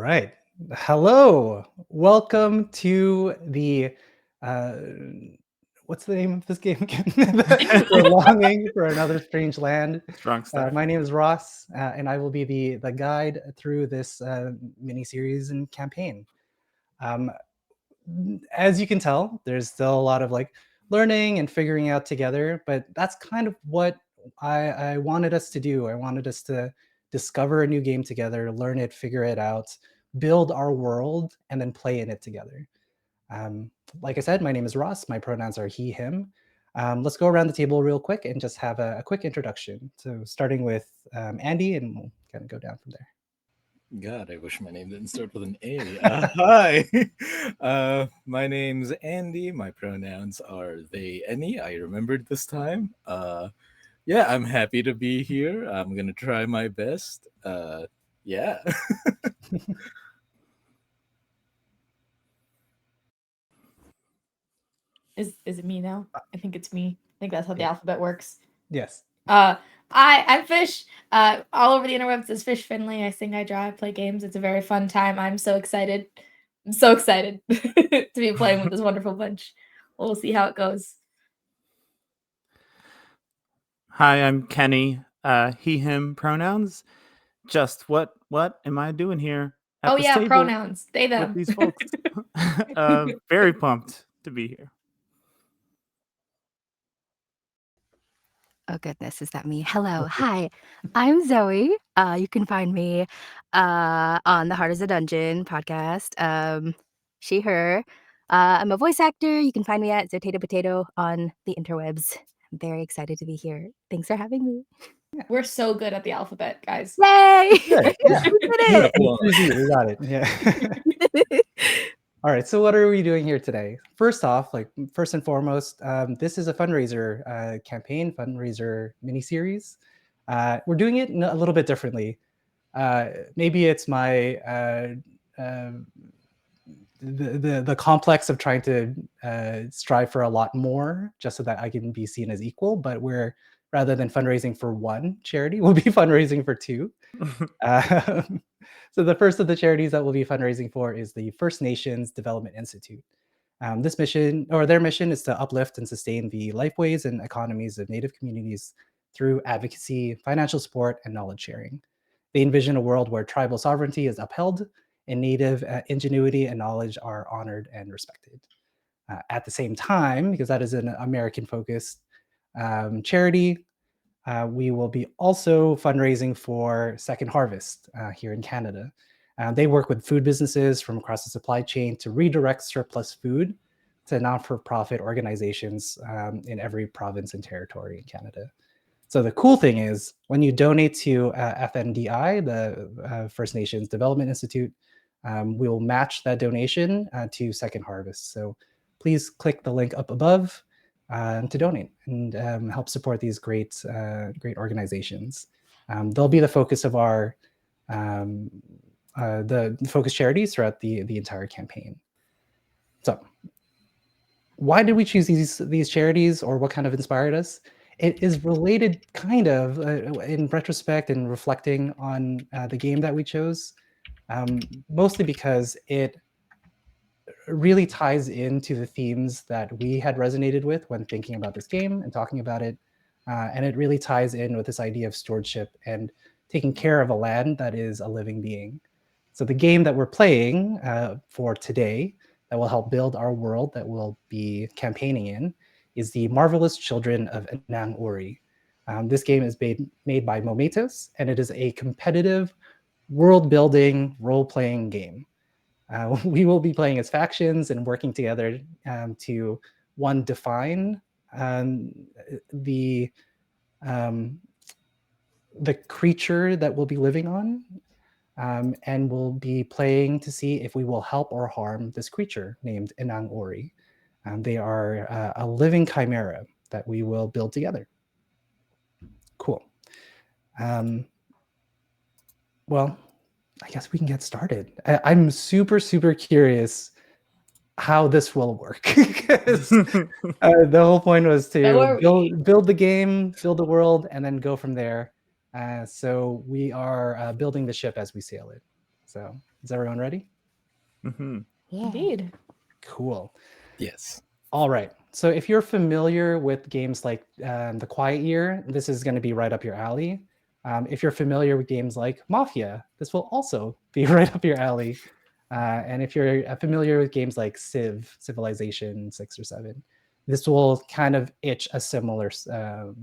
right. Hello. Welcome to the uh what's the name of this game again? The Longing for Another Strange Land. Strong start. My name is Ross, and I will be the guide through this mini series and campaign. Um, as you can tell, there's still a lot of like learning and figuring out together, but that's kind of what I wanted us to do. I wanted us to discover a new game together, learn it, figure it out, build our world, and then play in it together. Um, like I said, my name is Ross. My pronouns are he, him. Let's go around the table real quick and just have a quick introduction. So, starting with Andy, and we'll kind of go down from there. God, I wish my name didn't start with an A. Hi, my name's Andy. My pronouns are they, any. I remembered this time. Yeah, I'm happy to be here. I'm gonna try my best. Yeah. Is it me now? I think it's me. I think that's how the alphabet works. Yes. I'm Fish. All over the interwebs is Fish Finley. I sing, I draw, I play games. It's a very fun time. I'm so excited. I'm so excited to be playing with this wonderful bunch. We'll see how it goes. Hi, I'm Kenny. He, him pronouns. Just what am I doing here at Oh this yeah, table pronouns. They with them. these folks? Very pumped to be here. Oh goodness, is that me? Hello, hi. I'm Zoe. You can find me on the Heart is a Dungeon podcast. She, her. I'm a voice actor. You can find me at Zotato Potato on the interwebs. I'm very excited to be here. Thanks for having me. We're so good at the alphabet, guys. Yay! Good. Yeah. We did Easy, we got it. Yeah. it. All right. So, what are we doing here today? First off, first and foremost, this is a fundraiser campaign, fundraiser mini series. We're doing it a little bit differently. Maybe it's my the complex of trying to strive for a lot more, just so that I can be seen as equal. But we're rather than fundraising for one charity, we'll be fundraising for two. So the first of the charities that we'll be fundraising for is the First Nations Development Institute. This mission, or their mission, is to uplift and sustain the lifeways and economies of Native communities through advocacy, financial support, and knowledge sharing. They envision a world where tribal sovereignty is upheld and Native ingenuity and knowledge are honored and respected. At the same time, because that is an American-focused charity, we will be also fundraising for Second Harvest here in Canada. They work with food businesses from across the supply chain to redirect surplus food to non-for-profit organizations in every province and territory in Canada. So the cool thing is when you donate to FNDI, the First Nations Development Institute, we will match that donation to Second Harvest. So please click the link up above to donate and help support these great organizations. They'll be the focus of our the focus charities throughout the entire campaign. So, why did we choose these charities, or what kind of inspired us? It is related, kind of, in retrospect and reflecting on the game that we chose, mostly because it really ties into the themes that we had resonated with when thinking about this game and talking about it. And it really ties in with this idea of stewardship and taking care of a land that is a living being. So the game that we're playing for today that will help build our world that we'll be campaigning in is the Marvelous Children of Inang-Uri. This game is made by Momentos, and it is a competitive world-building role-playing game. We will be playing as factions and working together to, one, define the creature that we'll be living on, and we'll be playing to see if we will help or harm this creature named Inang-Uri. They are a living chimera that we will build together. Cool. Well, I guess we can get started. I'm super, super curious how this will work. Because the whole point was to build the game, build the world, and then go from there. So we are building the ship as we sail it. So Is everyone ready? Mm-hmm. Yeah. Indeed. Cool. Yes. All right. So if you're familiar with games like The Quiet Year, this is going to be right up your alley. If you're familiar with games like Mafia, this will also be right up your alley. And if you're familiar with games like Civilization 6 or 7, this will kind of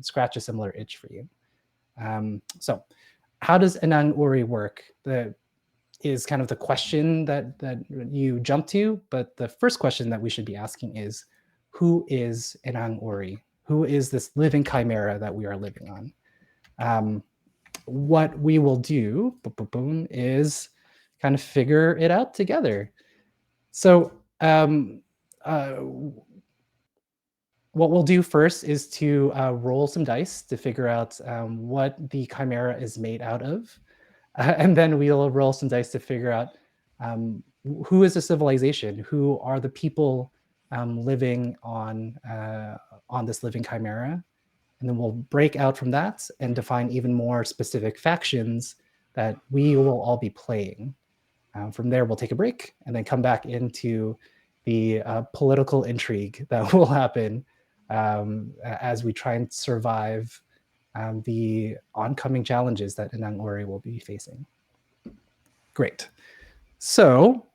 scratch a similar itch for you. So how does Inang-Uri work? Is kind of the question that you jump to, but the first question that we should be asking is, who is Inang-Uri? Who is this living chimera that we are living on? What we will do is kind of figure it out together. So what we'll do first is to roll some dice to figure out what the chimera is made out of. And then we'll roll some dice to figure out who is the civilization, who are the people living on this living chimera, and then we'll break out from that and define even more specific factions that we will all be playing. From there, we'll take a break and then come back into the political intrigue that will happen as we try and survive the oncoming challenges that Inang-Uri will be facing. Great. So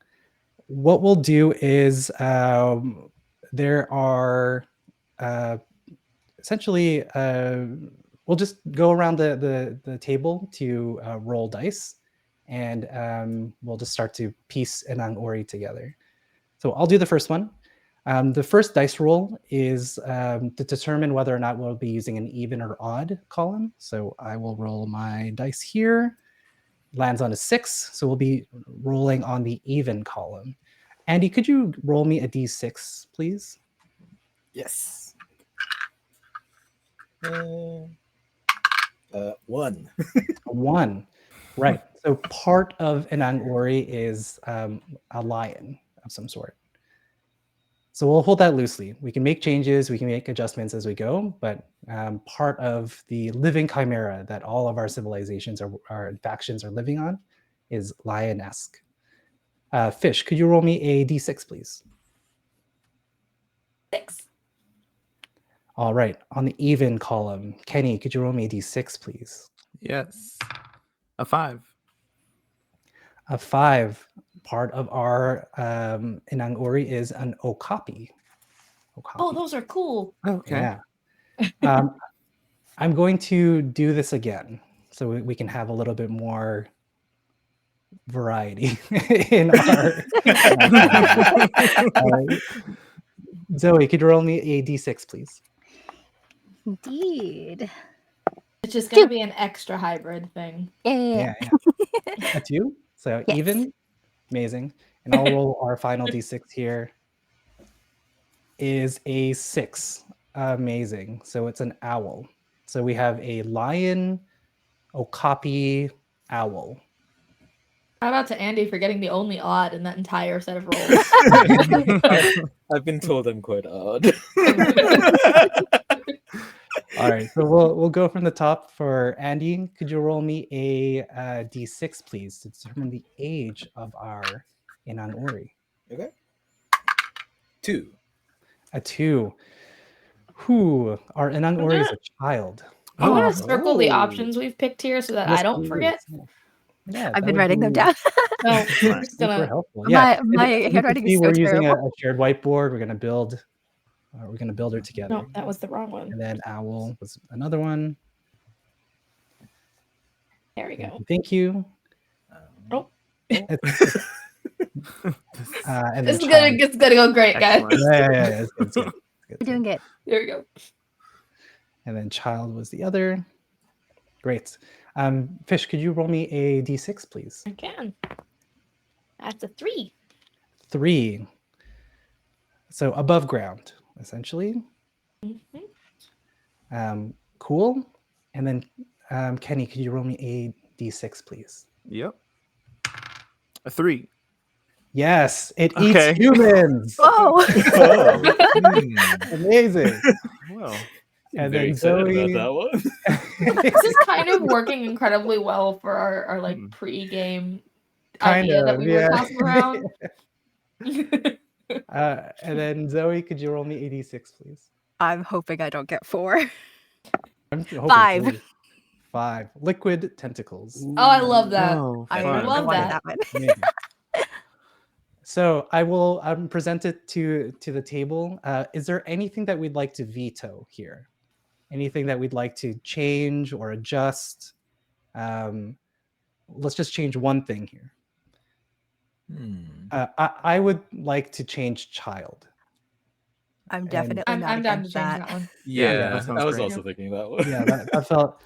what we'll do is there are essentially we'll just go around the table to roll dice, and we'll just start to piece Inang-Uri together. So I'll do the first one. The first dice roll is to determine whether or not we'll be using an even or odd column. So I will roll my dice here. Lands on a 6, so we'll be rolling on the even column. Andy, could you roll me a d6, please? Yes. 1. A 1. Right. So part of Inang-Uri is a lion of some sort. So we'll hold that loosely. We can make changes, we can make adjustments as we go, but part of the living chimera that all of our civilizations or factions are living on is lion-esque. Fish, could you roll me a d6, please? 6. All right. On the even column, Kenny, could you roll me a d6, please? Yes. A 5. A 5. Part of our Inang-Uri is an okapi. Oh, those are cool. Okay. Yeah. I'm going to do this again so we can have a little bit more variety in our. Zoe, could you roll me a d6, please? Indeed. It's just going to be an extra hybrid thing. Yeah. That's you. So Yes. even. Amazing. And I'll roll our final d6 here. Is a 6. Amazing. So it's an owl. So we have a lion, okapi, owl. Shout out to Andy for getting the only odd in that entire set of rolls. I've been told I'm quite odd. All right, so we'll go from the top for Andy. Could you roll me a d6, please, to determine the age of our Inang-Uri? Okay. 2. A 2. Who? Our Inang-Uri is a child. I'm going Oh. to circle the Oh. options we've picked here so that Yes, I don't please. forget. Yeah, I've that been would writing them be down. So I'm just super gonna. helpful. Yeah, My and you can handwriting see is so we're using terrible. a shared whiteboard. We're gonna build it together. No, that was the wrong one. And then owl was another one. There we go. Thank you. Oh. And This then is child. gonna go great, guys. Excellent. Yeah, it's good, it's good, it's We're doing good. There we go. And then child was the other. Great. Fish, could you roll me a d6, please? I can. That's a 3. 3. So above ground, essentially. Mhm. Cool. And then Kenny, could you roll me a d6, please? Yep. A 3. Yes, it Okay. eats humans. Oh. Amazing. Well, And Very then excited Zoe. about that one. This is kind of working incredibly well for our like Mm. pre-game Kind idea that of, we were yeah. tossing around. And then Zoe, could you roll me 86, please? I'm hoping I don't get 4. I'm hoping 5. 3. 5. Liquid tentacles. Oh, I love that. Oh, I fun. fun. wanted that. that one. Amazing. So I will present it to the table. Is there anything that we'd like to veto here? Anything that we'd like to change or adjust? Let's just change one thing here. I would like to change child. I'm And- definitely not I'm down to against change that. that one. Yeah, that sounds I was great. also thinking that one. Yeah, that felt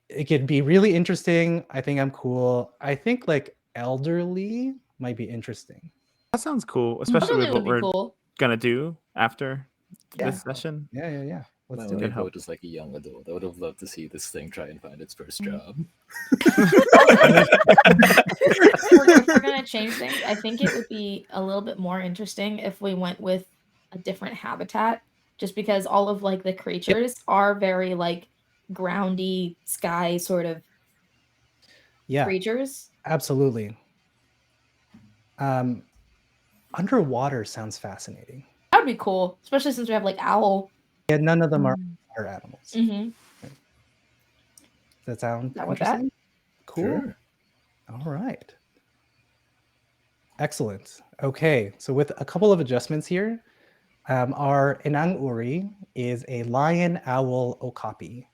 it could be really interesting. I think I'm cool. I think like elderly might be interesting. That sounds cool, especially Elderly with what would be we're cool. gonna do after Yeah. this session. Yeah. Let's My do only it. vote is like a young adult. I would have loved to see this thing try and find its first job. If we're gonna change things, I think it would be a little bit more interesting if we went with a different habitat, just because all of like the creatures are very like groundy sky sort of Yeah, creatures. absolutely. Underwater sounds fascinating. That would be cool, especially since we have like owl. Yeah, none of them are water animals. Mm-hmm. Does that sound That with that? interesting? Cool. Sure. All right. Excellent. Okay, so with a couple of adjustments here, our Inang-Uri is a lion owl okapi.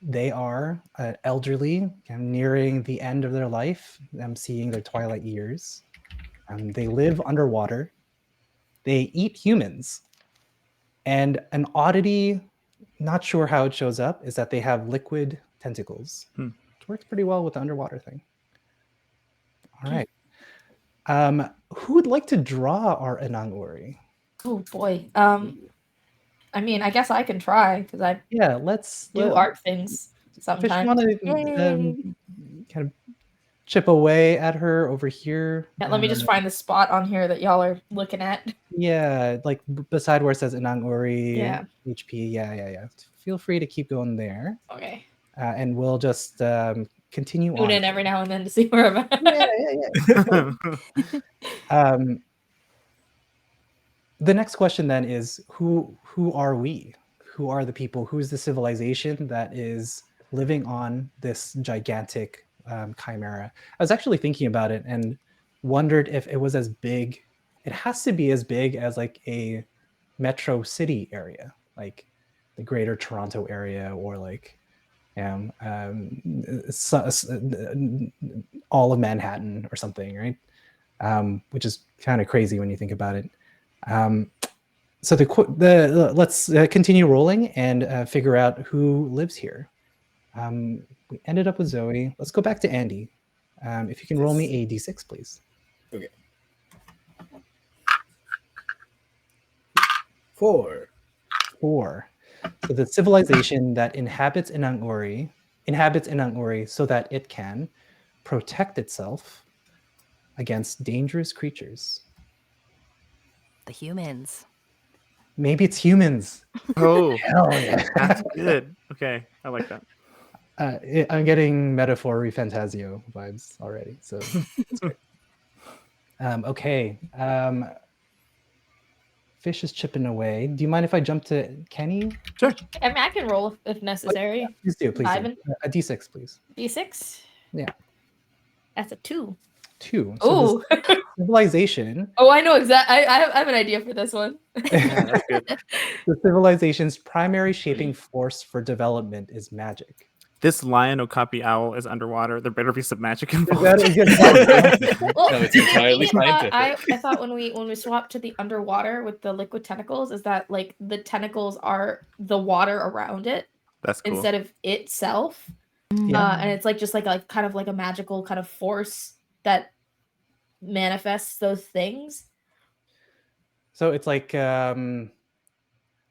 They are elderly, nearing the end of their life, seeing their twilight years. They live underwater. They eat humans. And an oddity, not sure how it shows up, is that they have liquid tentacles. It works pretty well with the underwater thing. All right. Who would like to draw our Inang-Uri? Oh boy. I mean, I guess I can try because I Yeah, let's do art things Fish, sometimes. want to kind of chip away at her over here? Yeah, let me just find the spot on here that y'all are looking at. Yeah, like beside where it says Inang-Uri, Yeah. HP. Yeah. Feel free to keep going there, Okay. and we'll just continue Tune on. in every now and then to see where I'm at. Yeah. The next question then is who are we? Who are the people? Who's the civilization that is living on this gigantic chimera? I was actually thinking about it and wondered if it was as big. It has to be as big as like a metro city area, like the Greater Toronto area, or like all of Manhattan or something, right? Which is kind of crazy when you think about it. So let's continue rolling and figure out who lives here. We ended up with Zoe. Let's go back to Andy. If you can roll me a d6, please. Okay. 4. 4. So the civilization that inhabits Inang-Uri so that it can protect itself against dangerous creatures. The humans. Maybe it's humans. Oh, Hell yeah. that's good. Okay, I like that. I'm getting metaphor Fantasio vibes already, so that's great. Okay. Fish is chipping away. Do you mind if I jump to Kenny? Sure. I mean, I can roll if necessary. Please do. Please do. Ivan? A d6, please. D6. Yeah. That's a 2. 2. So Oh. this civilization. Oh, I know exactly. I have an idea for this one. Yeah, that's good. The civilization's primary shaping force for development is magic. This lion okapi owl is underwater. There better be some magic involved. That is good. Well, No, it's the entirely thing is that scientific. I thought when we swapped to the underwater with the liquid tentacles is that like the tentacles are the water around it That's cool. instead of itself. Yeah. And it's like just like a kind of like a magical kind of force that manifests those things. So it's like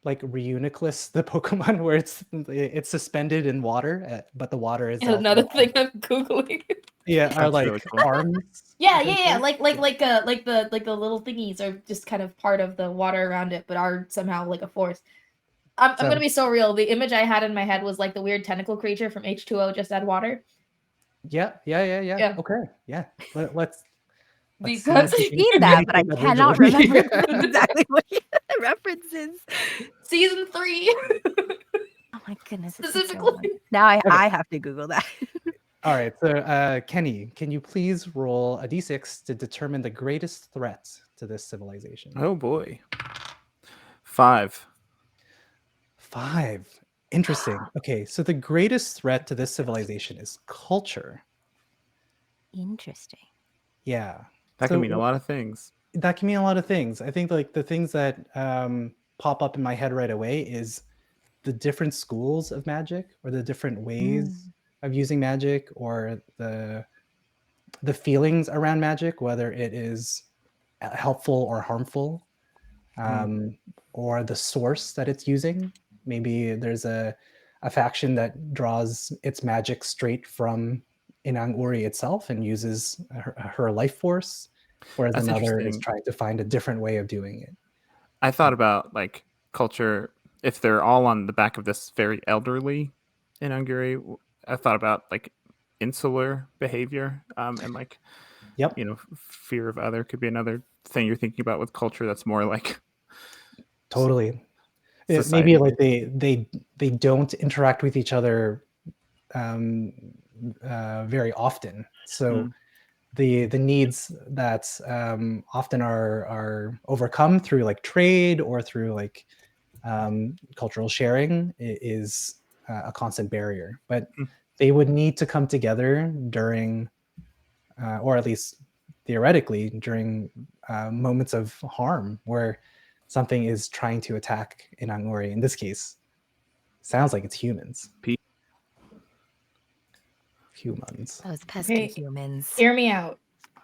Reuniclus, the Pokemon, where it's suspended in water, but the water is Another thing I'm googling. Yeah, are That's like really cool. arms. Yeah. Like the little thingies are just kind of part of the water around it, but are somehow like a force. I'm gonna be so real. The image I had in my head was like the weird tentacle creature from H2O, just add water. Yeah. Yeah. Okay. Yeah. Let's see Because if we I've can seen that, but I communicate cannot visually. remember exactly what the reference is. season 3 Oh my goodness, it's been so specifically. long. Now Okay. I have to Google that. All right. So, Kenny, can you please roll a d6 to determine the greatest threat to this civilization? Oh boy. 5. 5. Interesting. Okay. So the greatest threat to this civilization is culture. Interesting. Yeah. That So can mean a lot of things. that can mean a lot of things. I think like the things that pop up in my head right away is the different schools of magic or the different ways of using magic or the feelings around magic, whether it is helpful or harmful, or the source that it's using. Maybe there's a faction that draws its magic straight from Inang-Uri itself and uses her life force, whereas That's another is interesting. trying to find a different way of doing it. I thought about like culture if they're all on the back of this very elderly Inang-Uri. I thought about like insular behavior and like Yep. fear of other could be another thing you're thinking about with culture that's more like Totally. society. Maybe like they don't interact with each other very often. So the needs that often are overcome through like trade or through like cultural sharing is a constant barrier. But they would need to come together during, or at least theoretically, during moments of harm where something is trying to attack Inang-Uri. In this case, sounds like it's humans. Humans. Those pesky Okay. humans. Hear me out.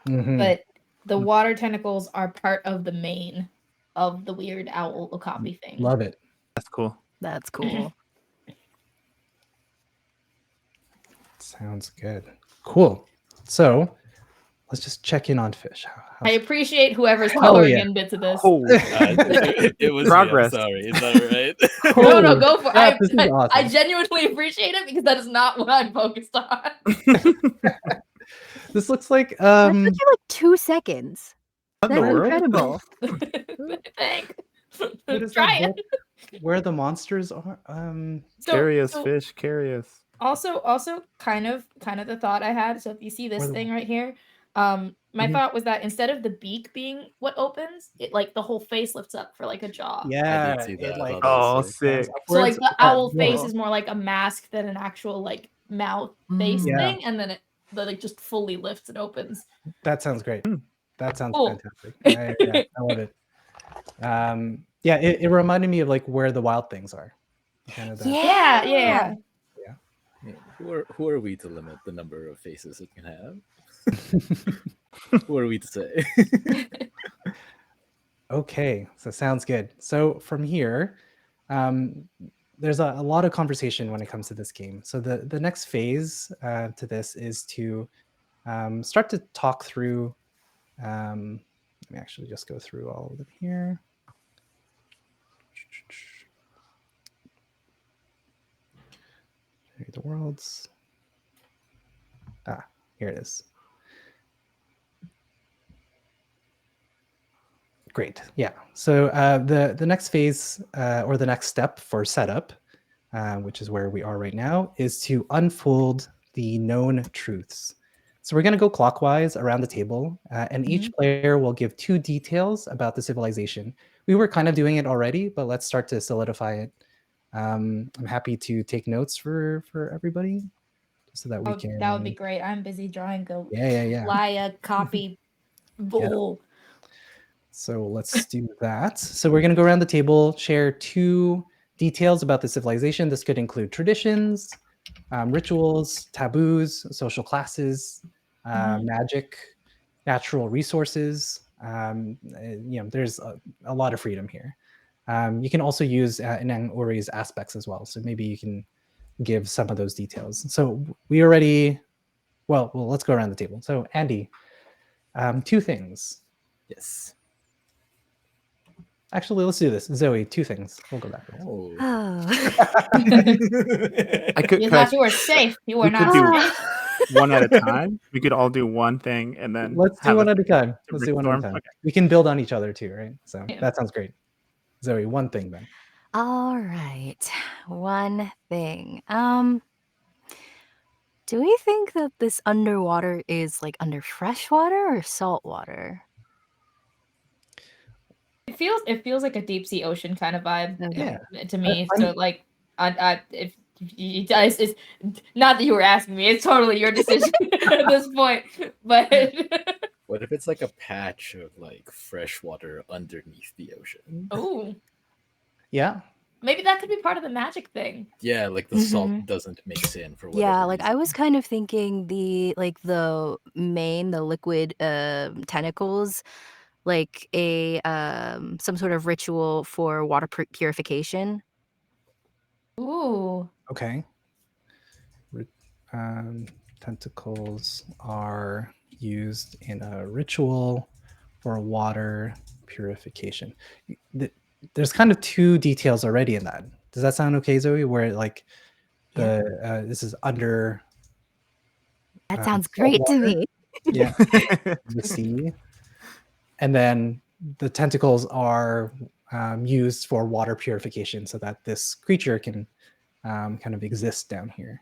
Mhm. But the water tentacles are part of the mane of the weird owl okapi thing. Love it. That's cool. That's cool. Sounds good. Cool. So let's just check in on Fish. I appreciate whoever's Hell coloring yeah. in bits of this. Oh, It was Progress. Me, I'm sorry, is that right? No, Holy go for crap, it. this is I awesome. genuinely appreciate it because that is not what I'm focused on. This looks like That took you like 2 seconds. What in That's the world? incredible. Thanks. what is Try that it. book where the monsters are? Carry us, fish, carry us. Also, kind of the thought I had. So if you see this Where the- thing right here, my Mhm. thought was that instead of the beak being what opens, it like the whole face lifts up for like a jaw. Yeah, I did see that. it I like thought that was Oh, sick. sick. So like upwards the with that owl face nose. is more like a mask than an actual like mouth face Yeah. thing, and then it like just fully lifts and opens. That sounds great. That sounds Cool. fantastic. Yeah, I love it. Yeah, it reminded me of like where the wild things are. Kind of that. Yeah. Yeah, who are we to limit the number of faces it can have? Who are we to say? Okay, so sounds good. So from here, there's a lot of conversation when it comes to this game. So the next phase to this is to start to talk through. Let me actually just go through all of them here. The worlds. Here it is. Great. Yeah. So the next phase or the next step for setup, which is where we are right now, is to unfold the known truths. So we're going to go clockwise around the table, and each player will give 2 details about the civilization. We were kind of doing it already, but let's start to solidify it. I'm happy to take notes for everybody, so that we can. That would be great. I'm busy drawing a Yeah. copy bull. So let's do that. So we're going to go around the table, share 2 details about the civilization. This could include traditions, rituals, taboos, social classes, magic, natural resources. There's a lot of freedom here. You can also use Inang-Uri's aspects as well. So maybe you can give some of those details. So we already, well, let's go around the table. So Andy, 2 things. Yes. Actually, let's do this. Zoe, 2 things. We'll go backwards. Oh. Oh. I could. You thought you were safe. You were we not could do- safe. one at a time? We could all do one thing and then Let's do have one a at a time. to Let's do one at a brainstorm? time. Okay. We can build on each other too, right? So Yeah. that sounds great. Zoe, one thing then. All right. One thing. Do we think that this underwater is like under fresh water or salt water? It feels like a deep sea ocean kind of vibe Okay. to me. I'm- So like, if you guys, it's not that you were asking me. It's totally your decision at this point. But What if it's like a patch of like fresh water underneath the ocean? oh, Yeah. maybe that could be part of the magic thing. Yeah, like the salt Mhm. doesn't mix in for whatever Yeah, like I reason. was kind of thinking the liquid tentacles, like a some sort of ritual for water purification. Ooh, Okay. Tentacles are used in a ritual for water purification. There's kind of two details already in that. Does that sound okay, Zoe? Where like Yeah. this is under That sounds salt great to water, me. yeah, the sea, and then the tentacles are used for water purification, so that this creature can kind of exist down here.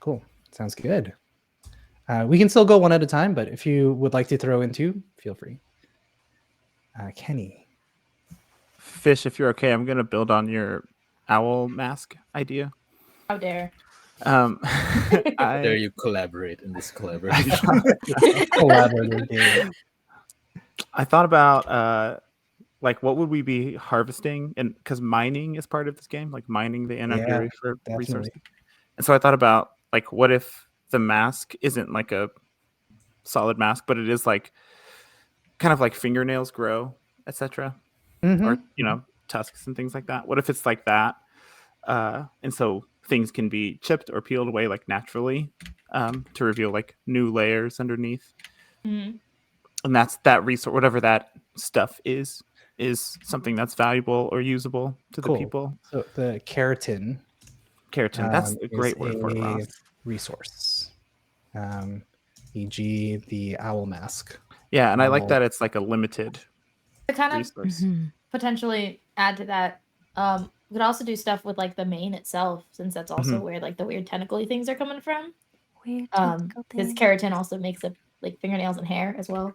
Cool. Sounds good. We can still go one at a time, but if you would like to throw in two, feel free. Kenny. Fish, if you're okay, I'm gonna build on your owl mask idea. how dare! Um, There I you collaborate in this collaboration. Collaborative game. I thought about like what would we be harvesting, and because mining is part of this game, like mining the Inang-Uri for definitely. resources. And so I thought about like what if the mask isn't like a solid mask, but it is like kind of like fingernails grow, etc., or tusks and things like that. What if it's like that? And so things can be chipped or peeled away like naturally to reveal like new layers underneath. Mhm. And that's that resource, whatever that stuff is something that's valuable or usable to the Cool. people. So the keratin That's a is great word for it, a Ross. resource, e.g. the owl mask. Yeah, and I like Owl. that it's like a limited To kind of resource. Mhm. potentially add to that, we could also do stuff with like the mane itself, since that's also where like the weird tentacly things are coming from. Weird tentacle Because thing. keratin also makes up like fingernails and hair as well.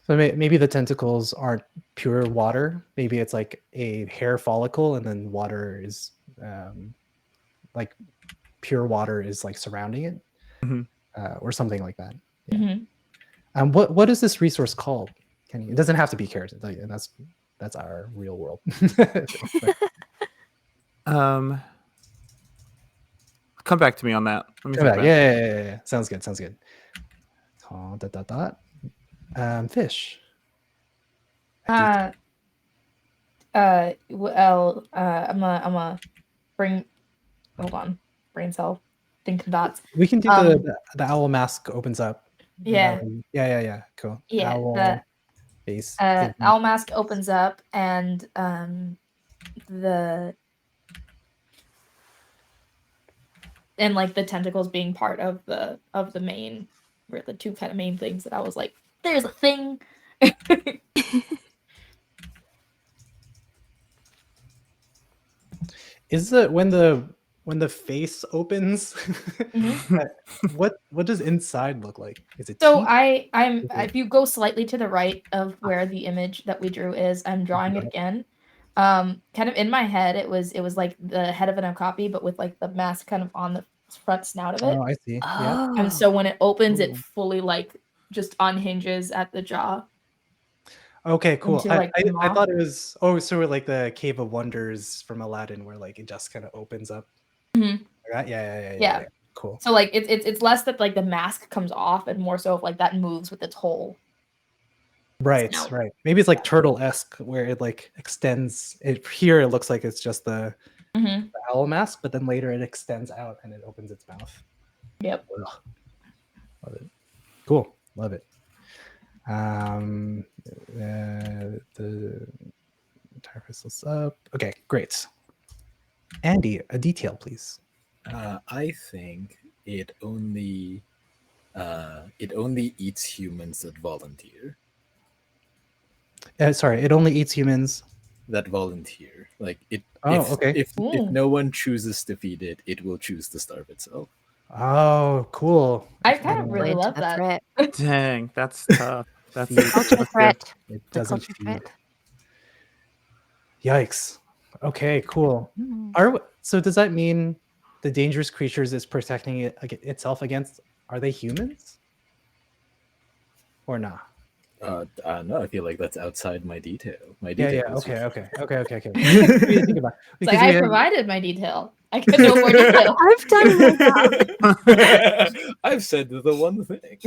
So maybe the tentacles aren't pure water. Maybe it's like a hair follicle, and then water is like pure water is like surrounding it, Mhm. or something like that. Yeah. Mhm. What is this resource called? Kenny? It doesn't have to be keratin. Like, and that's our real world. Come back to me on that. Let me Come think back. about it. Yeah. Sounds good. Fish. Well, I'm a bring. Hold on, brain cell, thinking dots. We can do the owl mask opens up. Yeah. Yeah. Cool. Yeah, Owl base. owl mask opens up, and like the tentacles being part of the main, were the two kind of main things that I was like, there's a thing. Is it when the face opens? What does inside look like? Is it So teeth? I'm if you go slightly to the right of where the image that we drew is, I'm drawing it again. Kind of in my head, it was like the head of an okapi, but with like the mask kind of on the front snout of it. Oh, I see. Yeah. And so when it opens, it Cool. fully like just unhinges at the jaw. Okay, cool. Into, like, the I maw. thought it was so like the Cave of Wonders from Aladdin, where like it just kind of opens up. Mhm. Like that? Yeah. Yeah. Cool. So like it's less that like the mask comes off, and more so of like that moves with its whole. Right. snout. Maybe it's like turtle-esque, where it like extends. It here it looks like it's just the owl mask, but then later it extends out and it opens its mouth. Yep. Ugh. Love it. Cool. Love it. The entire crystal's up. Okay, great. Andy, a detail, please. I think it only eats humans that volunteer. Sorry, it only eats humans. That volunteer. Like it Oh, okay. if Ooh. no one chooses to feed it, it will choose to starve itself. Oh, cool. I kind of really Played to love the that. threat. Dang, that's tough. That's Feed. Culture good. threat. It The doesn't culture feed. threat. Yikes. Okay, cool. Mm. So does that mean the dangerous creatures is protecting itself against? Are they humans or not? I don't know. I feel like that's outside my detail. My Yeah. detail is Okay. We think about It's because like I we had, provided my detail. I can no more detail. I've done my job. I've said the one thing.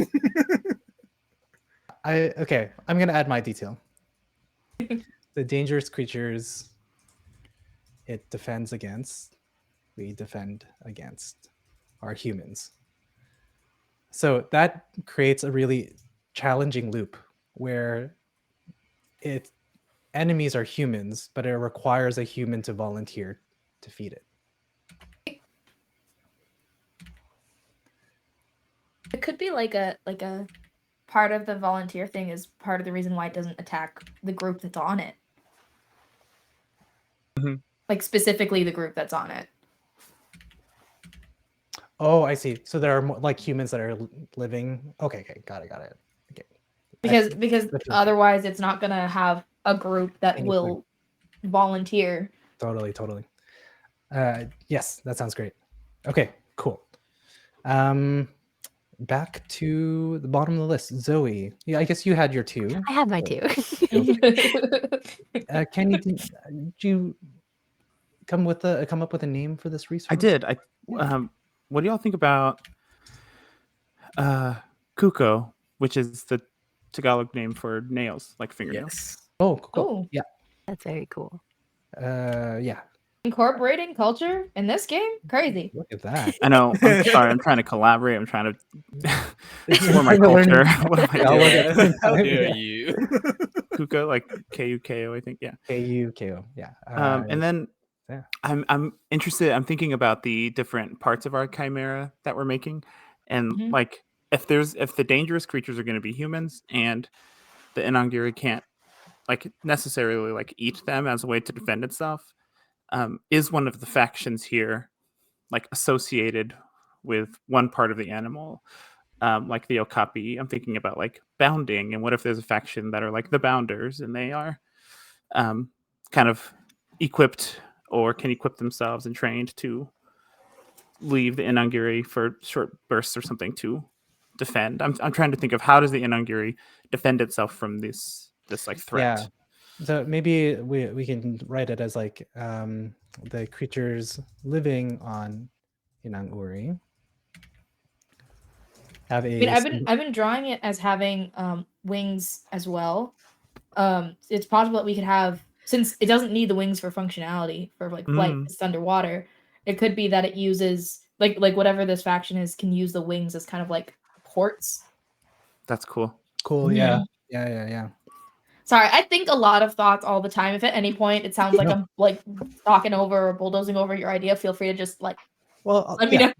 I'm gonna add my detail. The dangerous creatures it defends against, we defend against, are humans. So that creates a really challenging loop where it enemies are humans, but it requires a human to volunteer to feed it. It could be like a part of the volunteer thing is part of the reason why it doesn't attack the group that's on it. Mhm. Like specifically the group that's on it. Oh, I see. So there are like humans that are living. Okay, got it. Okay. Because That's okay. otherwise it's not gonna have a group that Any will volunteer. Totally. Yes, that sounds great. Okay, cool. Back to the bottom of the list, Zoe. Yeah, I guess you had your two. I have my two. Kenny, did you come up with a name for this resource? I did. Yeah. What do y'all think about kuko, which is the Tagalog name for nails, like fingernails? Yes. Oh, cool. Oh. Yeah. That's very cool. Yeah. Incorporating culture in this game? Crazy. Look at that. I know. I'm sorry. I'm trying to collaborate. I'm trying to explore my Trying to learn culture. What am I Tagalog doing? at the same How time, dare yeah. you? Kuko, like Kuko, I think. Yeah. KUKO. Yeah. And then yeah. I'm interested. I'm thinking about the different parts of our chimera that we're making, and Mhm. like if the dangerous creatures are going to be humans, and the Inang-Uri can't like necessarily like eat them as a way to defend itself. Is one of the factions here like associated with one part of the animal, like the Okapi? I'm thinking about like bounding, and what if there's a faction that are like the bounders, and they are kind of equipped or can equip themselves and trained to leave the Inang-Uri for short bursts or something to defend. I'm trying to think of how does the Inang-Uri defend itself from this like threat. Yeah. So maybe we can write it as like the creatures living on Inang-Uri have I mean, a I've been drawing it as having wings as well. It's possible that we could have, since it doesn't need the wings for functionality for like flight, it's underwater. It could be that it uses like whatever this faction is can use the wings as kind of like ports. That's cool. cool. Yeah. Yeah. Sorry, I think a lot of thoughts all the time. If at any point it sounds like No. I'm like talking over or bulldozing over your idea, feel free to just like Well, let me know.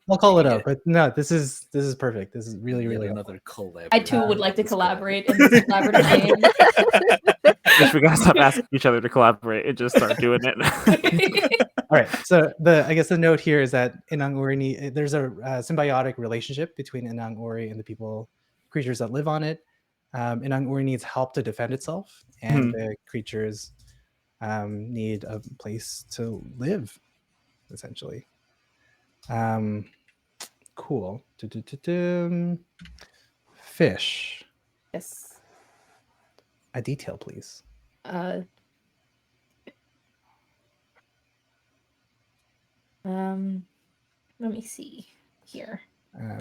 I'll call it Yeah. out. But no, this is perfect. This is really Yet helpful. another collab. I too would like to This call. collaborate in this collaborative game. Wish we gotta stop asking each other to collaborate and just start doing it. All right. So I guess the note here is that Inang-Uri, there's a symbiotic relationship between Inang-Uri and the creatures that live on it. Inang-Uri needs help to defend itself, and the creatures need a place to live, essentially. Cool. Fish. Yes. A detail, please. Let me see here.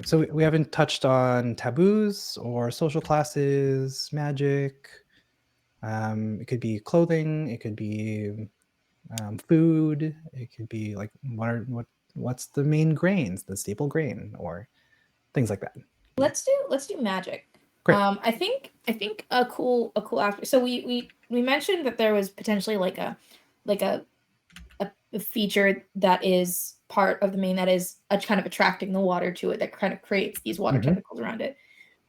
So we haven't touched on taboos or social classes, magic. It could be clothing. It could be food. It could be like what's the main grains, the staple grain, or things like that. Let's do magic. Great. I think a cool aspect. So we mentioned that there was potentially like a feature that is part of the main that is kind of attracting the water to it, that kind of creates these water Mhm. tentacles around it.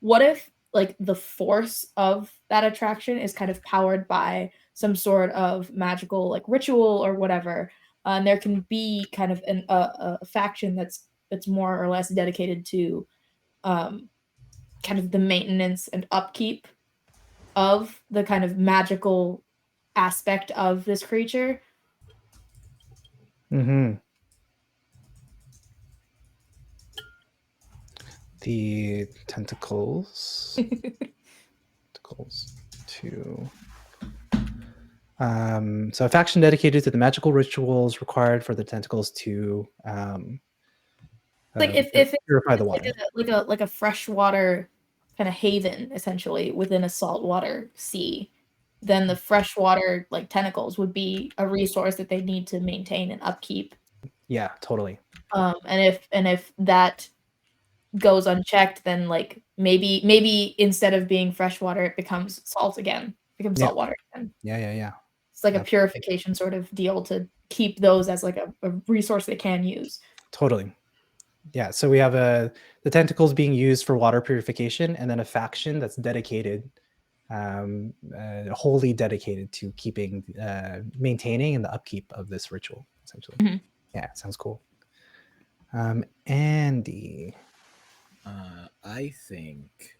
What if like the force of that attraction is kind of powered by some sort of magical like ritual or whatever, and there can be kind of a faction that's more or less dedicated to kind of the maintenance and upkeep of the kind of magical aspect of this creature. Mhm. The tentacles. Tentacles to. So a faction dedicated to the magical rituals required for the tentacles to Like if it's purify the water. like a freshwater kind of haven essentially within a saltwater sea, then the freshwater like tentacles would be a resource that they need to maintain and upkeep. Yeah, totally. And if that goes unchecked, then like maybe instead of being freshwater, it becomes salt again, becomes Yeah. saltwater again. Yeah. It's like a Absolutely. purification sort of deal to keep those as like a resource they can use. Totally. Yeah. So we have the tentacles being used for water purification, and then a faction that's dedicated, wholly dedicated to keeping, maintaining, and the upkeep of this ritual. Essentially. Mhm. Yeah, sounds cool. Andy. I think.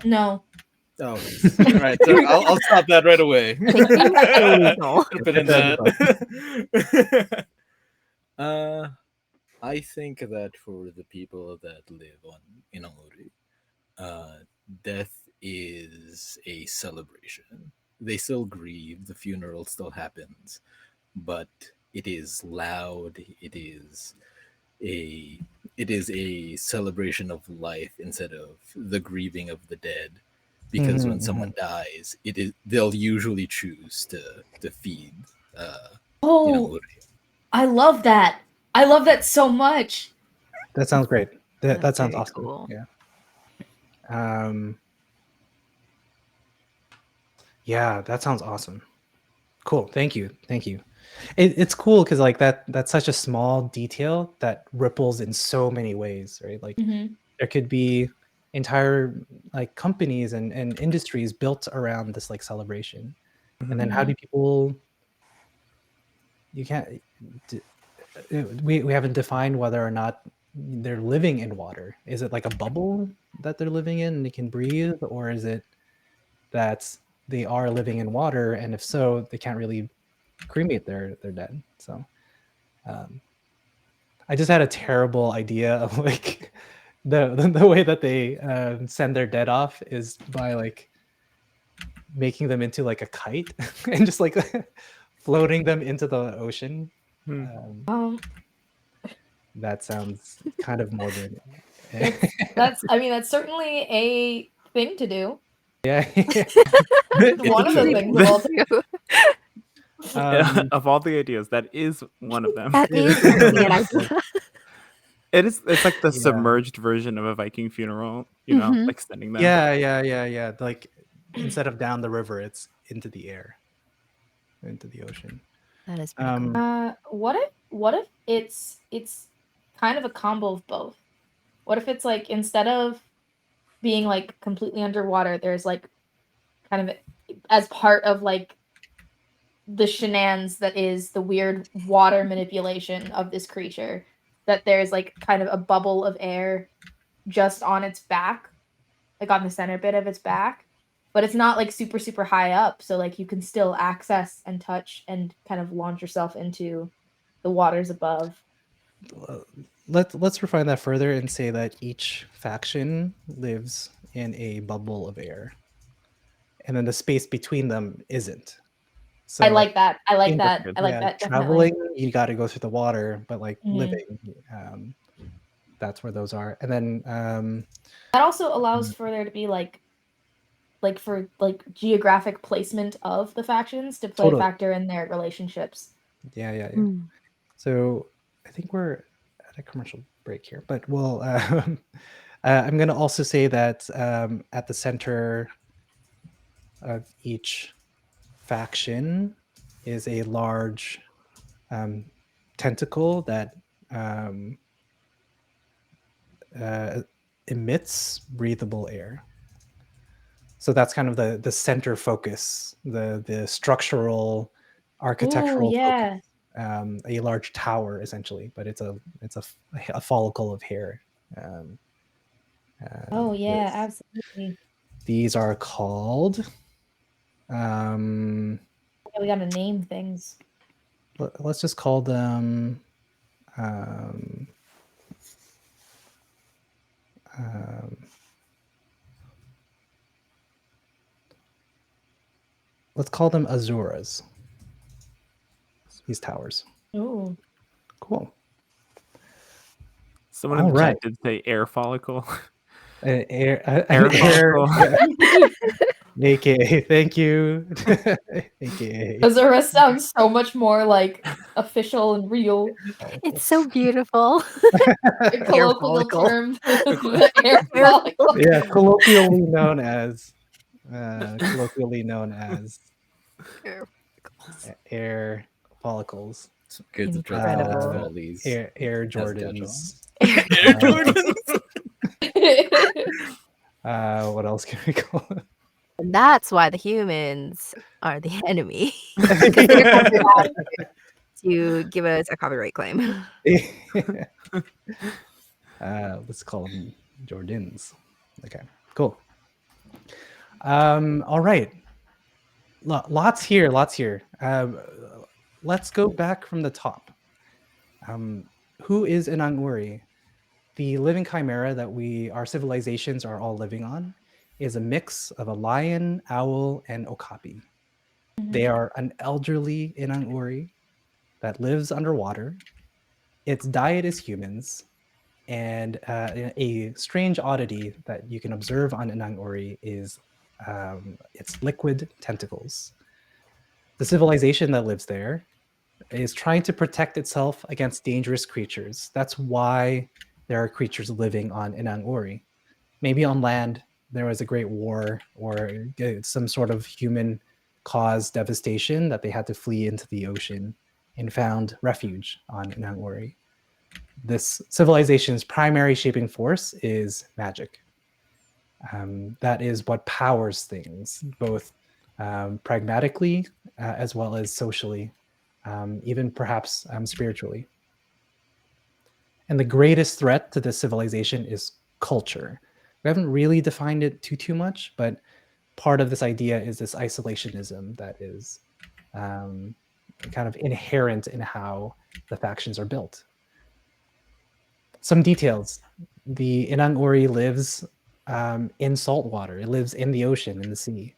No. Oh, all right. So I'll stop that right away. Thinking illegal. Put in that. I think that for the people that live on Inang-Uri, death is a celebration. They still grieve, the funeral still happens, but it is loud. It is a celebration of life instead of the grieving of the dead. Because when someone dies, they'll usually choose to feed Oh, Inang-Uri. I love that. I love that so much. That sounds great. That That's sounds very awesome. cool. Yeah. Yeah, that sounds awesome. Cool. Thank you. It's cool because like that's such a small detail that ripples in so many ways, right? Like there could be entire like companies and industries built around this like celebration. And then how do people, you can't we haven't defined whether or not they're living in water. Is it like a bubble that they're living in and they can breathe, or is it that they are living in water, and if so, they can't really cremate their dead? So I just had a terrible idea of like the way that they send their dead off is by like making them into like a kite and just like floating them into the ocean. That sounds kind of morbid. That's certainly a thing to do. Yeah. One of the things of all time. Of all the ideas, that is one of them. That is really an idea. It's like the Yeah. submerged version of a Viking funeral, you know, like sending them. Yeah. Like instead of down the river, it's into the air, into the ocean. That is pretty cool. What if it's kind of a combo of both? What if it's like instead of being like completely underwater, there's like kind of as part of like the shenanigans that is the weird water manipulation of this creature, that there's like kind of a bubble of air just on its back, like on the center bit of its back, but it's not like super super high up, so like you can still access and touch and kind of launch yourself into the waters above. Let's refine that further and say that each faction lives in a bubble of air, and then the space between them isn't. So I like that. I like in- that. I like yeah, that. traveling, Definitely. you got to go through the water, but like Mhm. living, that's where those are. And then That also allows for there to be like for like geographic placement of the factions to play a Totally. factor in their relationships. Yeah. Mm. So I think we're at a commercial break here, but we'll. I'm going to also say that at the center of each faction is a large tentacle that emits breathable air. So that's kind of the center focus, the structural, architectural yeah. focus. A large tower essentially, but it's a follicle of hair. Oh yeah, This- absolutely. These are called. Yeah, we gotta name things. Let's just call them. Um, um, let's call them Azuras. These towers. Oh. Cool. Someone in All the right. chat did say air follicle. An air Follicle. AKA, thank you. AKA. Azura sounds so much more like official and real. It's so beautiful. A colloquial follicle. term. The air follicle. Yeah, colloquially known as air follicles. Some kids have tried to Incredible. call these Air Saskatchewan. Jordans. Air Jordans. What else can we call it? And that's why the humans are the enemy. 'Cause they're coming back to give us a copyright claim. Let's call them Jordans. Okay, cool. All right. Lots here. Let's go back from the top. Who is Inang-Uri? The living chimera that our civilizations are all living on is a mix of a lion, owl, and okapi. They are an elderly Inang-Uri that lives underwater. Its diet is humans, and a strange oddity that you can observe on Inang-Uri is its liquid tentacles. The civilization that lives there is trying to protect itself against dangerous creatures. That's why there are creatures living on Inang-Uri. Maybe on land, there was a great war or some sort of human caused devastation that they had to flee into the ocean and found refuge on Inang-Uri. This civilization's primary shaping force is magic. That is what powers things, both pragmatically as well as socially, even perhaps spiritually. And the greatest threat to this civilization is culture. We haven't really defined it too much, but part of this idea is this isolationism that is kind of inherent in how the factions are built. Some details. The Inang-Uri lives in salt water. It lives in the ocean, in the sea.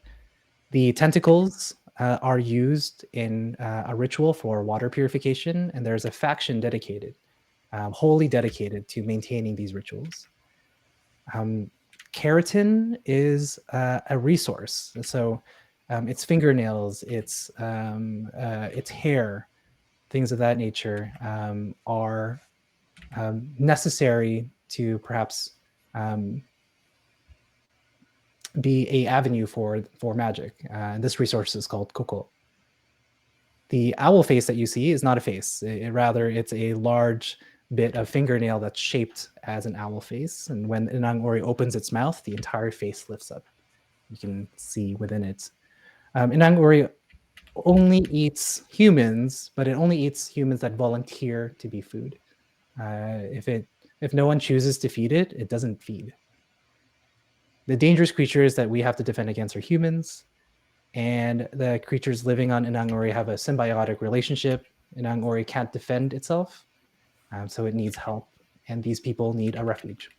The tentacles are used in a ritual for water purification, and there's a faction dedicated, wholly dedicated to maintaining these rituals. Keratin is a resource. So its fingernails, its hair, things of that nature are necessary to perhaps be a avenue for magic. And this resource is called Koko. The owl face that you see is not a face. Rather, it's a large bit of fingernail that's shaped as an owl face. And when Inang-Uri opens its mouth, the entire face lifts up. You can see within it. Inang-Uri only eats humans, but it only eats humans that volunteer to be food. If no one chooses to feed it, it doesn't feed. The dangerous creatures that we have to defend against are humans, and the creatures living on Inang-Uri have a symbiotic relationship. Inang-Uri can't defend itself, so it needs help, and these people need a refuge.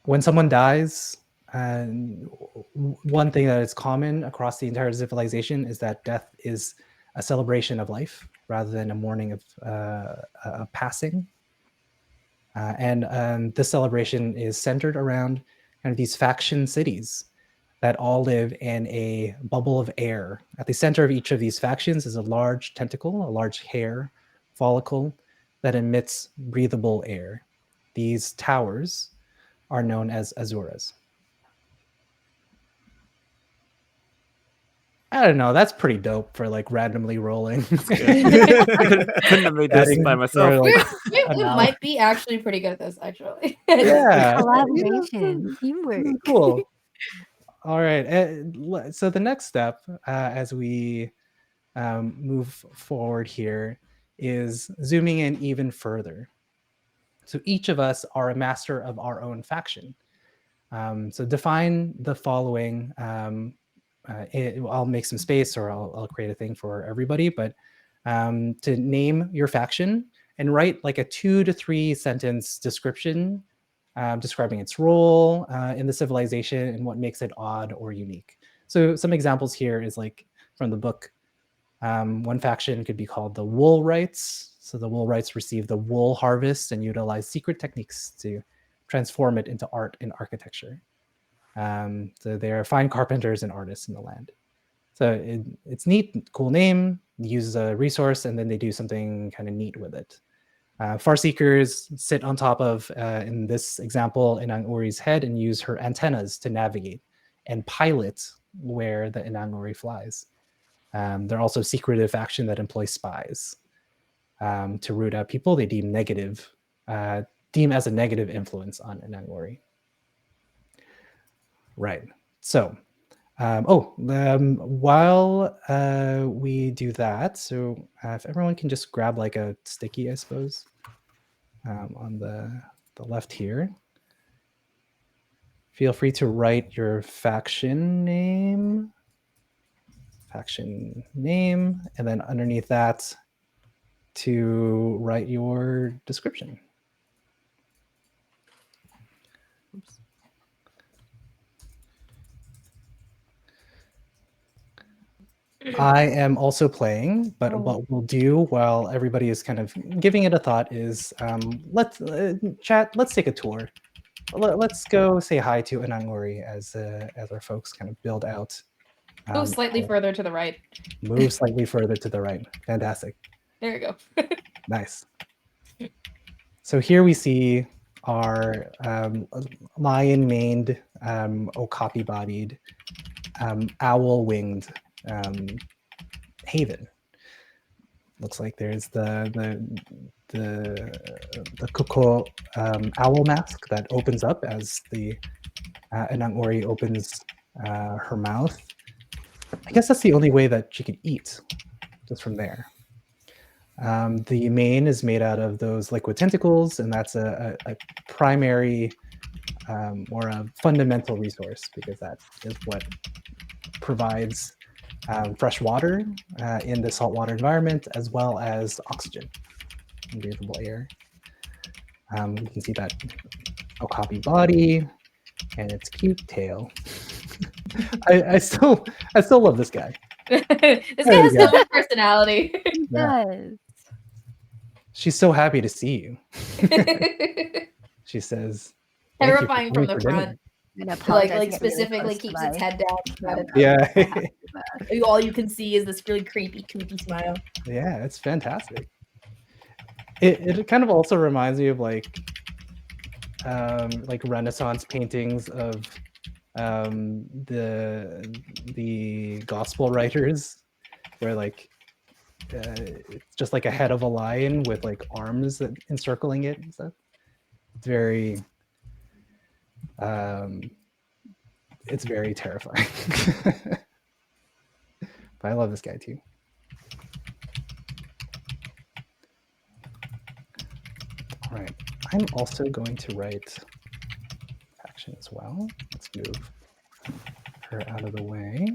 When someone dies, one thing that is common across the entire civilization is that death is a celebration of life rather than a mourning of a passing. And this celebration is centered around kind of these faction cities that all live in a bubble of air. At the center of each of these factions is a large tentacle, a large hair follicle that emits breathable air. These towers are known as Azuras. I don't know. That's pretty dope for like randomly rolling. Couldn't have made this Adding by for, myself. like, We Anal. might be actually pretty good at this, actually. Yeah, Collaboration, teamwork. this is cool. All right. So the next step, as we move forward here, is zooming in even further. So each of us are a master of our own faction. So define the following. I'll make some space, or I'll create a thing for everybody. But to name your faction and write like a 2 to 3 sentence description describing its role in the civilization and what makes it odd or unique. So some examples here is like from the book. One faction could be called the Woolwrights. So the Woolwrights receive the wool harvest and utilize secret techniques to transform it into art and architecture. So they are fine carpenters and artists in the land. So it's neat, cool name, use a resource, and then they do something kind of neat with it. Farseekers sit on top of, in this example, Inang-Uri's head and use her antennas to navigate and pilot where the Inang-Uri flies. They're also a secretive faction that employs spies to root out people they deem as a negative influence on Inang-Uri. Right. So, while we do that, so if everyone can just grab like a sticky, I suppose, on the left here. Feel free to write your faction name, and then underneath that to write your description. Oops. I am also playing, but what we'll do while everybody is kind of giving it a thought is let's take a tour. Let's go say hi to Inang-Uri as our folks kind of build out. Move slightly further to the right. Move slightly further to the right. Fantastic. There you go. Nice. So here we see our lion-maned, okapi-bodied, owl-winged haven. Looks like there's the Kuko owl mask that opens up as the Inang-Uri opens her mouth. I guess that's the only way that she could eat, just from there. The mane is made out of those liquid tentacles, and that's a primary or a fundamental resource, because that is what provides fresh water in the saltwater environment, as well as oxygen and breathable air. You can see that okapi body and its cute tail. I still love this guy. This guy has so much personality. Yes. She's so happy to see you. She says, "Thank you for Terrifying from coming the for dinner." front. I'm gonna apologize Like to get really specifically close to keeps my- its head down. Yeah. All you can see is this really creepy smile. Yeah, it's fantastic. It kind of also reminds me of like Renaissance paintings of the gospel writers, where like it's just like a head of a lion with like arms encircling it and stuff. It's very terrifying. But I love this guy too. All right, I'm also going to write faction as well. Let's move her out of the way.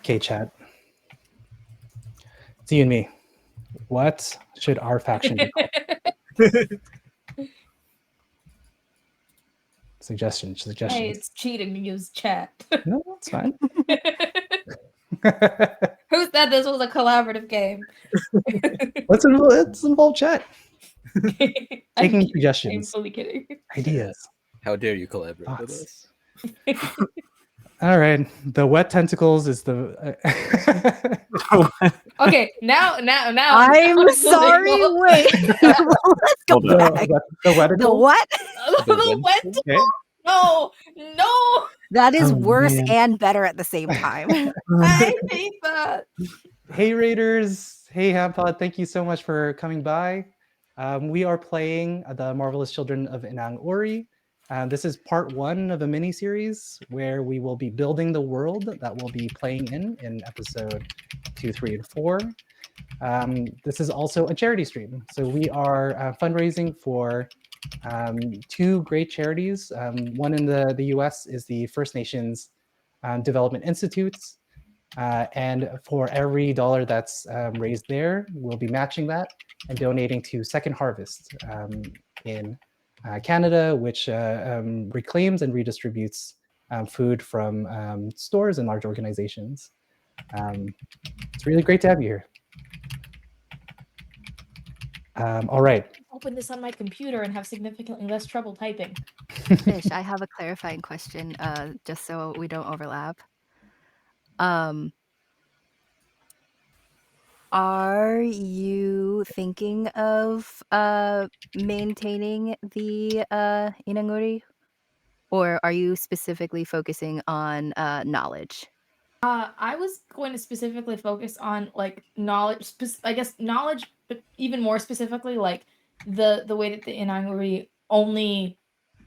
Okay, chat. It's you and me. What should our faction be called? Suggestions. Hey, it's cheating to use chat. No, that's fine. Who said this was a collaborative game? Let's involve chat. Taking suggestions. I'm fully kidding. Ideas. How dare you collaborate with Thoughts. us? All right. The wet tentacles is the. Okay, now. I'm sorry. Wait. Let's go Hold on. back. The wet. The what? The wet. Okay. No. That is Oh, worse man. and better at the same time. I hate that. Hey Raiders, hey Hampod, thank you so much for coming by. We are playing The Marvelous Children of Inang-Uri. This is part 1 of a mini-series where we will be building the world that we'll be playing in episode 2, 3, and 4. This is also a charity stream. So we are fundraising for 2 great charities. One in the US is the First Nations Development Institutes. And for every dollar that's raised there, we'll be matching that and donating to Second Harvest in Canada, which reclaims and redistributes food from stores and large organizations. It's really great to have you here. All right. Open this on my computer and have significantly less trouble typing. Fish, I have a clarifying question, just so we don't overlap. Are you thinking of maintaining the Inang-Uri? Or are you specifically focusing on knowledge? I was going to specifically focus on like knowledge, I guess knowledge, but even more specifically, like the way that the Inang-Uri only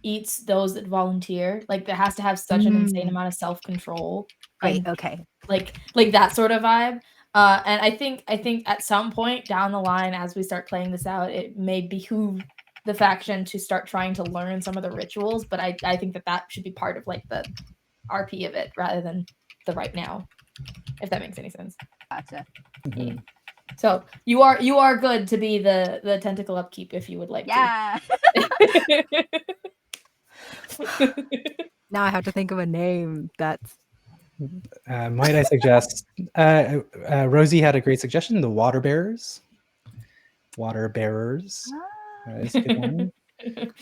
eats those that volunteer. Like there has to have such an insane amount of self-control. Great, And okay. like that sort of vibe. And I think at some point down the line, as we start playing this out, it may behoove the faction to start trying to learn some of the rituals. But I think that should be part of like the RP of it rather than the right now, if that makes any sense. Gotcha. Mhm. So you are good to be the tentacle upkeep if you would like Yeah. to. Now I have to think of a name that's Might I suggest, Rosie had a great suggestion, the Water Bearers. Water Bearers is a good one.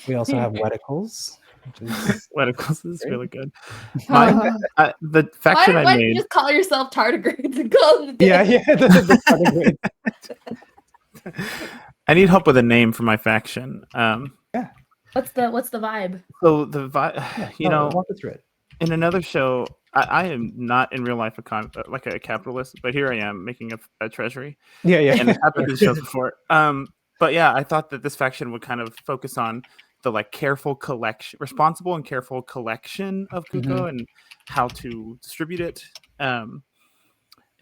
We also have Weticles, which is Weticles is great. really good. The faction why I don't you made. just call yourself tardigrades and call them the Yeah, day? the tardigrades. I need help with a name for my faction. What's the vibe? So the you know, walk us through it. in another show, I am not in real life like a capitalist, but here I am making a treasury. Yeah. And it's happened in shows before. But yeah, I thought that this faction would kind of focus on the like responsible and careful collection of Kuko and how to distribute it. And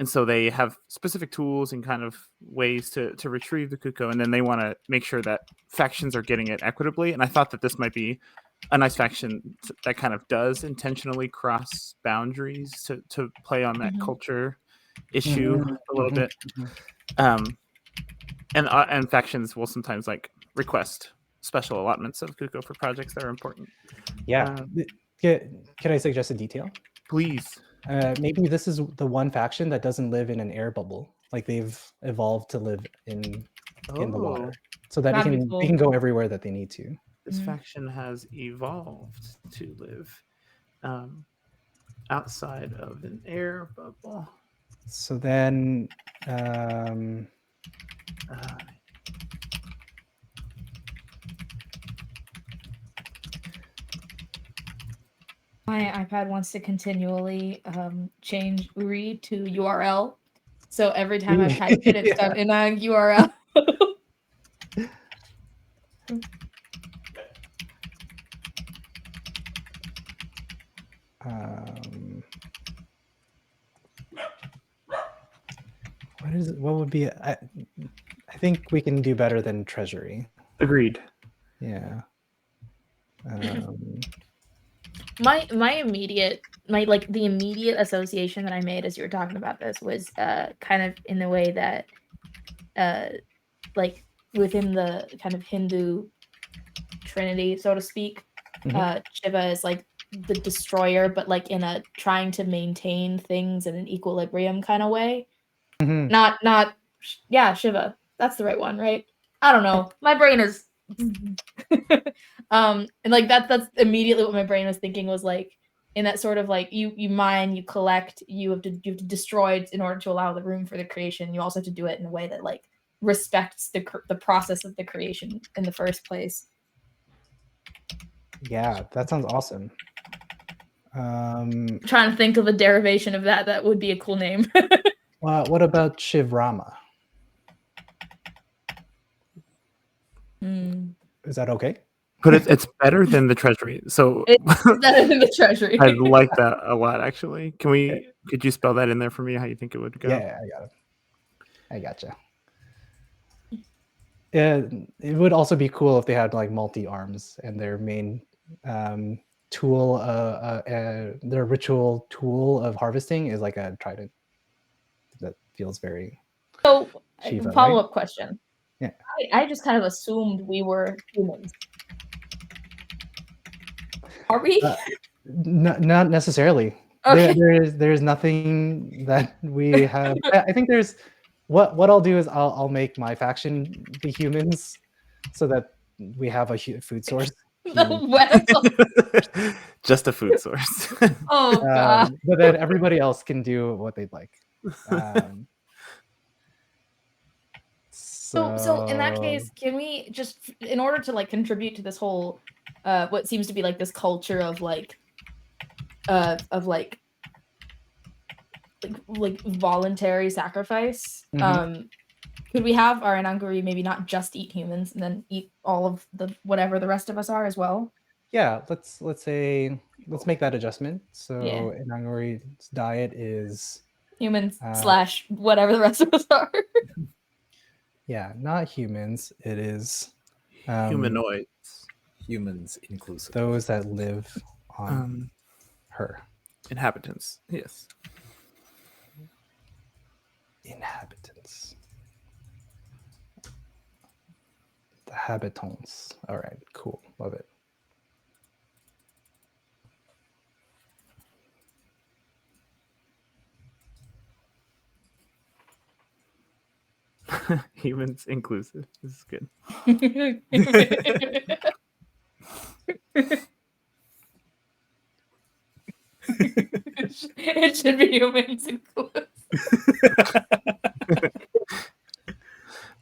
so they have specific tools and kind of ways to retrieve the Kuko, and then they want to make sure that factions are getting it equitably. And I thought that this might be a nice faction that kind of does intentionally cross boundaries to play on that culture issue a little bit. And factions will sometimes like request special allotments of Kuko for projects that are important. Yeah. Can I suggest a detail? Please. Maybe this is the one faction that doesn't live in an air bubble. Like they've evolved to live in the water, so that That'd be they cool. can go everywhere that they need to. This faction has evolved to live outside of an air bubble. So then, My iPad wants to continually change Uri to URL. So every time I type it, it's done in a URL. what would be? I think we can do better than Treasury. Agreed. Yeah. My immediate the immediate association that I made as you were talking about this was kind of in the way that like within the kind of Hindu trinity, so to speak, Shiva is like the destroyer, but like in a trying to maintain things in an equilibrium kind of way. Not Shiva. That's the right one, right? I don't know. My brain is and like that's immediately what my brain was thinking, was like in that sort of like you mine, you collect, you have to destroy it in order to allow the room for the creation. You also have to do it in a way that like respects the process of the creation in the first place. Yeah, that sounds awesome. Trying to think of a derivation of that. That would be a cool name. What about Shivrama? Is that okay? But it's better than the treasury. So It's better than the treasury. I like that a lot, actually. Could you spell that in there for me? How you think it would go? Yeah, I got it. I gotcha. Yeah, it would also be cool if they had like multi arms and their main tool, their ritual tool of harvesting is like a trident. That feels very So, Shiva, follow-up right? question. Yeah. I just kind of assumed we were humans. Are we? Not necessarily. Okay. There's nothing that we have. I think there's what I'll do is I'll make my faction be humans, so that we have a food source. Just a food source. Oh god. But then everybody else can do what they'd like. So in that case, can we just, in order to like contribute to this whole what seems to be like this culture of like voluntary sacrifice, could we have our Inang-Uri maybe not just eat humans and then eat all of the whatever the rest of us are as well? Yeah, let's make that adjustment. So Yeah. Inang-Uri's diet is Humans / whatever the rest of us are. Yeah, not humans. It is humanoids. Humans inclusive. Those that live on her. Inhabitants. Yes. Inhabitants. The habitants. All right, cool. Love it. Humans inclusive. This is good. It should be humans inclusive.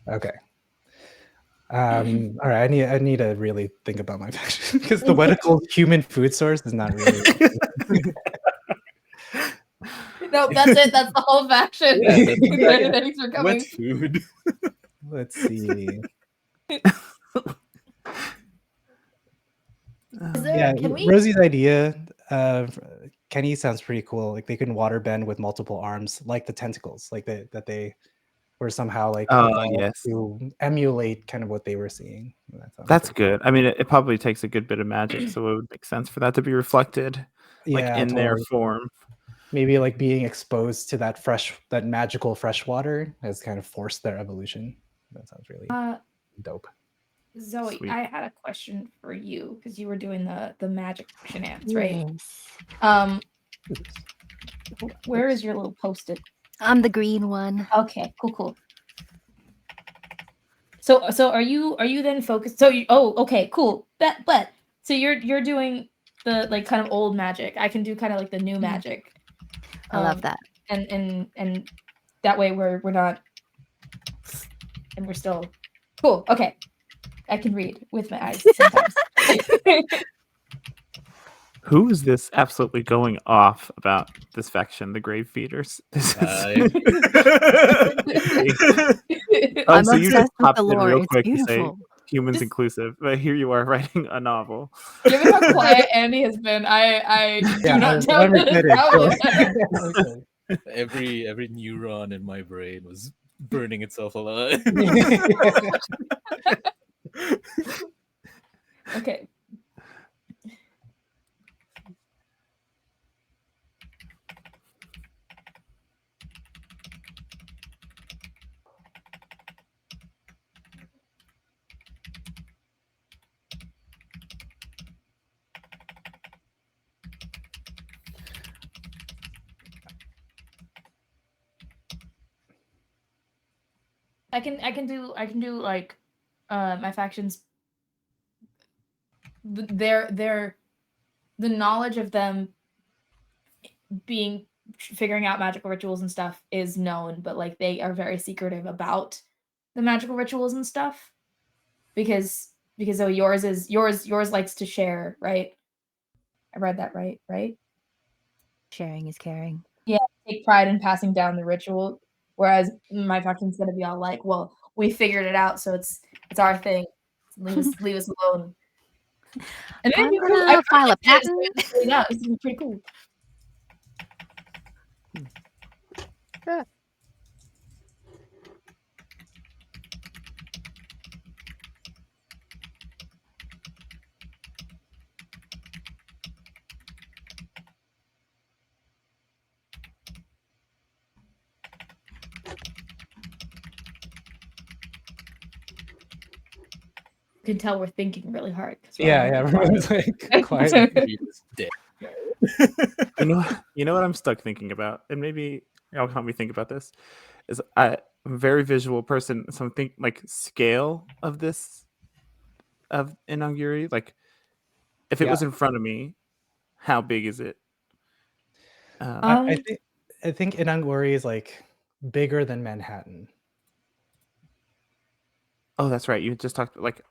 Okay. All right. I need to really think about my faction because the medical human food source is not really. No, that's it. That's the whole faction. Yeah, Thanks for coming. Wet food. Let's see. Rosie's idea of Kenny sounds pretty cool. Like they can water bend with multiple arms, like the tentacles, like that they were somehow like yes, to emulate kind of what they were seeing. That's good. I mean, it probably takes a good bit of magic, so it would make sense for that to be reflected, in their form. Maybe like being exposed to that magical fresh water has kind of forced their evolution. That sounds really dope. Zoe, sweet. I had a question for you because you were doing the magic shenanigans, right? Yes. Where is your little post-it? On the green one. Okay, cool. So are you then focused? So okay, cool. But so you're doing the like kind of old magic. I can do kind of like the new magic. I love that. And that way we're not, and we're still cool. Okay. I can read with my eyes sometimes. Who is this absolutely going off about this faction, the Grave Feeders? This is... I'm so you just with the in lore. real It's quick beautiful. To say humans inclusive, but here you are writing a novel. Given how quiet Andy has been, I do not doubt that. Every neuron in my brain was burning itself alive. Okay. I can do like my factions, the knowledge of them figuring out magical rituals and stuff is known, but like they are very secretive about the magical rituals and stuff because yours likes to share, right? I read that right? Sharing is caring. Take pride in passing down the ritual, whereas my faction's gonna be all like, "Well, we figured it out, so it's our thing. Leave us alone." And I'm then gonna file a patent. Yeah, it's pretty cool. Yeah. You can tell we're thinking really hard. Yeah, everyone's like quiet. He's dead. You know what I'm stuck thinking about, and maybe y'all help me think about this. Is I'm a very visual person, so I'm thinking like scale of this of Inang-Uri. Like, if it Yeah. was in front of me, how big is it? I think Inang-Uri is like bigger than Manhattan. Oh, that's right. You just talked like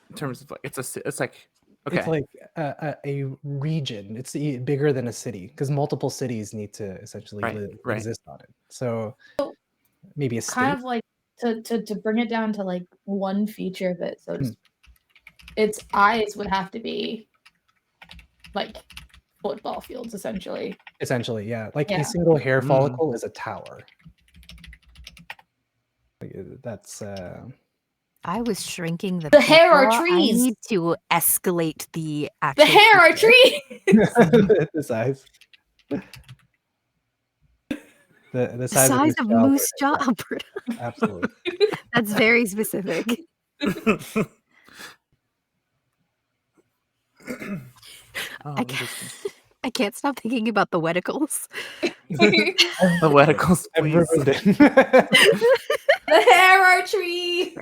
in terms of like it's like okay. It's like a region. It's bigger than a city because multiple cities need to essentially Right. exist on it. So maybe a state. kind of like to bring it down to like one feature of it. So just its eyes would have to be like football fields, essentially. Essentially, yeah. Like Yeah. a single hair follicle is a tower. That's I was shrinking The hair are people. trees. I need to escalate the The actual hair are feature. trees. the size. The The size size of moose jaw. yeah, Alberta. absolutely. That's very specific. I can't stop thinking about the weticles. The weticles, please. The hair are trees.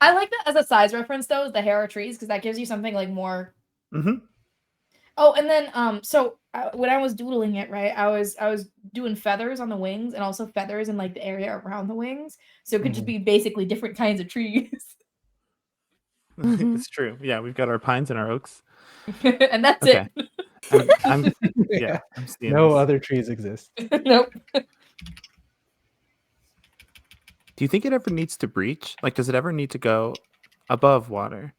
I like that as a size reference, though, the hair are trees, because that gives you something like more. Oh, and then so when I was doodling it, right, I was doing feathers on the wings and also feathers in like the area around the wings, so it could just be basically different kinds of trees. It's true. Yeah, we've got our pines and our oaks, and that's it. I'm seeing no this. other trees exist. Nope. Do you think it ever needs to breach? Like, does it ever need to go above water?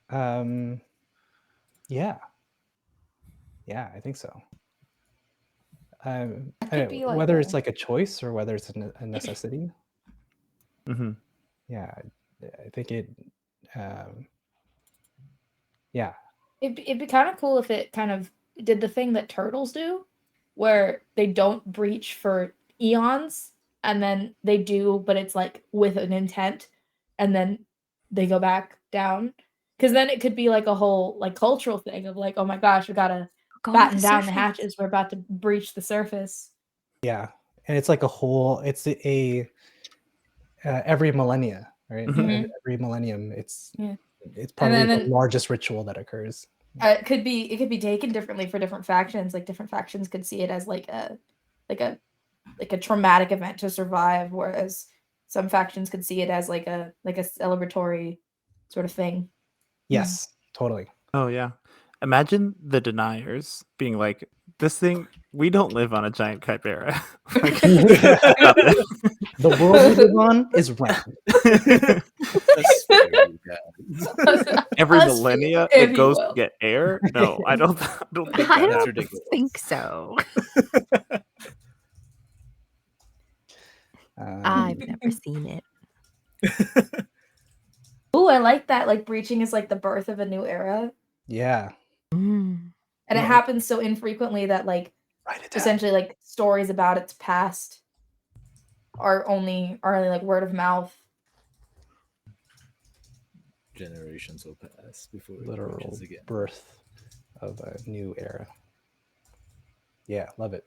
Yeah, I think so. Whether it's like a choice or whether it's a necessity. Yeah, I think it. Yeah, it'd be kind of cool if it kind of did the thing that turtles do, where they don't breach for eons, and then they do, but it's like with an intent, and then they go back down. Because then it could be like a whole like cultural thing of like, oh my gosh, we gotta batten down the hatches. We're about to breach the surface. Yeah, and it's like a whole. It's a every millennia, right? Every millennium, it's probably the largest ritual that occurs. It could be taken differently for different factions. Like different factions could see it as like a traumatic event to survive, whereas some factions could see it as like a celebratory sort of thing. Yes, totally. Oh yeah. Imagine the deniers being like, this thing, we don't live on a giant chimera. Like, the world we live on is round. Every millennia it goes to get air? No, I don't think that's ridiculous. Think so. I've never seen it. Oh, I like that. Like breaching is like the birth of a new era. Yeah. And it happens so infrequently that like essentially like stories about its past are only like word of mouth. Generations will pass before literal it again. Birth of a new era. Yeah, love it.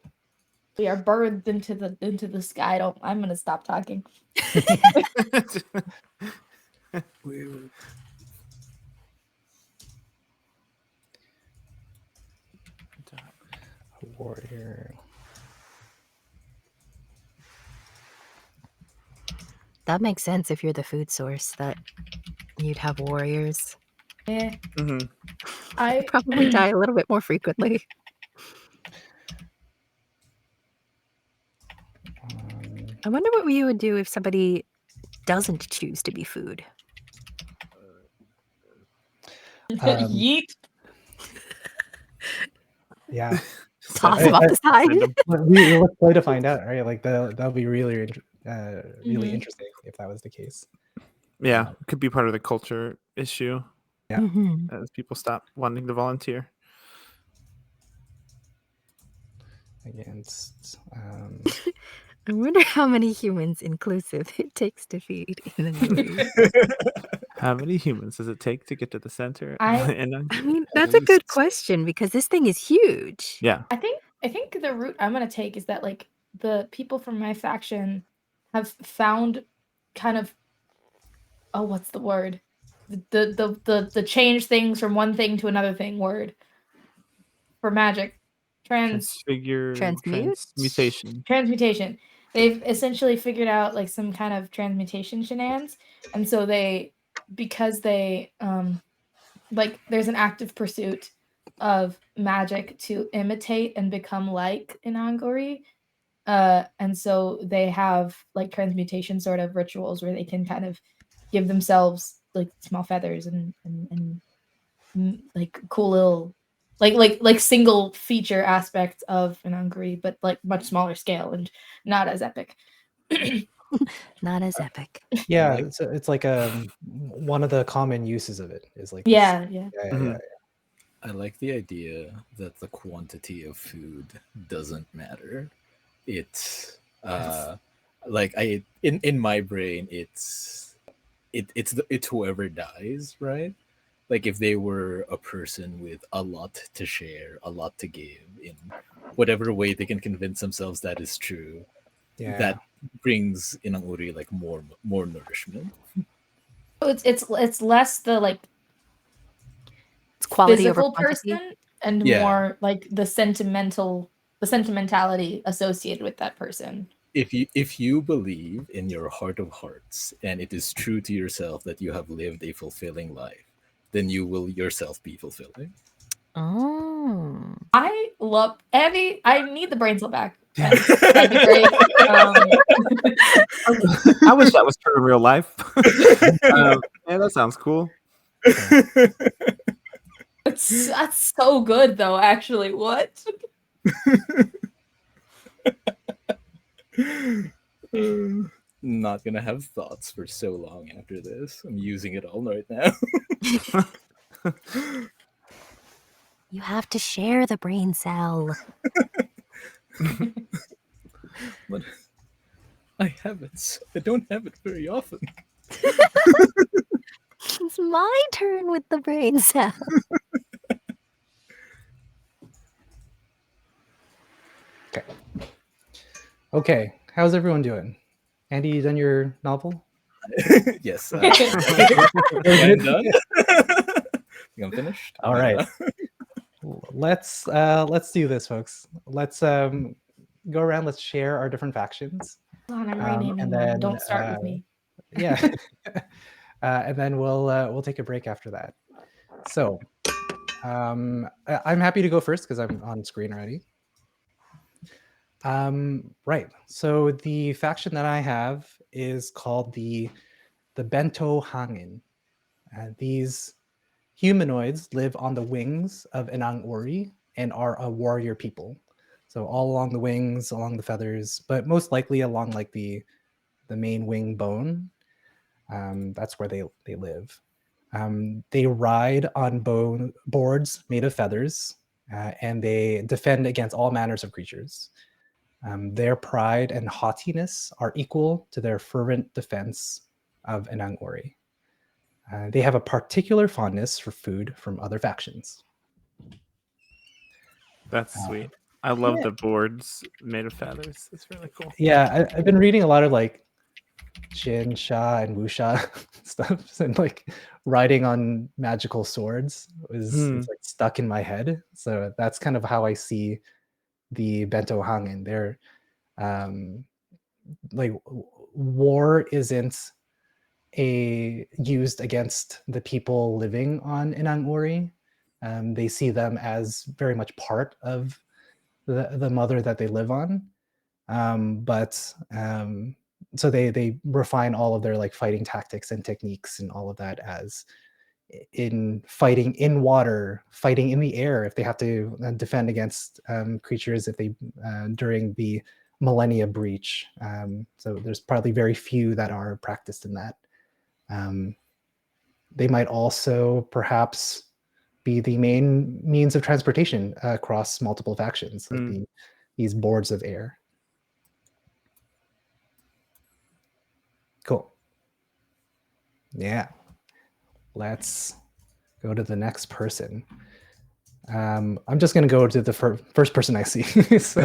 We are birthed into the sky. I'm gonna stop talking. Warrior. That makes sense if you're the food source, that you'd have warriors. Yeah. Mhm. I Probably die a little bit more frequently. I wonder what you would do if somebody doesn't choose to be food. Yeet. Yeah. Toss I- them off I- the side. Random. Let's play to find out, right? Like that'll be really really Mhm. interesting if that was the case. Yeah, it could be part of the culture issue Yeah. Mhm. as people stop wanting to volunteer. Against I wonder how many humans inclusive it takes to feed Inang-Uri. How many humans does it take to get to the center? I- And I mean, that's a good question because this thing is huge. yeah, I think the route I'm gonna take is that like the people from my faction have found kind of what's the word? The change things from one thing to another thing word for magic. transfigure, Transmute? transmutation. Transmutation. They've essentially figured out like some kind of transmutation shenanigans, and so because they like there's an active pursuit of magic to imitate and become like Inang-Uri. And so they have like transmutation sort of rituals where they can kind of give themselves like small feathers and like cool little like single feature aspects of Inang-Uri, but like much smaller scale and not as epic. Not as epic. yeah, Like- it's like one of the common uses of it is like Yeah. yeah. Mhm. I like the idea that the quantity of food doesn't matter. It's like I in my brain it's whoever dies, right? Like if they were a person with a lot to share, a lot to give in whatever way they can convince themselves that is true, Yeah. that brings Inang-Uri like more nourishment. So it's less the like It's quality over physical quantity. person and Yeah. more like the sentimentality associated with that person. If you believe in your heart of hearts and it is true to yourself that you have lived a fulfilling life, then you will yourself be fulfilling. Oh. I love Andy. I need the brain cell back. That'd be great. I wish that was true in real life. Yeah, that sounds cool. That's so good though. Actually, what? Not gonna have thoughts for so long after this. I'm using it all right now. You have to share the brain cell. But I have it. I don't have it very often. It's my turn with the brain cell. Okay, how's everyone doing? Andy, you done your novel? Yes. I'm done. I'm finished. All right. Let's do this, folks. Let's go around. Let's share our different factions. Hold on, I'm And renaming then, them. Don't start with me. Yeah, and then we'll take a break after that. So, I'm happy to go first because I'm on screen already. Right. So the faction that I have is called the Bento Hangin. These humanoids live on the wings of Inang-Uri and are a warrior people. So all along the wings, along the feathers, but most likely along like the main wing bone. That's where they live. They ride on boards made of feathers, and they defend against all manners of creatures. Their pride and haughtiness are equal to their fervent defense of Inang-Uri. They have a particular fondness for food from other factions. That's sweet. I love yeah. the boards made of feathers. It's really cool. Yeah, I've been reading a lot of like Jin Sha and Wuxia stuff, and like riding on magical swords is it's like stuck in my head. So that's kind of how I see the Bento Hangin. They're like war isn't used against the people living on Inang-Uri. They see them as very much part of the mother that they live on. So they refine all of their like fighting tactics and techniques and all of that as in fighting in water, fighting in the air if they have to defend against creatures if they during the millennia breach. So there's probably very few that are practiced in that. They might also perhaps be the main means of transportation across multiple factions, like these boards of air. Cool. Yeah. Let's go to the next person. I'm just going to go to the first person I see. So,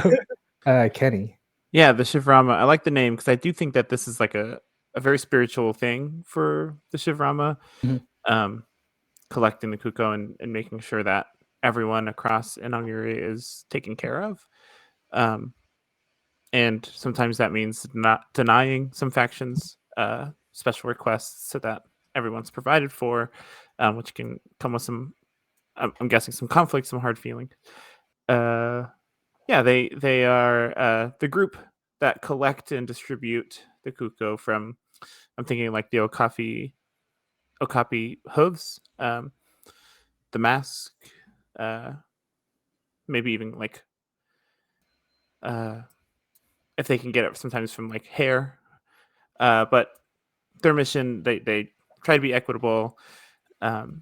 Kenny. Yeah, the Shivrama. I like the name because I do think that this is like a very spiritual thing for the Shivrama. Collecting the Kuko and making sure that everyone across Inang-Uri is taken care of. And sometimes that means not denying some factions special requests so that everyone's provided for, which can come with some, I'm guessing, some conflict, some hard feeling. Yeah, they are the group that collect and distribute the Kuko from, I'm thinking like the Okapi hooves, the mask, maybe even like if they can get it sometimes from like hair, but their mission, they try to be equitable and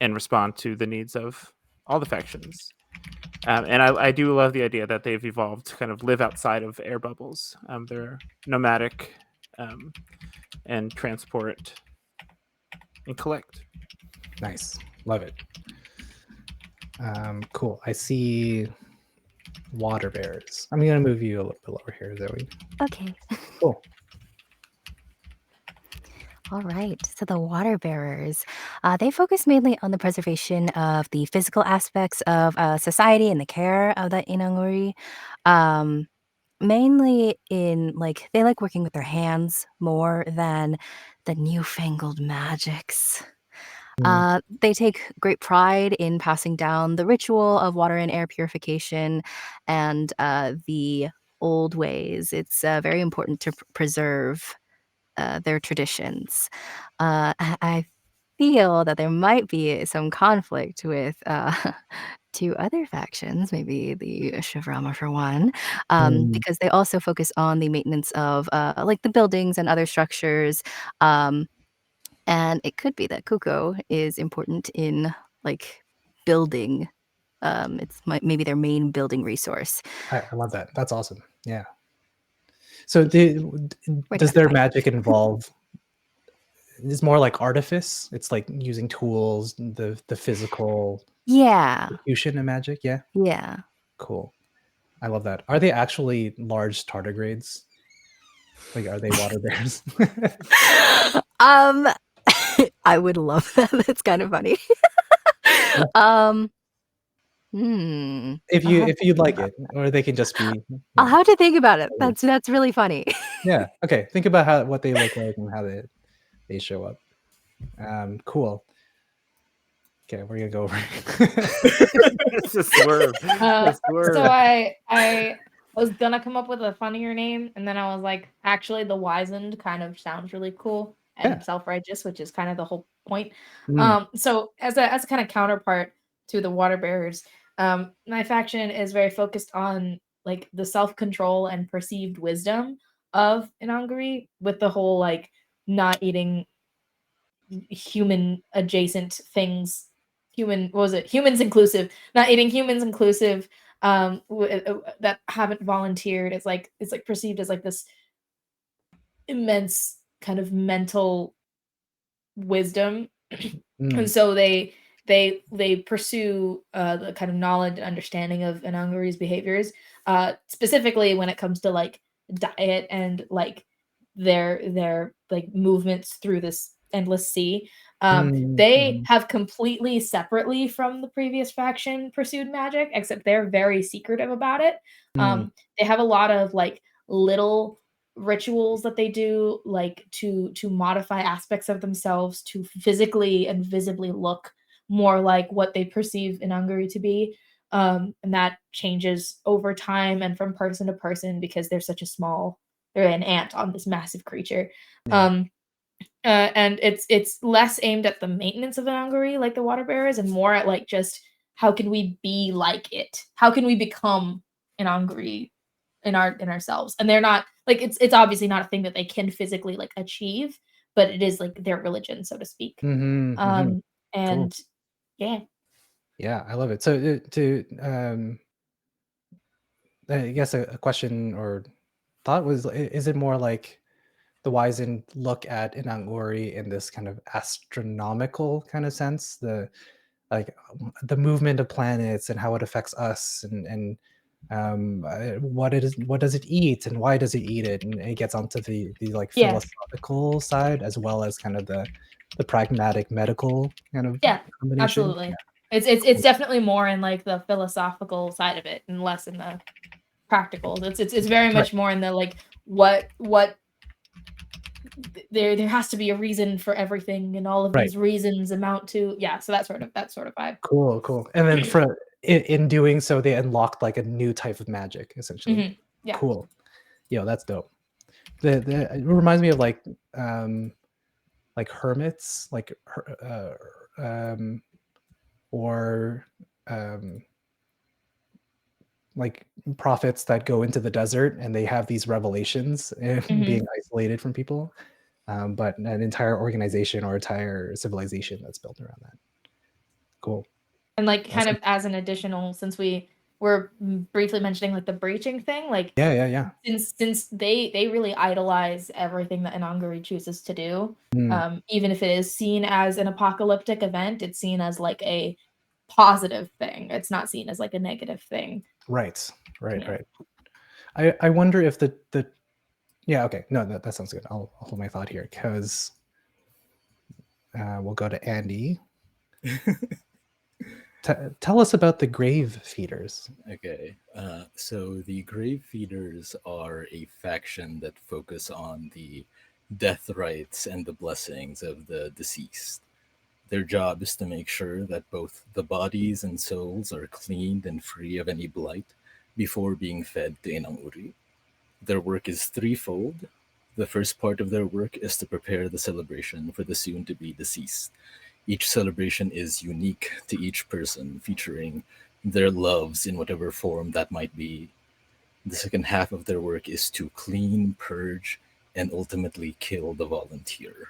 respond to the needs of all the factions. And I do love the idea that they've evolved to kind of live outside of air bubbles. They're nomadic and transport and collect. Nice. Love it. Cool. I see water bears. I'm going to move you a little bit lower here, Zoe. Okay. Cool. All right. So the water bearers, they focus mainly on the preservation of the physical aspects of society and the care of the Inang-Uri. Mainly in like they like working with their hands more than the newfangled magics. They take great pride in passing down the ritual of water and air purification and the old ways. It's very important to preserve their traditions. I feel that there might be some conflict with two other factions, maybe the Shivrama for one, because they also focus on the maintenance of like the buildings and other structures. And it could be that Kuko is important in like building. It's maybe their main building resource. I love that. That's awesome. Yeah. So does their magic involve? It's more like artifice. It's like using tools, the physical execution of magic. Yeah. Yeah. Cool. I love that. Are they actually large tardigrades? Like, are they water bears? I would love that. That's kind of funny. If you'd like it, or they can just be. I'll have to think about it. That's really funny. Yeah. Okay. Think about what they look like and how they show up. Cool. Okay, we're gonna go over. It's a swerve. So I was gonna come up with a funnier name, and then I was like, actually, the Wizened kind of sounds really cool and self-righteous, which is kind of the whole point. So as a kind of counterpart to the water bearers, my faction is very focused on like the self-control and perceived wisdom of Inang-Uri, with the whole like not eating human adjacent things. Humans inclusive, not eating humans inclusive, that haven't volunteered. It's like perceived as like this immense kind of mental wisdom. And so they pursue the kind of knowledge and understanding of Inang-Uri's behaviors, specifically when it comes to like diet and like their like movements through this endless sea. They have completely separately from the previous faction pursued magic, except they're very secretive about it. They have a lot of like little rituals that they do, like to modify aspects of themselves to physically and visibly look more like what they perceive Inang-Uri to be. And that changes over time and from person to person because they're such a small, they're an ant on this massive creature. Yeah. And it's less aimed at the maintenance of Inang-Uri like the water bearers, and more at like just how can we be like it? How can we become Inang-Uri in ourselves? And they're not like it's obviously not a thing that they can physically like achieve, but it is like their religion, so to speak. Cool. And yeah. Yeah, I love it. So I guess a question or thought was, is it more like the Wizen look at Inang-Uri in this kind of astronomical kind of sense, like the movement of planets and how it affects us, and what does it eat and why does it eat it, and it gets onto the like Yeah. philosophical side as well as kind of the pragmatic medical kind of Yeah, combination. absolutely. It's definitely more in like the philosophical side of it and less in the practical. It's very much more in the like what there has to be a reason for everything, and all of these reasons amount to so that sort of vibe. Cool. And then in doing so, they unlocked like a new type of magic, essentially. Yeah. Cool. That's dope. It reminds me of like hermits, like or like prophets that go into the desert and they have these revelations and being isolated from people. But an entire organization or entire civilization that's built around that. Cool. And like kind of as an additional, since we were briefly mentioning like the breaching thing, like yeah. Since they really idolize everything that Inang-Uri chooses to do, even if it is seen as an apocalyptic event, it's seen as like a positive thing. It's not seen as like a negative thing. Right. I wonder if the okay, no, that sounds good. I'll hold my thought here because we'll go to Andy. Tell us about the grave feeders. Okay, so the grave feeders are a faction that focus on the death rites and the blessings of the deceased. Their job is to make sure that both the bodies and souls are cleaned and free of any blight before being fed to Inang-Uri. Their work is threefold. The first part of their work is to prepare the celebration for the soon-to-be deceased. Each celebration is unique to each person, featuring their loves in whatever form that might be. The second half of their work is to clean, purge, and ultimately kill the volunteer.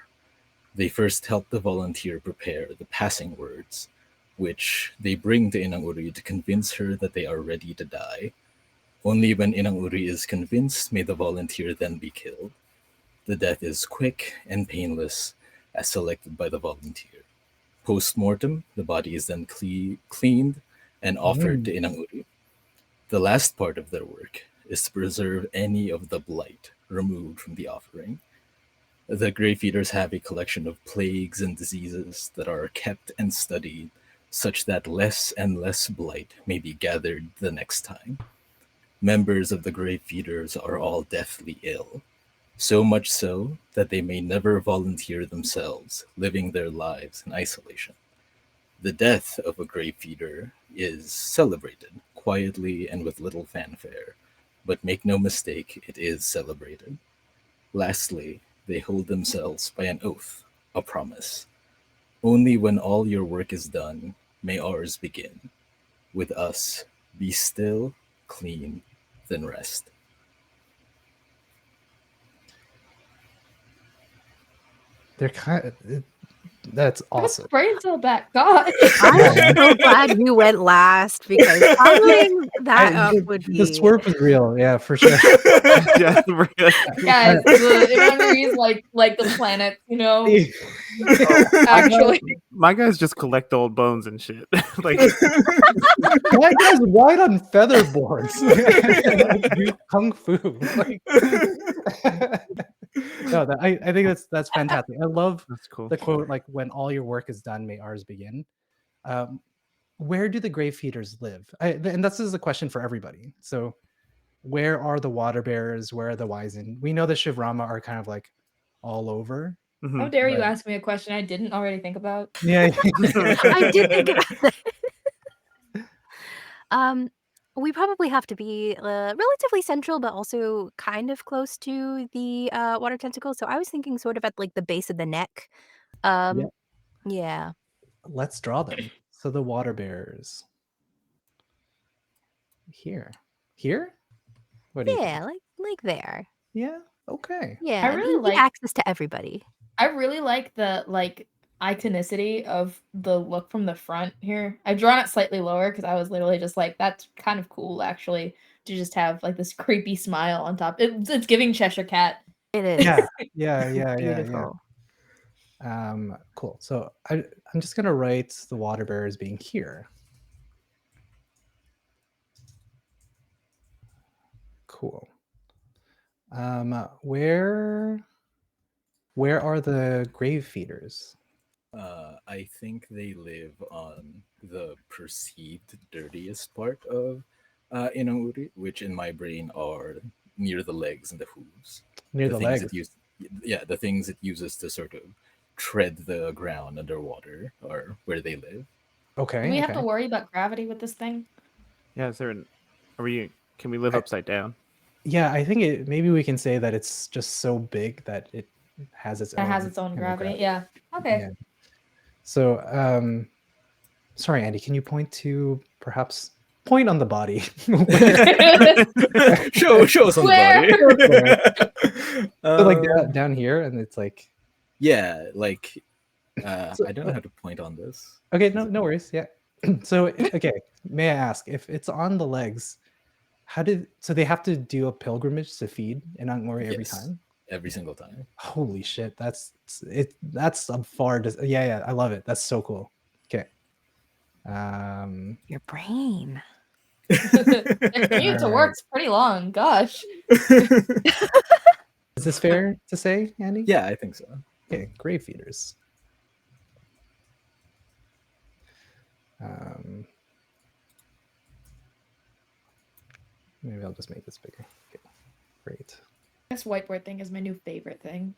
They first help the volunteer prepare the passing words, which they bring to Inang-Uri to convince her that they are ready to die. Only when Inang-Uri is convinced may the volunteer then be killed. The death is quick and painless, as selected by the volunteer. Post-mortem, the body is then cleaned and offered to Inang-Uri. The last part of their work is to preserve any of the blight removed from the offering. The grave feeders have a collection of plagues and diseases that are kept and studied such that less and less blight may be gathered the next time. Members of the grave feeders are all deathly ill, so much so that they may never volunteer themselves, living their lives in isolation. The death of a grave feeder is celebrated quietly and with little fanfare, but make no mistake, it is celebrated. Lastly, they hold themselves by an oath, a promise. Only when all your work is done may ours begin. With us, be still, clean, then rest. They're that's awesome. Brain cell back, God. I'm so glad you went last because following that up would be. The swerve was real, yeah, for sure. Yeah, Guys, the Inang-Uri is like the planet, you know. Actually, my guys just collect old bones and shit. Like my guys ride on feather boards and do kung fu. Like, no, I think that's fantastic. I love that's cool. the quote, like, when all your work is done, may ours begin. Where do the grave feeders live? And this is a question for everybody. So where are the water bearers? Where are the Wizened? We know the Shivrama are kind of like all over. How dare you Right. ask me a question I didn't already think about? Yeah. I did think about that. We probably have to be relatively central, but also kind of close to the water tentacles. So I was thinking sort of at like the base of the neck. Yeah. Yeah. Let's draw them. So the water bearers. Here. Here? What do you Yeah, think? like there. Yeah. Okay. Yeah, really the like- access to everybody. I really like the iconicity of the look from the front here. I've drawn it slightly lower because I was literally just like, that's kind of cool actually to just have like this creepy smile on top. It's giving Cheshire Cat. It is. Yeah. Beautiful. Cool. So I'm just gonna write the water bearers being here. Cool. Where are the grave feeders? I think they live on the perceived dirtiest part of Inang-Uri, which in my brain are near the legs and the hooves. Near the things legs. the things it uses to sort of tread the ground underwater are where they live. Okay. Do we have okay. to worry about gravity with this thing? Yeah, can we live upside down? Yeah, I think maybe we can say that it's just so big that it has its It own has its own kind of gravity. Yeah. Okay. Yeah. So, sorry, Andy, can you perhaps point on the body? show us on the body. So, like down here, and it's like, Yeah, like So, I don't know how to point on this. okay, no worries. Yeah. So, okay, may I ask if it's on the legs? So they have to do a pilgrimage to feed Inang-Uri every Yes. time? Every single time. Holy shit, that's a far yeah, I love it. That's so cool. Okay. Your brain. The commute to work's pretty long. Gosh. Is this fair to say, Andy? Yeah, I think so. Okay, grave feeders. Maybe I'll just make this bigger. Okay, great. This whiteboard thing is my new favorite thing.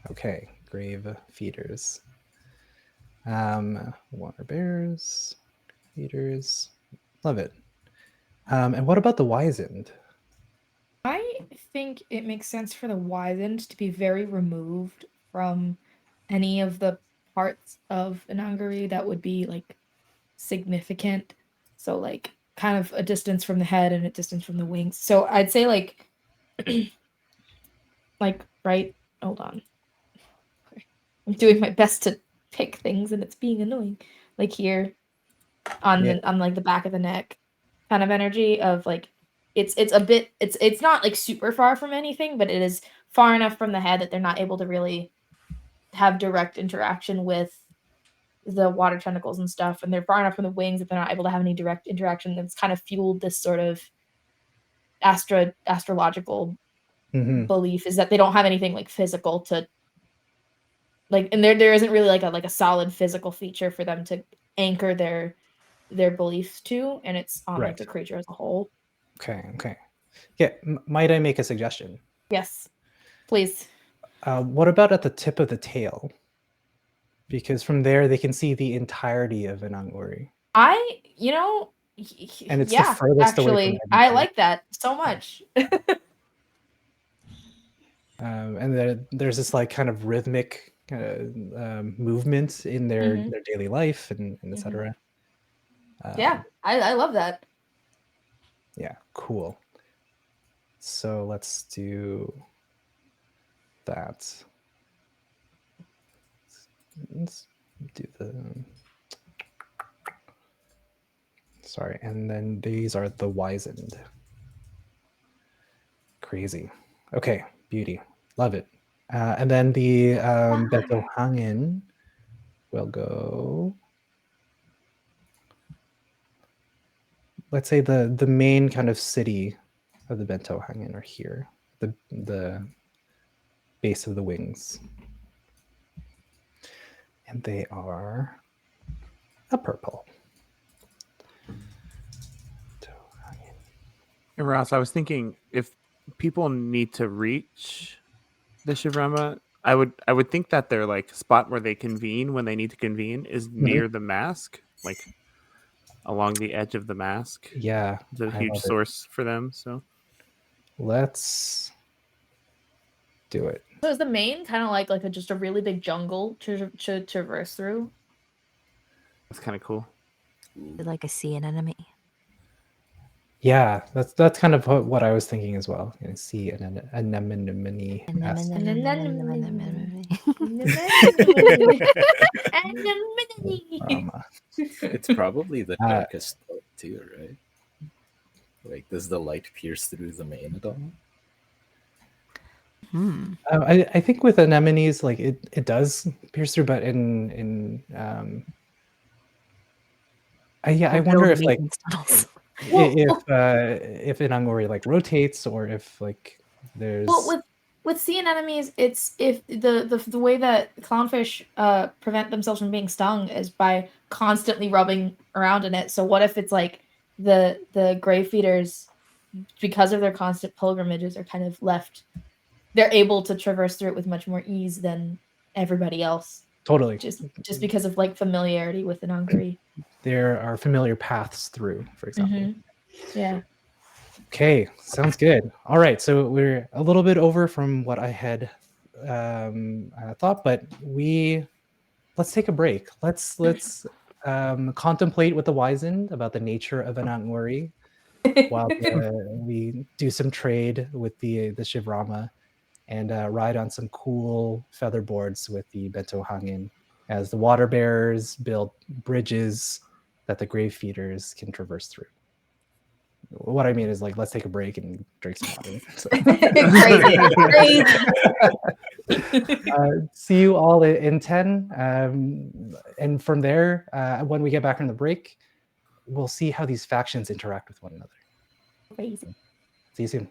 Okay, grave feeders. Water bears, feeders. Love it. And what about the wizened? I think it makes sense for the wizened to be very removed from any of the parts of Inang-Uri that would be like significant. So like kind of a distance from the head and a distance from the wings. So I'd say like right. Hold on. Okay. I'm doing my best to pick things and it's being annoying. Like here on like the back of the neck kind of energy of like it's a bit it's not like super far from anything, but it is far enough from the head that they're not able to really have direct interaction with the water tentacles and stuff, and they're far enough from the wings that they're not able to have any direct interaction. That's kind of fueled this sort of astrological belief is that they don't have anything like physical to like, and there isn't really like a solid physical feature for them to anchor their beliefs to, and it's on like the creature as a whole. Okay. Yeah, might I make a suggestion? Yes, please. What about at the tip of the tail? Because from there they can see the entirety of Inang-Uri. And it's the furthest away from I like that so much. And there's this like kind of rhythmic movement in their daily life and etc. Yeah, I love that. Yeah, cool. So let's do that. Let's do sorry, and then these are the wizened. Crazy. Okay, beauty. Love it. And then the Beto Hangin will go. Let's say the main kind of city of the Bento Hangin are here. The base of the wings. And they are a purple. And Ross, I was thinking if people need to reach the Shivrama, I would think that their like spot where they convene when they need to convene is near the mask, like along the edge of the mask. Yeah, It's a I huge love it. source for them. So Let's do it. So is the main kind of like just a really big jungle to traverse through? that's kind of cool. Like a sea anemone. Yeah, that's kind of what I was thinking as well. You know, see an anemone. mask. Shivrama. It's probably the Uh, darkest part too, right? Like, does the light pierce through the mane at all? I think with anemones, like it does pierce through, but in I wonder if like if Inang-Uri like rotates or if like there's with sea anemones, it's if the way that clownfish prevent themselves from being stung is by constantly rubbing around in it. So what if it's like the grave feeders, because of their constant pilgrimages, are kind of left, they're able to traverse through it with much more ease than everybody else. totally Just because of like familiarity with Inang-Uri. there are familiar paths through, for example. Yeah. Okay, sounds good. All right, so we're a little bit over from what I had thought, but let's take a break. Let's contemplate with the wizened about the nature of Inang-Uri while we do some trade with the Shivrama and ride on some cool feather boards with the Bento Hangin as the water bearers build bridges that the grave feeders can traverse through. What I mean is, like, let's take a break and drink some water. So. Crazy. See you all in 10. And from there, when we get back from the break, we'll see how these factions interact with one another. Crazy. See you soon.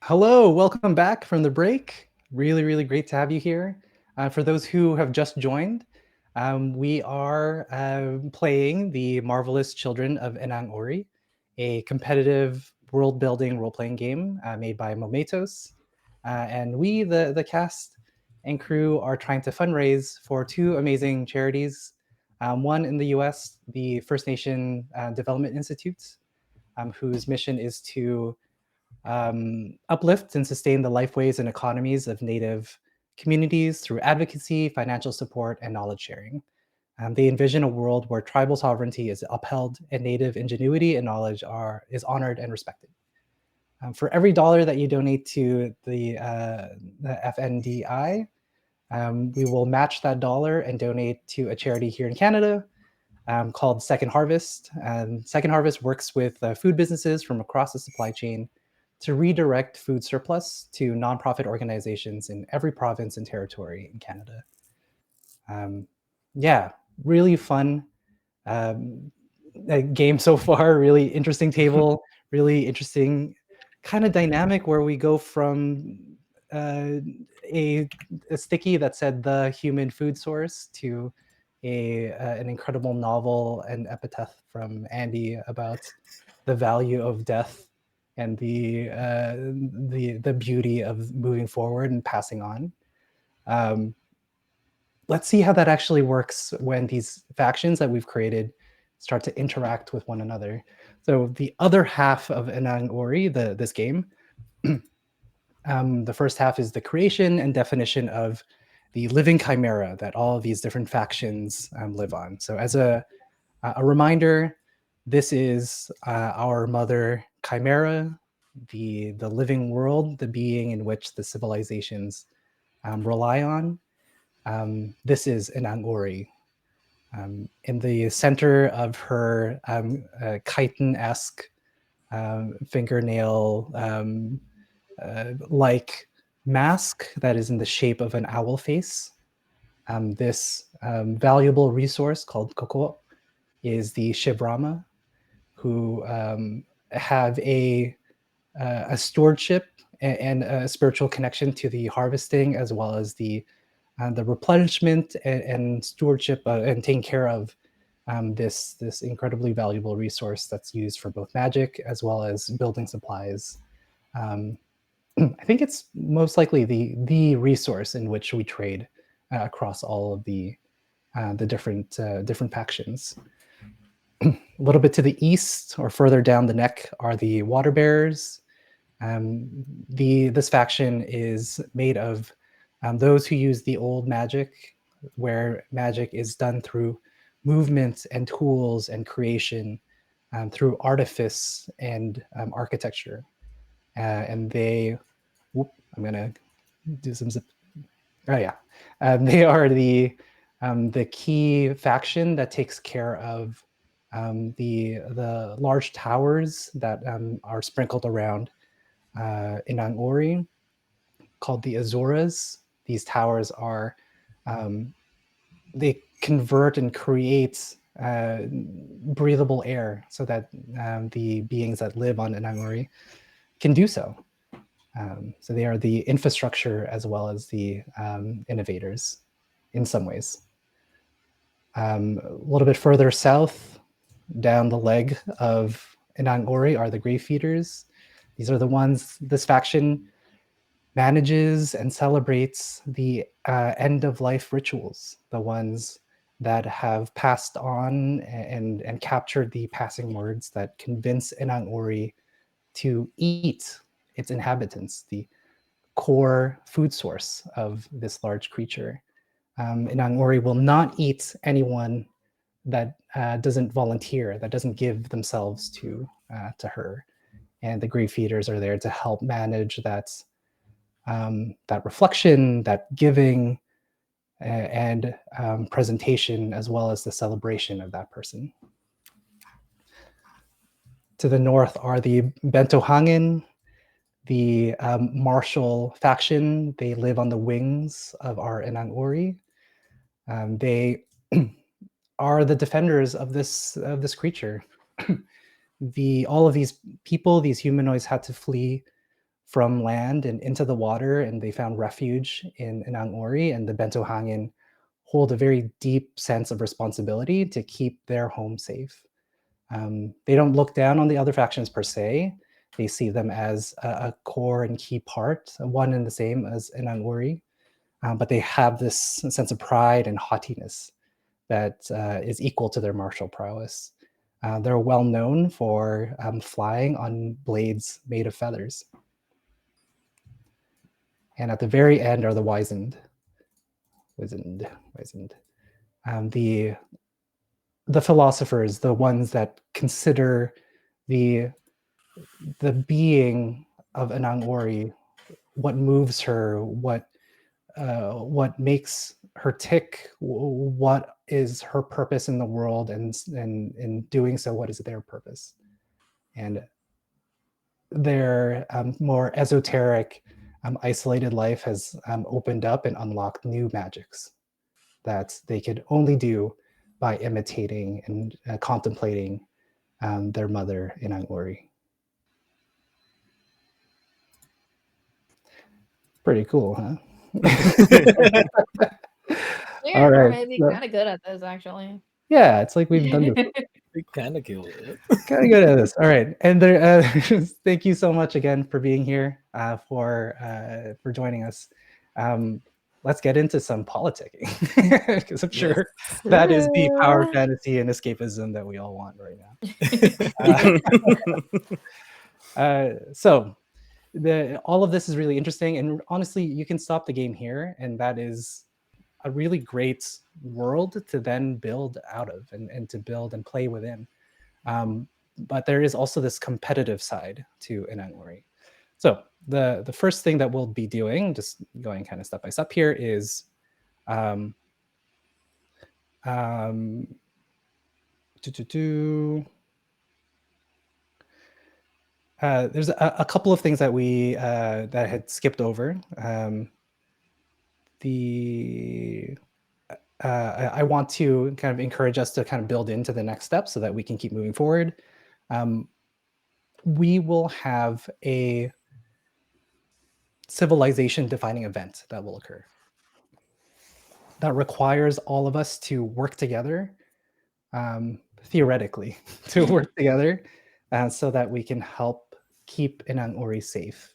Hello, welcome back from the break. Really, really great to have you here. For those who have just joined, we are playing The Marvelous Children of Inang-Uri, a competitive world-building role-playing game made by Momentos. And we, the cast and crew, are trying to fundraise for two amazing charities. One in the US, the First Nation Development Institute, whose mission is to uplift and sustain the lifeways and economies of Native communities through advocacy, financial support, and knowledge sharing. They envision a world where tribal sovereignty is upheld and Native ingenuity and knowledge is honored and respected. For every dollar that you donate to the FNDI, we will match that dollar and donate to a charity here in Canada called Second Harvest. Second Harvest works with food businesses from across the supply chain to redirect food surplus to nonprofit organizations in every province and territory in Canada. Yeah, really fun game so far. Really interesting table. Really interesting kind of dynamic where we go from a sticky that said the human food source to an incredible novel and epitaph from Andy about the value of death and the beauty of moving forward and passing on. Let's see how that actually works when these factions that we've created start to interact with one another. So the other half of Inang-Uri, this game, the first half is the creation and definition of the living chimera that all of these different factions live on. So as a reminder, this is our mother chimera, the living world, the being in which the civilizations rely on. This is Inang-Uri. In the center of her chitin-esque fingernail like mask that is in the shape of an owl face. This valuable resource called Koko is the Shibrama, who have a stewardship and a spiritual connection to the harvesting, as well as the replenishment and stewardship and taking care of this incredibly valuable resource that's used for both magic as well as building supplies. I think it's most likely the resource in which we trade across all of the different factions. A little bit to the east or further down the neck are the water bearers. This faction is made of those who use the old magic, where magic is done through movement and tools and creation, through artifice and architecture. And they, I'm gonna do some zip. Oh yeah, they are the key faction that takes care of the large towers that are sprinkled around Inang-Uri, called the Azuras. These towers are they convert and create breathable air so that the beings that live on Inang-Uri can do so. So they are the infrastructure as well as the innovators in some ways. A little bit further south, down the leg of Inang-Uri, are the Grave Feeders. These are the ones this faction manages and celebrates the end-of-life rituals, the ones that have passed on and captured the passing words that convince Inang-Uri to eat its inhabitants, the core food source of this large creature. Inang-Uri will not eat anyone that doesn't volunteer, that doesn't give themselves to her. And the Grave Feeders are there to help manage that reflection, that giving, and presentation, as well as the celebration of that person. To the north are the Bentohangin, the martial faction. They live on the wings of our Inang-Uri. They are the defenders of this creature. All of these people, these humanoids, had to flee from land and into the water, and they found refuge in Inang-Uri, and the Bento Hangin hold a very deep sense of responsibility to keep their home safe. They don't look down on the other factions per se. They see them as a core and key part, one and the same as Inang-Uri, but they have this sense of pride and haughtiness that is equal to their martial prowess. They're well known for flying on blades made of feathers. And at the very end are the wizened. The philosophers, the ones that consider the being of Inang-Uri, what moves her, what makes her tick, what is her purpose in the world, and in doing so, what is their purpose. And their more esoteric, isolated life has opened up and unlocked new magics that they could only do by imitating and contemplating their mother, Inang-Uri. Pretty cool, huh? Yeah, All we're right. maybe So- kind of good at this, actually. yeah, it's like we've done this. We kind of killed it. Kind of good at this. All right, and there, thank you so much again for being here, for joining us. Let's get into some politicking, because I'm sure that is the power fantasy and escapism that we all want right now. So all of this is really interesting, and honestly, you can stop the game here, and that is a really great world to then build out of and to build and play within. But there is also this competitive side to Inang-Uri. So the first thing that we'll be doing, just going kind of step by step here, is there's a couple of things that we that had skipped over. I want to kind of encourage us to kind of build into the next step so that we can keep moving forward. We will have a civilization defining event that will occur that requires all of us to work together, theoretically, to work together so that we can help keep Inang-Uri safe.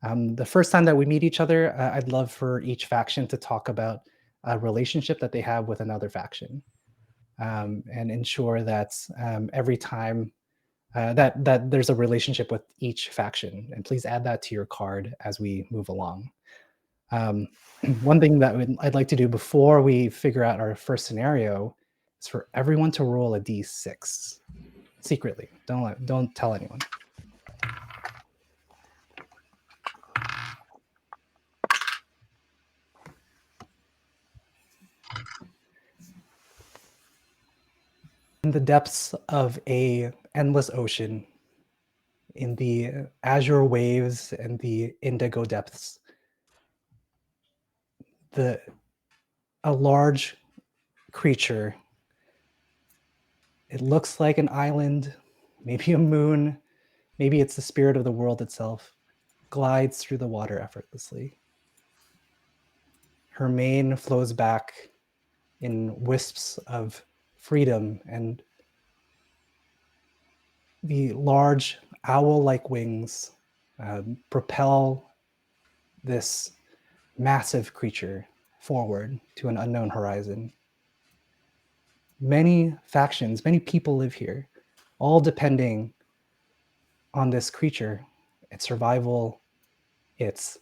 The first time that we meet each other, I'd love for each faction to talk about a relationship that they have with another faction, and ensure that every time that there's a relationship with each faction. And please add that to your card as we move along. One thing that I'd like to do before we figure out our first scenario is for everyone to roll a d6 secretly. Don't tell anyone. In the depths of a endless ocean, in the azure waves and the indigo depths, a large creature, it looks like an island, maybe a moon, maybe it's the spirit of the world itself, glides through the water effortlessly. Her mane flows back in wisps of freedom, and the large owl-like wings propel this massive creature forward to an unknown horizon. Many factions, many people live here, all depending on this creature, its survival, its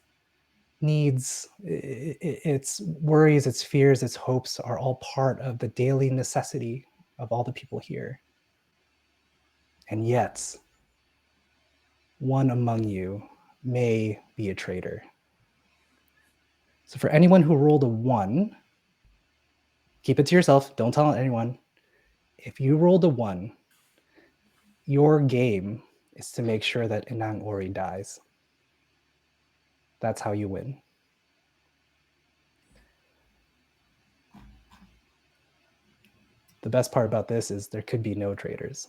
needs, its worries, its fears, its hopes are all part of the daily necessity of all the people here. And yet, one among you may be a traitor. So for anyone who rolled a 1, keep it to yourself, don't tell anyone. If you rolled a 1, your game is to make sure that Inang-Uri dies. That's how you win. The best part about this is there could be no traitors.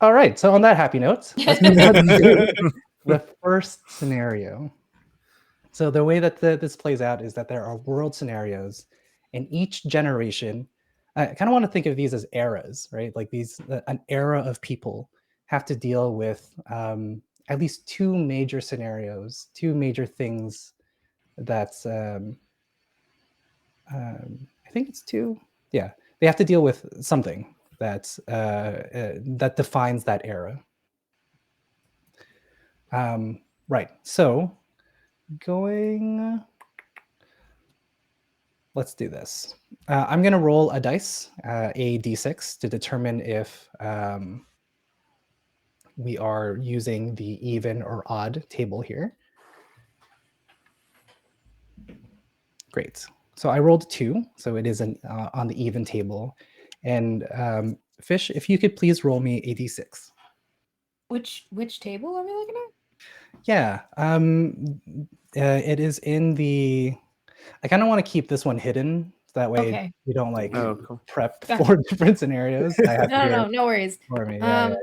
All right. So on that happy note, let's move on to the first scenario. So the way that this plays out is that there are world scenarios, and each generation, I kind of want to think of these as eras, right? Like these, an era of people have to deal with at least two major scenarios, two major things that's, I think it's two. Yeah, they have to deal with something that's that defines that era. Right. So let's do this. I'm going to roll a dice, a d6, to determine if we are using the even or odd table here. Great. So I rolled 2, so it is on the even table. And Fish, if you could please roll me a d6. Which table are we looking at? Yeah, it is in the. I kind of want to keep this one hidden, so that way Okay. we don't like Oh, cool. prep Gotcha. 4 different scenarios. I have to hear No, it no worries. for me. Yeah.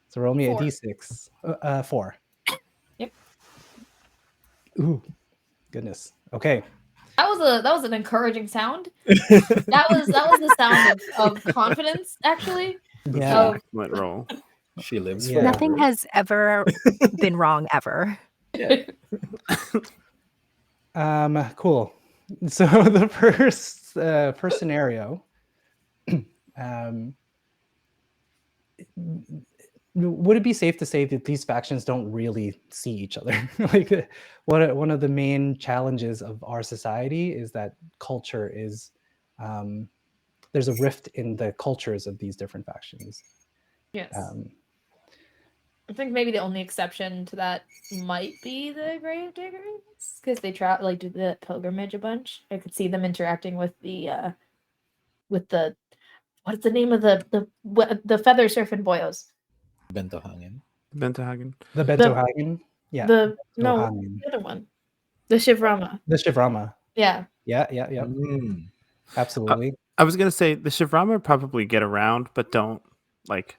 So roll me 4. a d6. 4. Yep. Ooh, goodness. Okay. That was an encouraging sound. That was the sound of confidence, actually. Yeah. Excellent roll. She lives Yeah. forever. Nothing has ever been wrong ever. Yeah. Cool. So the first scenario, would it be safe to say that these factions don't really see each other? Like one of the main challenges of our society is that culture is there's a rift in the cultures of these different factions. Yes. I think maybe the only exception to that might be the grave diggers, because they do the pilgrimage a bunch. I could see them interacting with the what's the name of the feather surfing boyos? Bentohangen. Bentohagen. The Bentohagen? Yeah. The Bentohagen. other one. The Shivrama. The Shivrama. Yeah. Yeah. Mm. Absolutely. I was gonna say the Shivrama probably get around, but don't like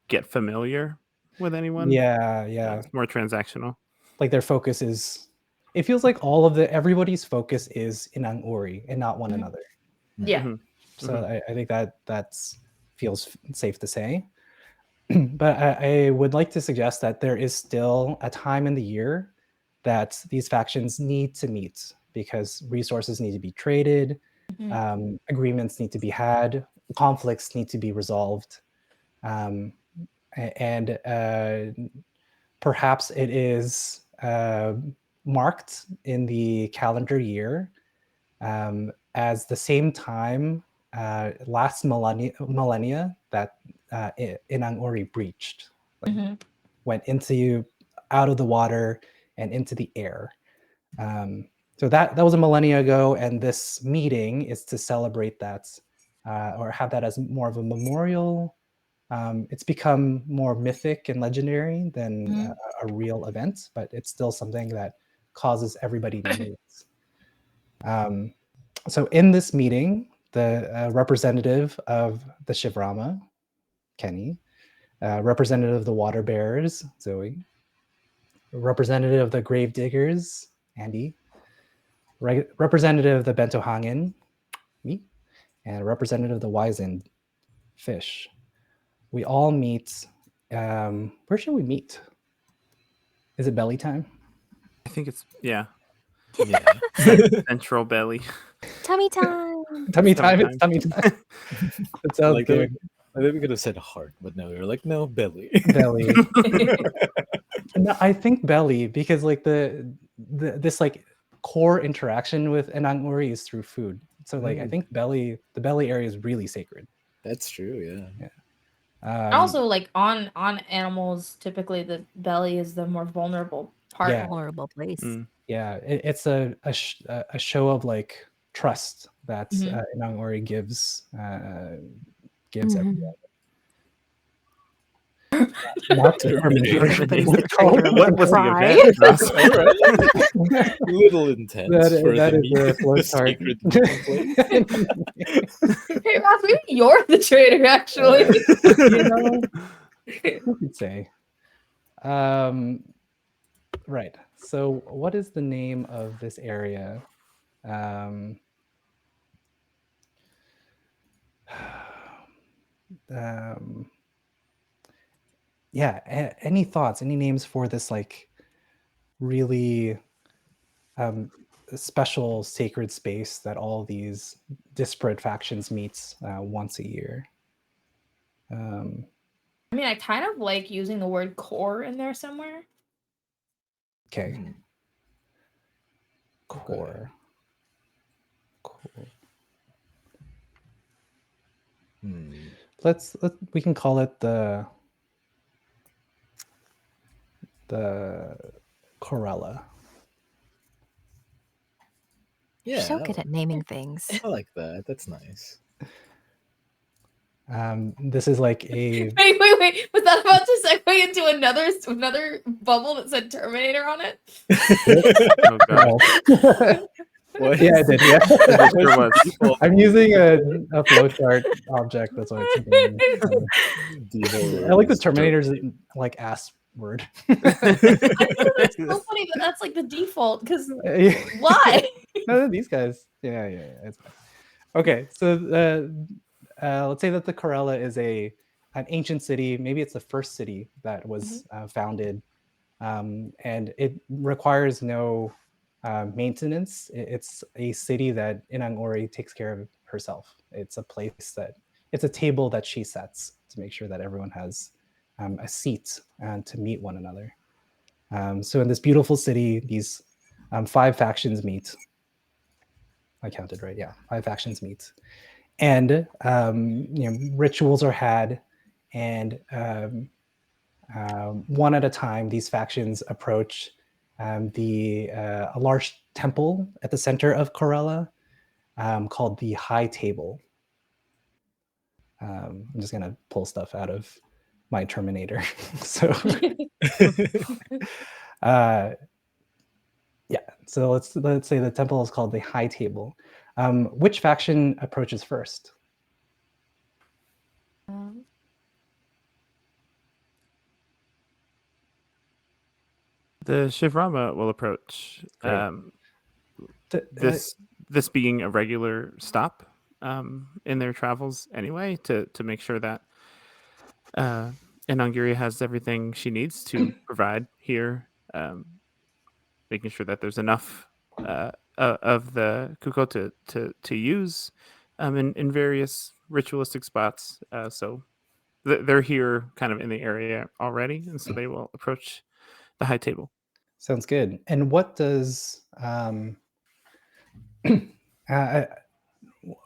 get familiar with anyone. Yeah. It's more transactional. Like their focus is, it feels like everybody's focus is Inang-Uri and not one another. Yeah. Mm-hmm. So I think that's feels safe to say. But I would like to suggest that there is still a time in the year that these factions need to meet because resources need to be traded, agreements need to be had, conflicts need to be resolved, and perhaps it is marked in the calendar year as the same time last millennia that Inang-Uri breached, went out of the water and into the air. So that was a millennia ago, and this meeting is to celebrate that or have that as more of a memorial. It's become more mythic and legendary than a real event, but it's still something that causes everybody to meet. So in this meeting, the representative of the Shivrama, Kenny, representative of the water bearers, Zoe, representative of the grave diggers, Andy, representative of the Bentohangen, me, and representative of the Wizened, Fish. We all meet. Where should we meet? Is it belly time? I think it's yeah. Central belly. Tummy time. Tummy time. It's tummy time. It sounds Like good. I think we could have said heart, but no, we were like, no, belly. Belly. No, I think belly because like this like core interaction with Inang-Uri is through food. So like I think the belly area is really sacred. That's true. Yeah. Also, like on animals, typically the belly is the more vulnerable part. Yeah. Horrible place. Yeah, it's a show of like trust that Inang-Uri gives everyone. Not What was the event, Ross? Little intense for that the is the flow chart. sacred place. Hey, Ross, maybe you're the traitor, actually. Who could say? Right. So, what is the name of this area? Um, um, yeah. Any thoughts? Any names for this like really special sacred space that all these disparate factions meets once a year? I mean, I kind of like using the word core in there somewhere. Okay. Hmm. Core. Cool. We can call it the Corella. You're so Yeah, good at naming things. I like that. That's nice. This is like a Wait. Was that about to segue into another bubble that said Terminator on it? Oh god. What? yeah, I did. Yeah, It sure was. I'm using a flowchart object. That's why it's doing. Default I like the is Terminator's like ass word. I know that's so funny, but that's like the default. Because why? No, these guys. Yeah. It's fine. Okay, so let's say that the Corella is an ancient city. Maybe it's the first city that was founded, and it requires no maintenance. It's a city that Inang-Uri takes care of herself. It's a place that it's a table that she sets to make sure that everyone has a seat and to meet one another. So in this beautiful city, these 5 factions meet. I counted right. Yeah, 5 factions meet, and rituals are had, and one at a time, these factions approach a large temple at the center of Corella called the High Table. I'm just gonna pull stuff out of my Terminator. So, yeah. So let's say the temple is called the High Table. Which faction approaches first? The Shivrama will approach. This being a regular stop in their travels anyway, to make sure that Inang-Uri has everything she needs to provide here, making sure that there's enough of the kuko to use in various ritualistic spots. So they're here kind of in the area already, and so they will approach the high table. Sounds good. And what does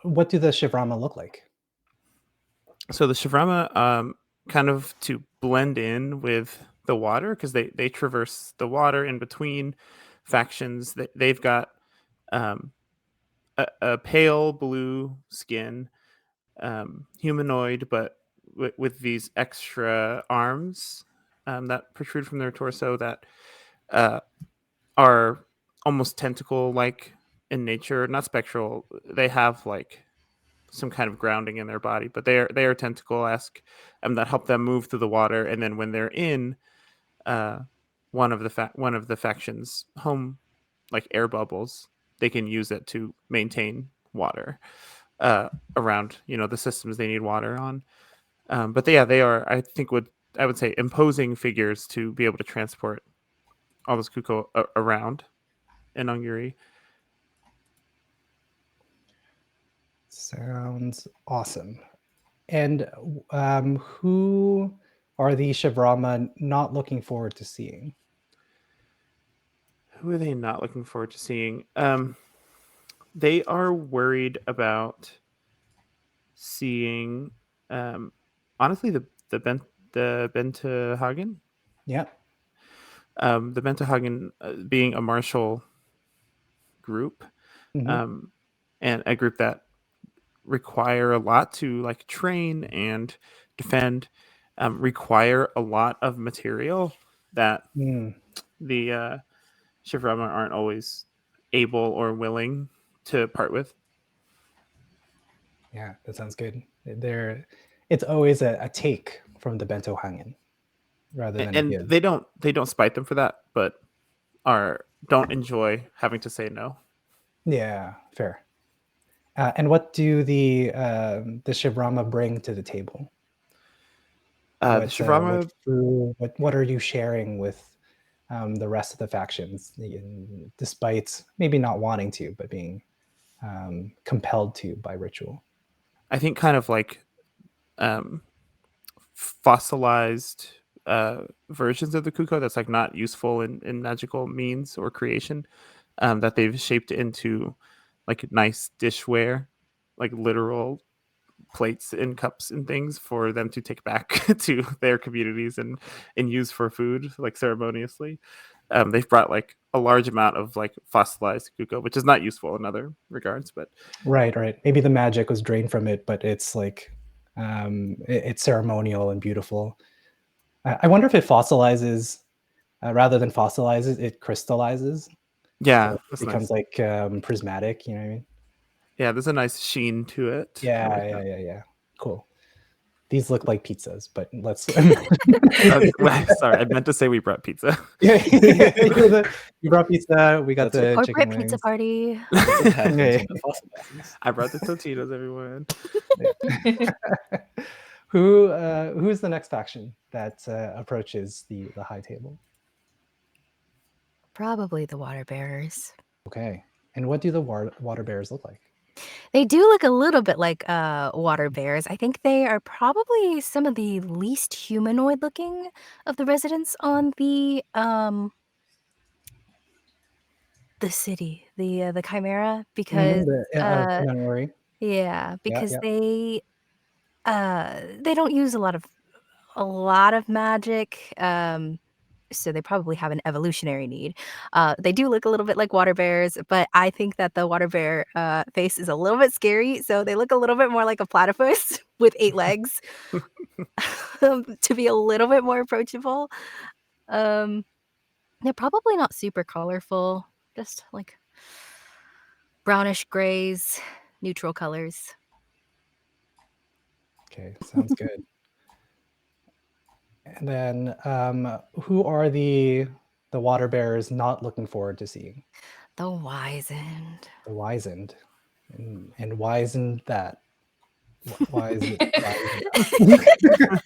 what do the Shivrama look like? So the Shivrama, kind of to blend in with the water, because they traverse the water in between factions. They've got a pale blue skin, humanoid, but with these extra arms that protrude from their torso that are almost tentacle-like in nature, not spectral. They have like some kind of grounding in their body, but they are tentacle-esque that help them move through the water. And then when they're in one of the factions' home, like air bubbles, they can use it to maintain water around the systems they need water on. But they are, I would say, imposing figures to be able to transport all this kuko around Inang-Uri. Sounds awesome. And who are the Shivrama not looking forward to seeing? Who are they not looking forward to seeing? They are worried about seeing, honestly, the Bentahagen. Yeah. The Bentahagen being a martial group, Mm-hmm. and a group that require a lot to like train and defend, require a lot of material that the Shivrama aren't always able or willing to part with. Yeah, that sounds good. It's always a take from the bento hangin rather than a And give. they don't spite them for that, but don't enjoy having to say no. Yeah, fair. And what do the Shivrama bring to the table? The What Shivrama, food? What are you sharing with the rest of the factions, despite maybe not wanting to, but being compelled to by ritual? I think, kind of like fossilized versions of the kuko that's like not useful in magical means or creation, that they've shaped into like nice dishware, like literal plates and cups and things for them to take back to their communities and use for food, like ceremoniously. They've brought like a large amount of like fossilized kuko, which is not useful in other regards, but Right. Maybe the magic was drained from it, but it's like it's ceremonial and beautiful. I wonder if it fossilizes rather than fossilizes, it crystallizes. So yeah, it that's becomes nice. like prismatic. You know what I mean? Yeah, there's a nice sheen to it. I like that. Yeah. Cool. These look like pizzas, but let's. Sorry, I meant to say we brought pizza. Yeah, you brought pizza. We got That's what the chicken Corporate pizza wings. party. That's what happens Yeah. in the fossil baths. I brought the Totitos, everyone. Who's the next faction that approaches the high table? Probably the water bearers. Okay, and what do the water bears look like? They do look a little bit like water bears. I think they are probably some of the least humanoid looking of the residents on the city, the Chimera, because Inang-Uri. yeah, because Yeah. they don't use a lot of magic. So they probably have an evolutionary need. They do look a little bit like water bears, but I think that the water bear face is a little bit scary. So they look a little bit more like a platypus with 8 legs to be a little bit more approachable. Um, they're probably not super colorful, just like brownish grays, neutral colors. Okay, sounds good. And then, who are the water bears not looking forward to seeing? The wizened. The wizened, and why isn't that? Why is it? Why isn't that?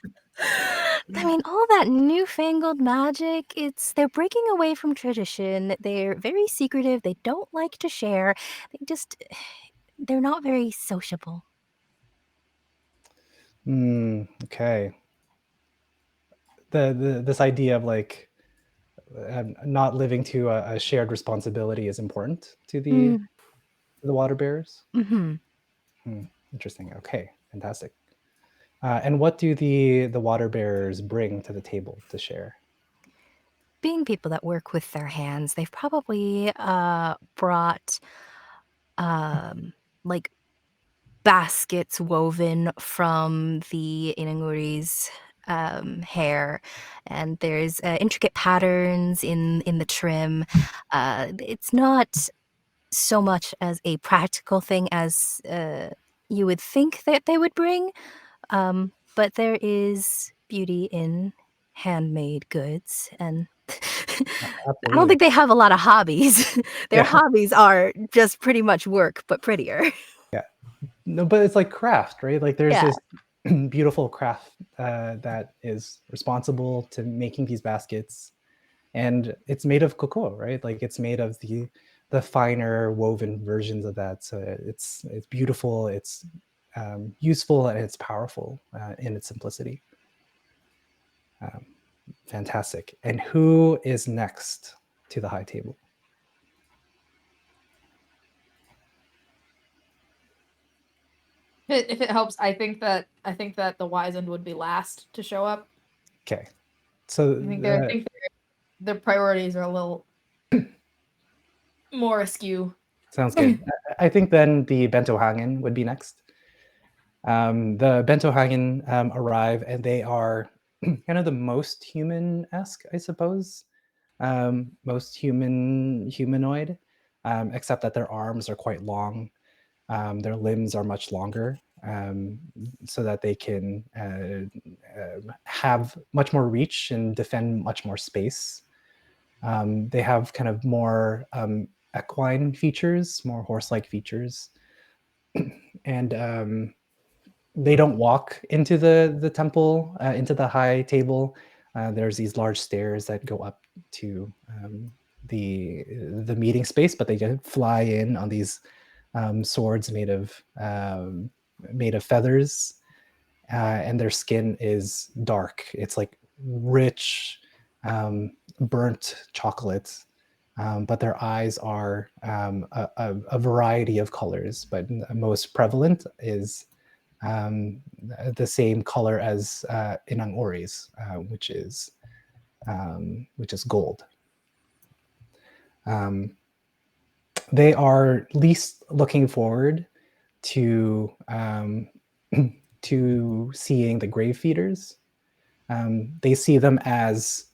I mean, all that newfangled magic, they're breaking away from tradition. They're very secretive. They don't like to share. They're not very sociable. Okay. This idea of like not living to a shared responsibility is important to the water bearers. Mm-hmm. Interesting. Okay, fantastic. And what do the water bearers bring to the table to share? Being people that work with their hands, they've probably brought like baskets woven from the Inang-Uri's hair, and there's intricate patterns in the trim. It's not so much as a practical thing as you would think that they would bring, but there is beauty in handmade goods, and I don't Absolutely. think they have a lot of hobbies. Their Yeah. hobbies are just pretty much work, but prettier. Yeah. No, but it's like craft, right? Like there's Yeah. this beautiful craft that is responsible to making these baskets, and it's made of cocoa, right? Like it's made of the finer woven versions of that. So it's beautiful, it's useful, and it's powerful in its simplicity. Fantastic. And who is next to the high table? If it helps, I think that the wizened would be last to show up. Okay. So I think their priorities are a little more askew. sounds good. I think then the bento hangin would be next. The bento hangin arrive, and they are kind of the most human-esque, I suppose. Most humanoid, except that their arms are quite long. Their limbs are much longer. so that they can have much more reach and defend much more space. They have kind of more equine features, more horse-like features, and they don't walk into the temple, into the high table. There's these large stairs that go up to the meeting space, but they can fly in on these swords made of feathers, and their skin is dark. It's like rich, burnt chocolate, but their eyes are a variety of colors. But most prevalent is the same color as Inang-Uri's, which is gold. They are least looking forward to to seeing the grave feeders. They see them as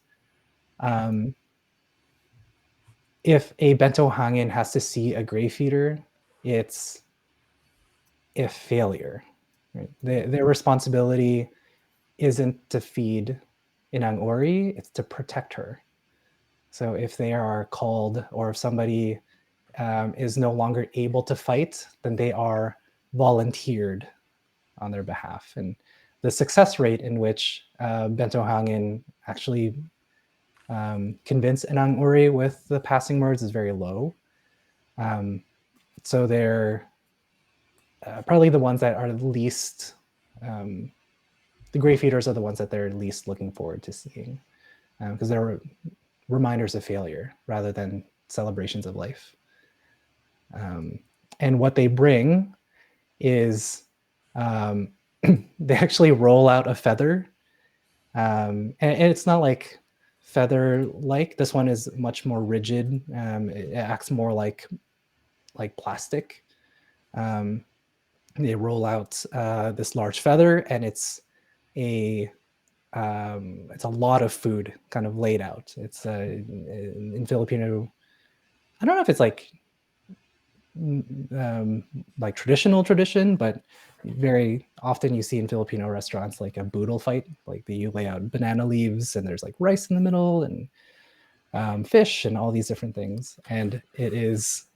if a bento hangin has to see a grave feeder, it's a failure. Right? Their responsibility isn't to feed Inang-Uri, it's to protect her. So if they are called, or if somebody is no longer able to fight, then they are volunteered on their behalf. And the success rate in which bento hangin actually convince Inang-Uri with the passing words is very low. So they're probably the ones that are least, the grave feeders are the ones that they're least looking forward to seeing, because they're reminders of failure rather than celebrations of life. And what they bring is they actually roll out a feather, and it's not like feather-like. This one is much more rigid. It acts more like plastic. They roll out this large feather, and it's a lot of food kind of laid out. It's in Filipino, I don't know if it's like tradition, but very often you see in Filipino restaurants like a boodle fight, like you lay out banana leaves and there's like rice in the middle and fish and all these different things. And it is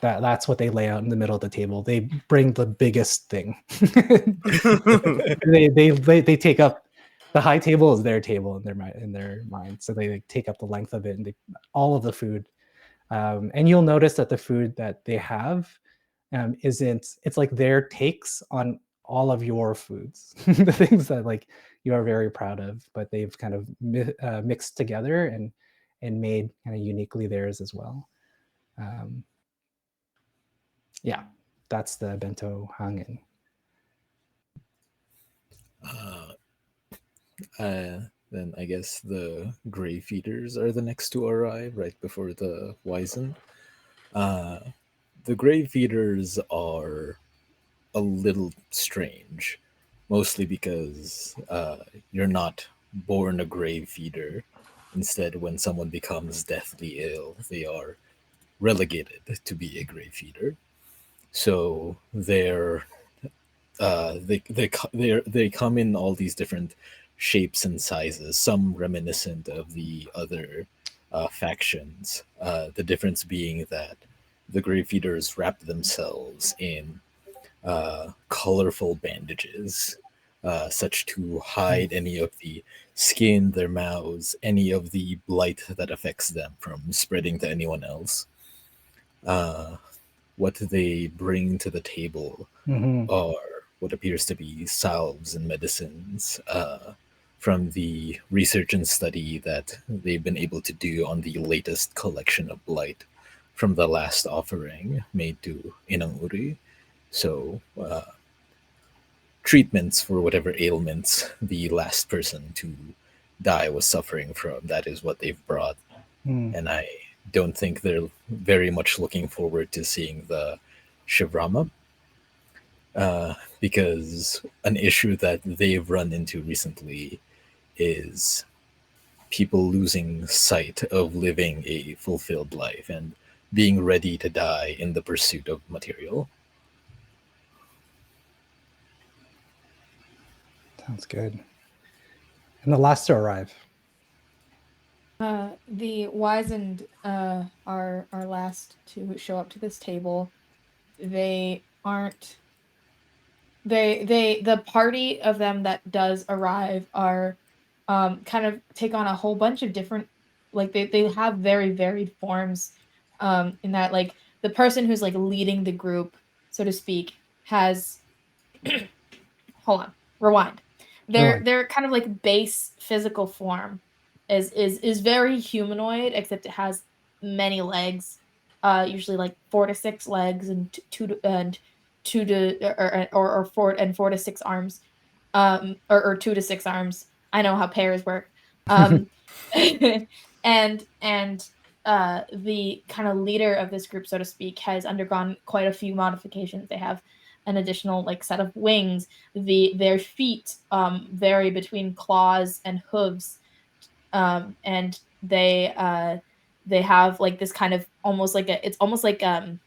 that's what they lay out in the middle of the table. They bring the biggest thing. they take up the high table is their table in their mind. So they take up the length of it, and all of the food. And you'll notice that the food that they have it's like their takes on all of your foods, the things that like you are very proud of, but they've kind of mixed together and made kind of uniquely theirs as well. Yeah, that's the bento hangin. Then I guess the grave feeders are the next to arrive right before the Wizen. The grave feeders are a little strange, mostly because you're not born a grave feeder. Instead, when someone becomes deathly ill, they are relegated to be a grave feeder. So they come in all these different shapes and sizes, some reminiscent of the other factions. The difference being that the grave feeders wrap themselves in colorful bandages, such to hide any of the skin, their mouths, any of the blight that affects them from spreading to anyone else. What they bring to the table are what appears to be salves and medicines from the research and study that they've been able to do on the latest collection of blight from the last offering made to Inang-Uri. So, treatments for whatever ailments the last person to die was suffering from. That is what they've brought. And I don't think they're very much looking forward to seeing the Shivrama, because an issue that they've run into recently is people losing sight of living a fulfilled life and being ready to die in the pursuit of material. Sounds good. And the last to arrive. The wizened are last to show up to this table. They aren't. The party of them that does arrive are kind of take on a whole bunch of different, like they have very varied forms, in that like the person who's like leading the group, so to speak, has hold on, rewind. Rewind. Their kind of like base physical form is very humanoid, except it has many legs, usually like 4 to 6 legs and two to or 4 to 6 arms, or 2 to 6 arms. I know how pairs work. Um, and the kind of leader of this group, so to speak, has undergone quite a few modifications. They have an additional like set of wings. Their feet vary between claws and hooves, and they have like this kind of almost like it's almost like a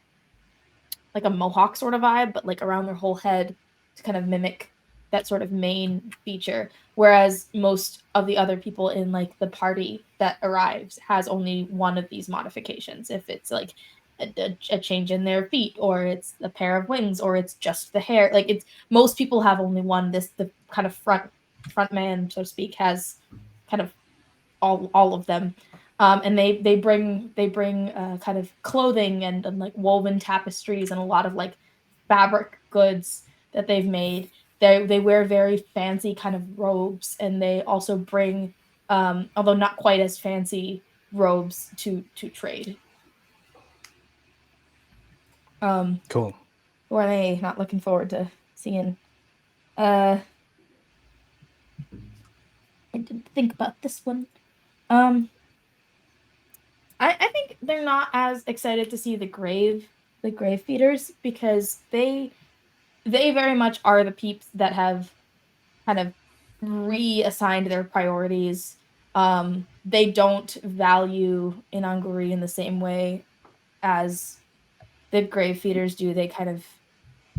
mohawk sort of vibe, but like around their whole head to kind of mimic that sort of main feature. Whereas most of the other people in like the party that arrives has only one of these modifications. If it's like a change in their feet, or it's a pair of wings, or it's just the hair, like it's most people have only one. The kind of front man, so to speak, has kind of all of them. And they bring kind of clothing and like woven tapestries and a lot of like fabric goods that they've made. They wear very fancy kind of robes, and they also bring, although not quite as fancy, robes to trade. Cool. Who are they not looking forward to seeing? I didn't think about this one. I think they're not as excited to see the grave feeders, because they very much are the peeps that have kind of reassigned their priorities. They don't value Inang-Uri in the same way as the grave feeders do. They kind of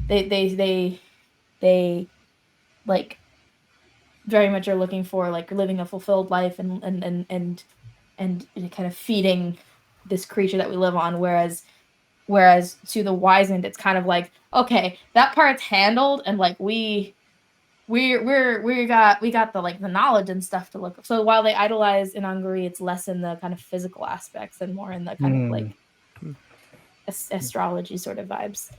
they like very much are looking for like living a fulfilled life and kind of feeding this creature that we live on, whereas to the wizened it's kind of like, okay, that part's handled, and like we got the like the knowledge and stuff to look. So while they idolize in Hungary, it's less in the kind of physical aspects and more in the kind of like astrology sort of vibes.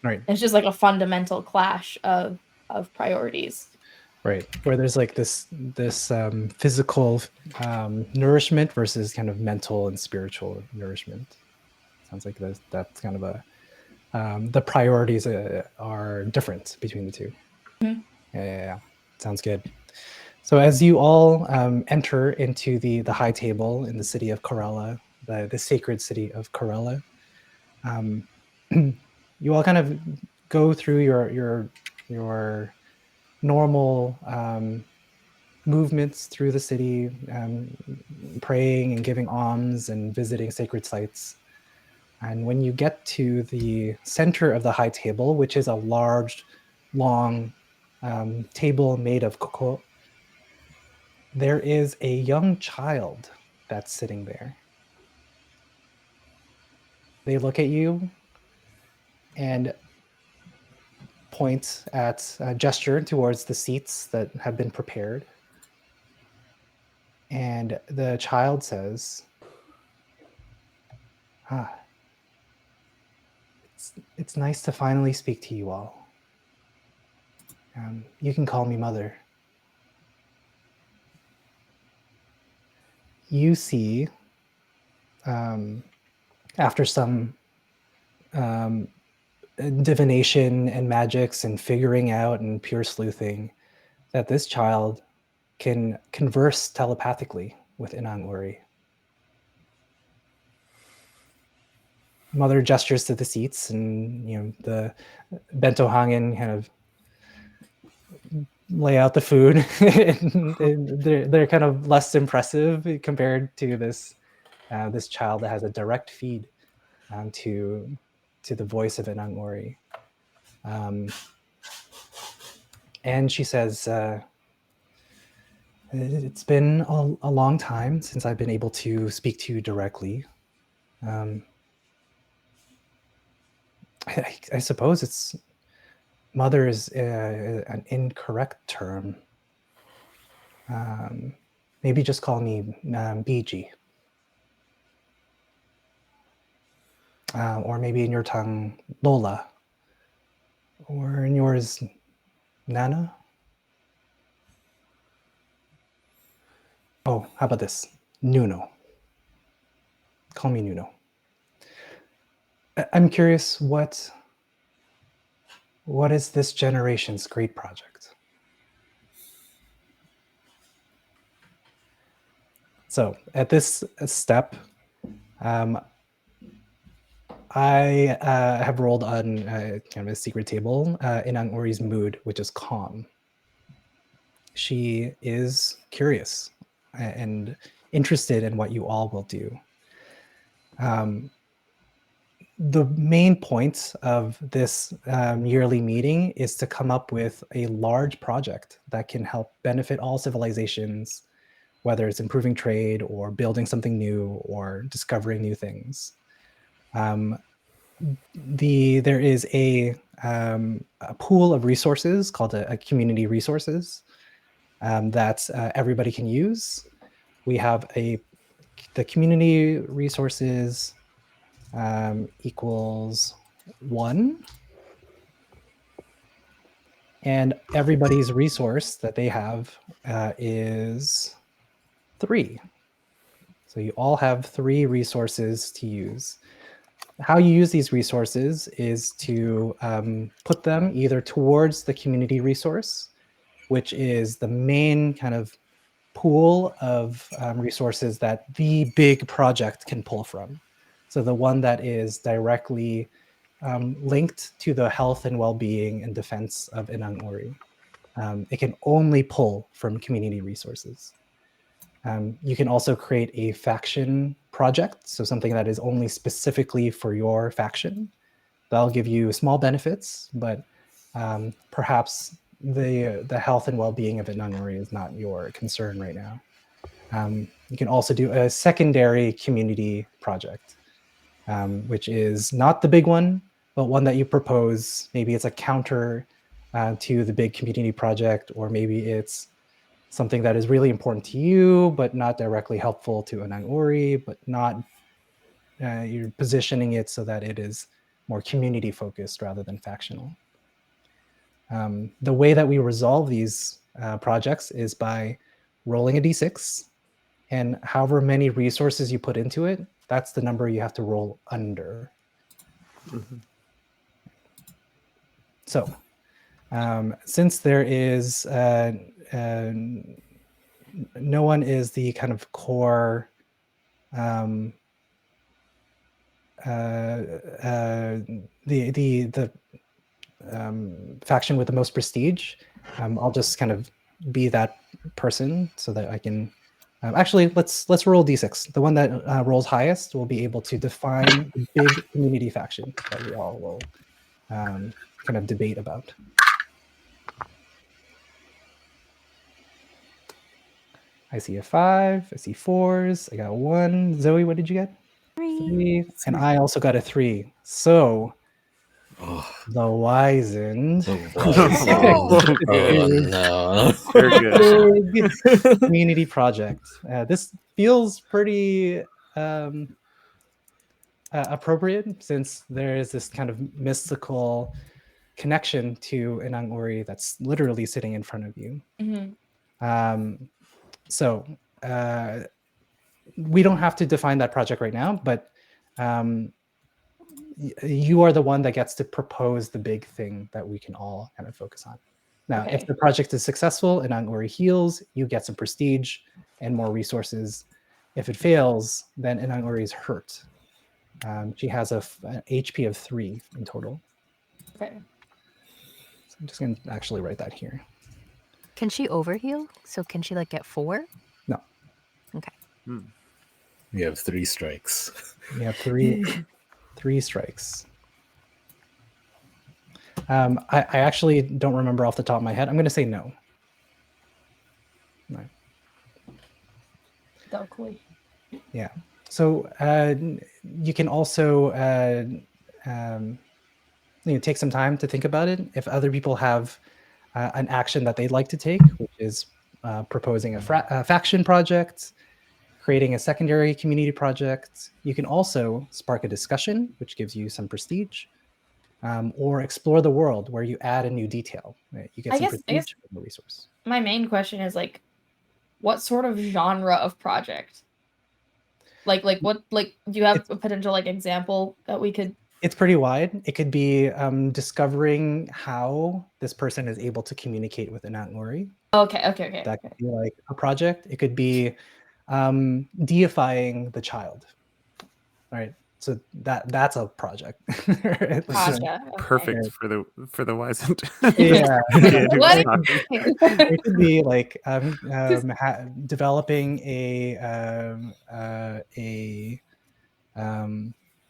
Right. It's just like a fundamental clash of priorities. Right, where there's like this physical nourishment versus kind of mental and spiritual nourishment. Sounds like that's kind of a the priorities are different between the two. Mhm. Yeah. Sounds good. So as you all enter into the high table in the city of Corella, the sacred city of Corella, you all kind of go through your normal movements through the city, praying and giving alms and visiting sacred sites. And when you get to the center of the high table, which is a large, long table made of cocoa, there is a young child that's sitting there. They look at you and point at a gesture towards the seats that have been prepared. And the child says, it's nice to finally speak to you all. You can call me Mother. You see, after some divination and magics and figuring out and pure sleuthing, that this child can converse telepathically with Inang-Uri. Mother gestures to the seats, and the bento hangin kind of lay out the food. and they're kind of less impressive compared to this child that has a direct feed to the voice of Inang-Uri. And she says, it's been a long time since I've been able to speak to you directly. I suppose it's mother is an incorrect term. Maybe just call me BG. Or maybe in your tongue, Lola. Or in yours, Nana. Oh, how about this? Nuno. Call me Nuno. I'm curious, what is this generation's great project? So at this step, I have rolled on kind of a secret table Inang-Uri's mood, which is calm. She is curious and interested in what you all will do. The main point of this yearly meeting is to come up with a large project that can help benefit all civilizations, whether it's improving trade or building something new or discovering new things. There is a pool of resources called a community resources that everybody can use. We have the community resources equals 1, and everybody's resource that they have is 3. So you all have 3 resources to use. How you use these resources is to put them either towards the community resource, which is the main kind of pool of resources that the big project can pull from. So the one that is directly linked to the health and well-being and defense of Inang-Uri. It can only pull from community resources. You can also create a faction project, so something that is only specifically for your faction. That'll give you small benefits, but perhaps the health and well-being of Inang-Uri is not your concern right now. You can also do a secondary community project, which is not the big one, but one that you propose. Maybe it's a counter to the big community project, or maybe it's something that is really important to you, but not directly helpful to Inang-Uri, but not, you're positioning it so that it is more community focused rather than factional. The way that we resolve these projects is by rolling a d6, and however many resources you put into it, that's the number you have to roll under. Mm-hmm. So since there is no one is the kind of core the faction with the most prestige, I'll just kind of be that person so that I can actually let's roll d6. The one that rolls highest will be able to define the big community faction that we all will kind of debate about. I see a 5. I see 4s. I got 1. Zoe, what did you get? 3. And I also got a 3. So the wizened. No. Very good. Big community project. This feels pretty appropriate, since there is this kind of mystical connection to Inang-Uri that's literally sitting in front of you. Mm-hmm. So we don't have to define that project right now, but you are the one that gets to propose the big thing that we can all kind of focus on. Now, if the project is successful and Inang-Uri heals, you get some prestige and more resources. If it fails, then Inang-Uri is hurt. She has an HP of 3 in total. Okay. So I'm just going to actually write that here. Can she overheal? So can she like get 4? No. Okay. We have 3 strikes. We have 3 strikes. I actually don't remember off the top of my head. I'm going to say no. Right. Dokui. Yeah. So you can also take some time to think about it. If other people have an action that they'd like to take, which is proposing a faction project, creating a secondary community project, you can also spark a discussion, which gives you some prestige, or explore the world, where you add a new detail. Right? You get some prestige from the resource. My main question is like, what sort of genre of project? Like what, like, do you have a potential like example that we could? It's pretty wide. It could be discovering how this person is able to communicate with Inang-Uri. Okay. That could be like a project. It could be deifying the child. All right. So that's a project. Gotcha. Perfect for the wizened. Yeah. It could be like developing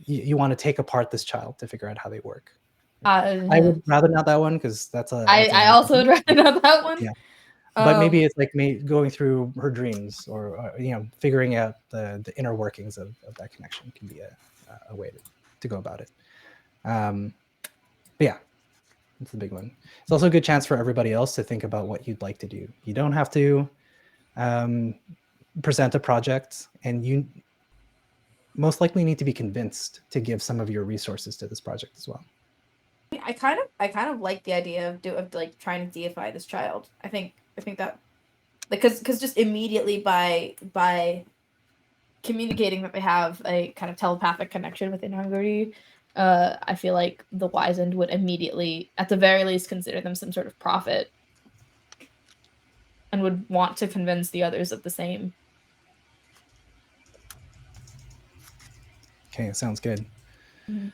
you want to take apart this child to figure out how they work. I would rather not that one, because that's a. I also would rather not that one. Yeah. But maybe it's like going through her dreams, or figuring out the inner workings of that connection can be a way to go about it. But yeah, it's a big one. It's also a good chance for everybody else to think about what you'd like to do. You don't have to present a project, and you most likely need to be convinced to give some of your resources to this project as well. I kind of like the idea of like trying to deify this child. I think that, because just immediately by communicating that they have a kind of telepathic connection with Inang-Uri, I feel like the wizened would immediately, at the very least, consider them some sort of prophet, and would want to convince the others of the same. Okay, sounds good. Mm-hmm.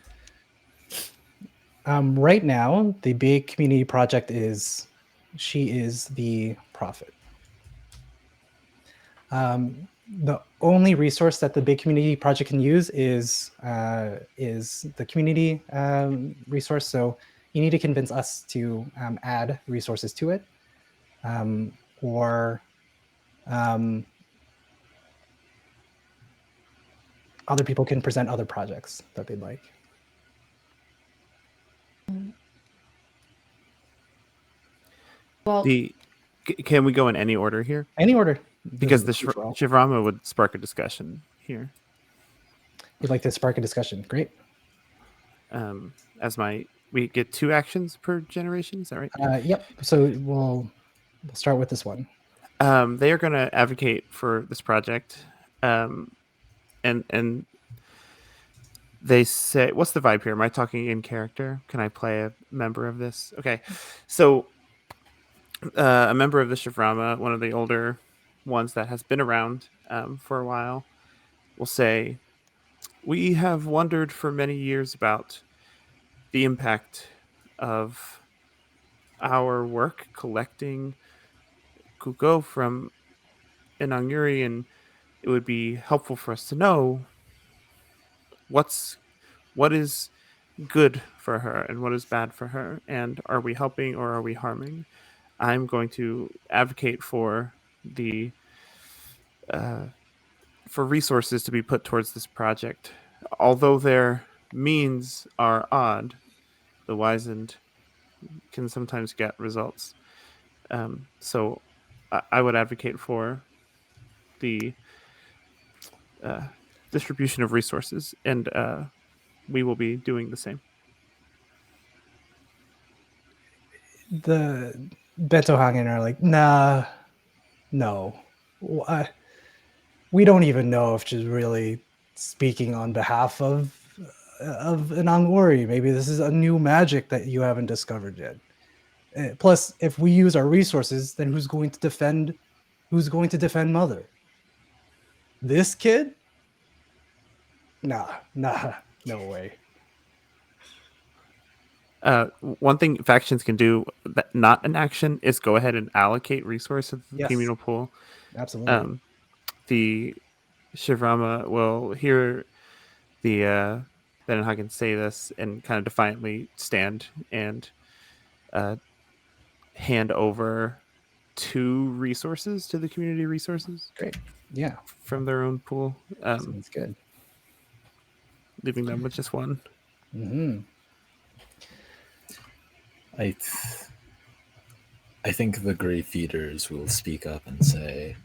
Right now, the big community project is she is the prophet. The only resource that the big community project can use is the community resource. So you need to convince us to add resources to it, or other people can present other projects that they'd like. Well, can we go in any order here? Any order. Because the Shivrama would spark a discussion here. You'd like to spark a discussion. Great. We get 2 actions per generation. Is that right? Yep. So we'll start with this one. They are going to advocate for this project, and they say, what's the vibe here? Am I talking in character? Can I play a member of this? Okay, so a member of the Shivrama, one of the older ones that has been around for a while, will say, "We have wondered for many years about the impact of our work collecting Kuko from Inang-Uri, and it would be helpful for us to know what is good for her and what is bad for her, and are we helping or are we harming?" I'm going to advocate for for resources to be put towards this project. Although their means are odd, the wizened can sometimes get results. So I would advocate for the distribution of resources, and we will be doing the same. The Bento Hagen are like, nah, no. We don't even know if she's really speaking on behalf of Inang-Uri. Maybe this is a new magic that you haven't discovered yet. Plus, if we use our resources, then who's going to defend Mother? This kid? Nah, no way. One thing factions can do, that not an action, is go ahead and allocate resources to the communal pool. Absolutely. The Shivrama will hear the Benenhagen say this and kind of defiantly stand and hand over 2 resources to the community resources Great. Yeah, from their own pool, sounds good. leaving them with just 1. Hmm. I think the Grey Feeders will speak up and say,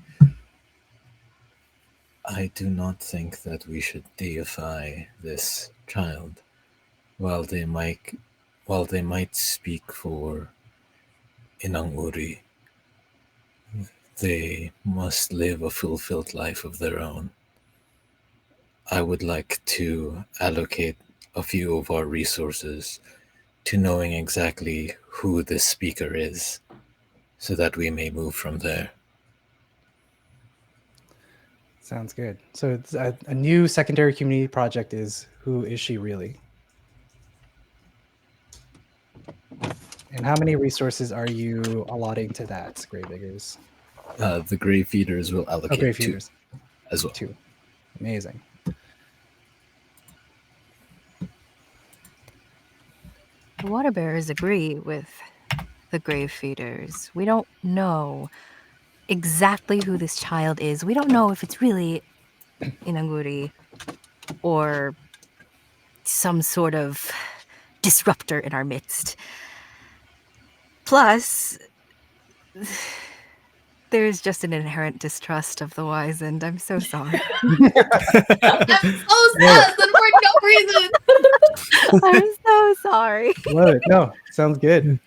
I do not think that we should deify this child. While they might speak for Inang-Uri, they must live a fulfilled life of their own. I would like to allocate a few of our resources to knowing exactly who this speaker is, so that we may move from there. Sounds good. So it's a new secondary community project is Who Is She Really? And how many resources are you allotting to that, Gravediggers? The Grey Feeders will Oh, allocate Grave 2 Feeders. as well. 2. Amazing. The water bearers agree with the grave feeders. We don't know exactly who this child is. We don't know if it's really Inang-Uri or some sort of disruptor in our midst. Plus, there's just an inherent distrust of the wizened. I'm so sorry. I'm so sad for no reason. I'm so sorry. Love it. No, sounds good.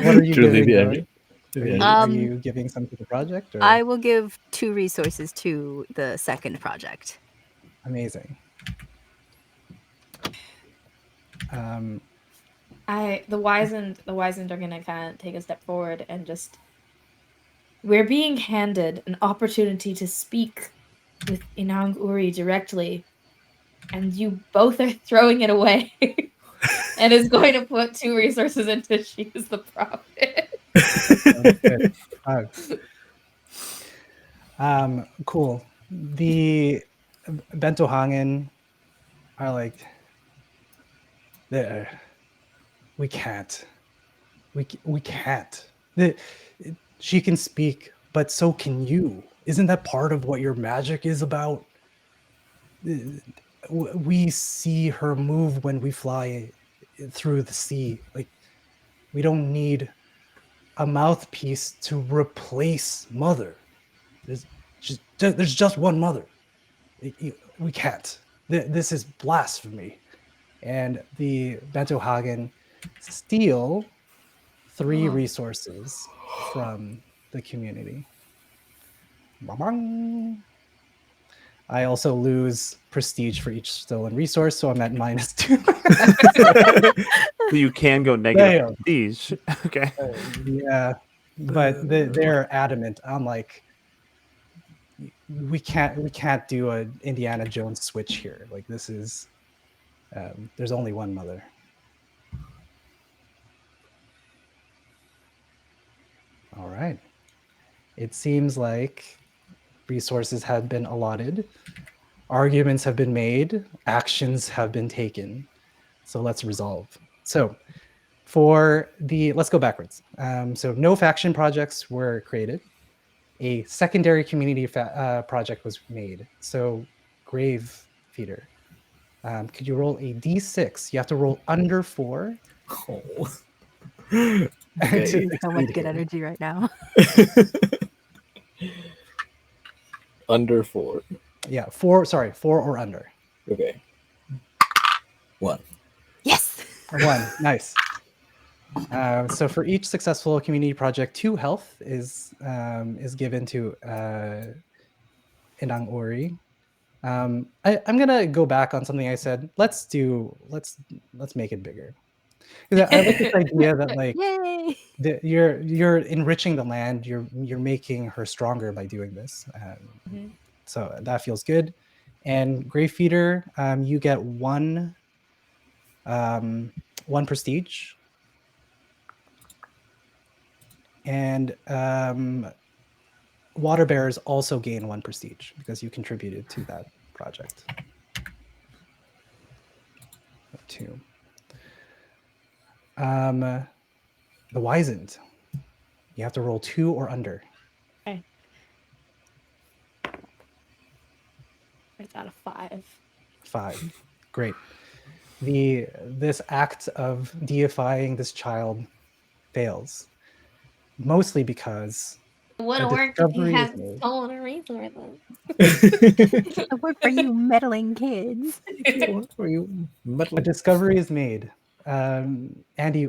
What are you Truly giving, the Zoe? end. Are you giving some to the project? Or? I will give 2 resources to the second project. Amazing. The wizened are gonna kind of take a step forward and just, we're being handed an opportunity to speak with Inang-Uri directly, and you both are throwing it away. And is going to put 2 resources into She is the Prophet. Cool. The Bento Hangen are like, we can't. We can't. She can speak, but so can you. Isn't that part of what your magic is about? We see her move when we fly through the sea. Like, we don't need a mouthpiece to replace Mother. There's just one Mother. We can't. This is blasphemy. And the Bento Hagen steal 3 resources from the community. Ba-bang. I also lose prestige for each stolen resource, so I'm at -2. So you can go negative prestige. Okay. Yeah, but they're adamant. I'm like, we can't do a Indiana Jones switch here. Like, this is there's only one Mother. All right. It seems like resources have been allotted, arguments have been made, actions have been taken. So let's resolve. So let's go backwards. So no faction projects were created. A secondary community project was made. So Grave Feeder. Could you roll a d6? You have to roll under 4. Oh. Okay. So much good energy right now. Under 4. Yeah, 4 or under. Okay. 1. Yes. 1. Nice. So for each successful community project, 2 health is given to Inang-Uri. I'm gonna go back on something I said. Let's make it bigger. I like this idea that, like, Yay. you're enriching the land. You're making her stronger by doing this. So that feels good. And Grave Feeder, you get 1 prestige. And water bearers also gain 1 prestige because you contributed to that project. 2. The wizened. You have to roll 2 or under. Okay. It's out of 5. 5. Great. This act of deifying this child fails, mostly because Would a have worked if he discovery is hadn't made. stolen a resource. I work for you meddling kids. A discovery is made. Andy,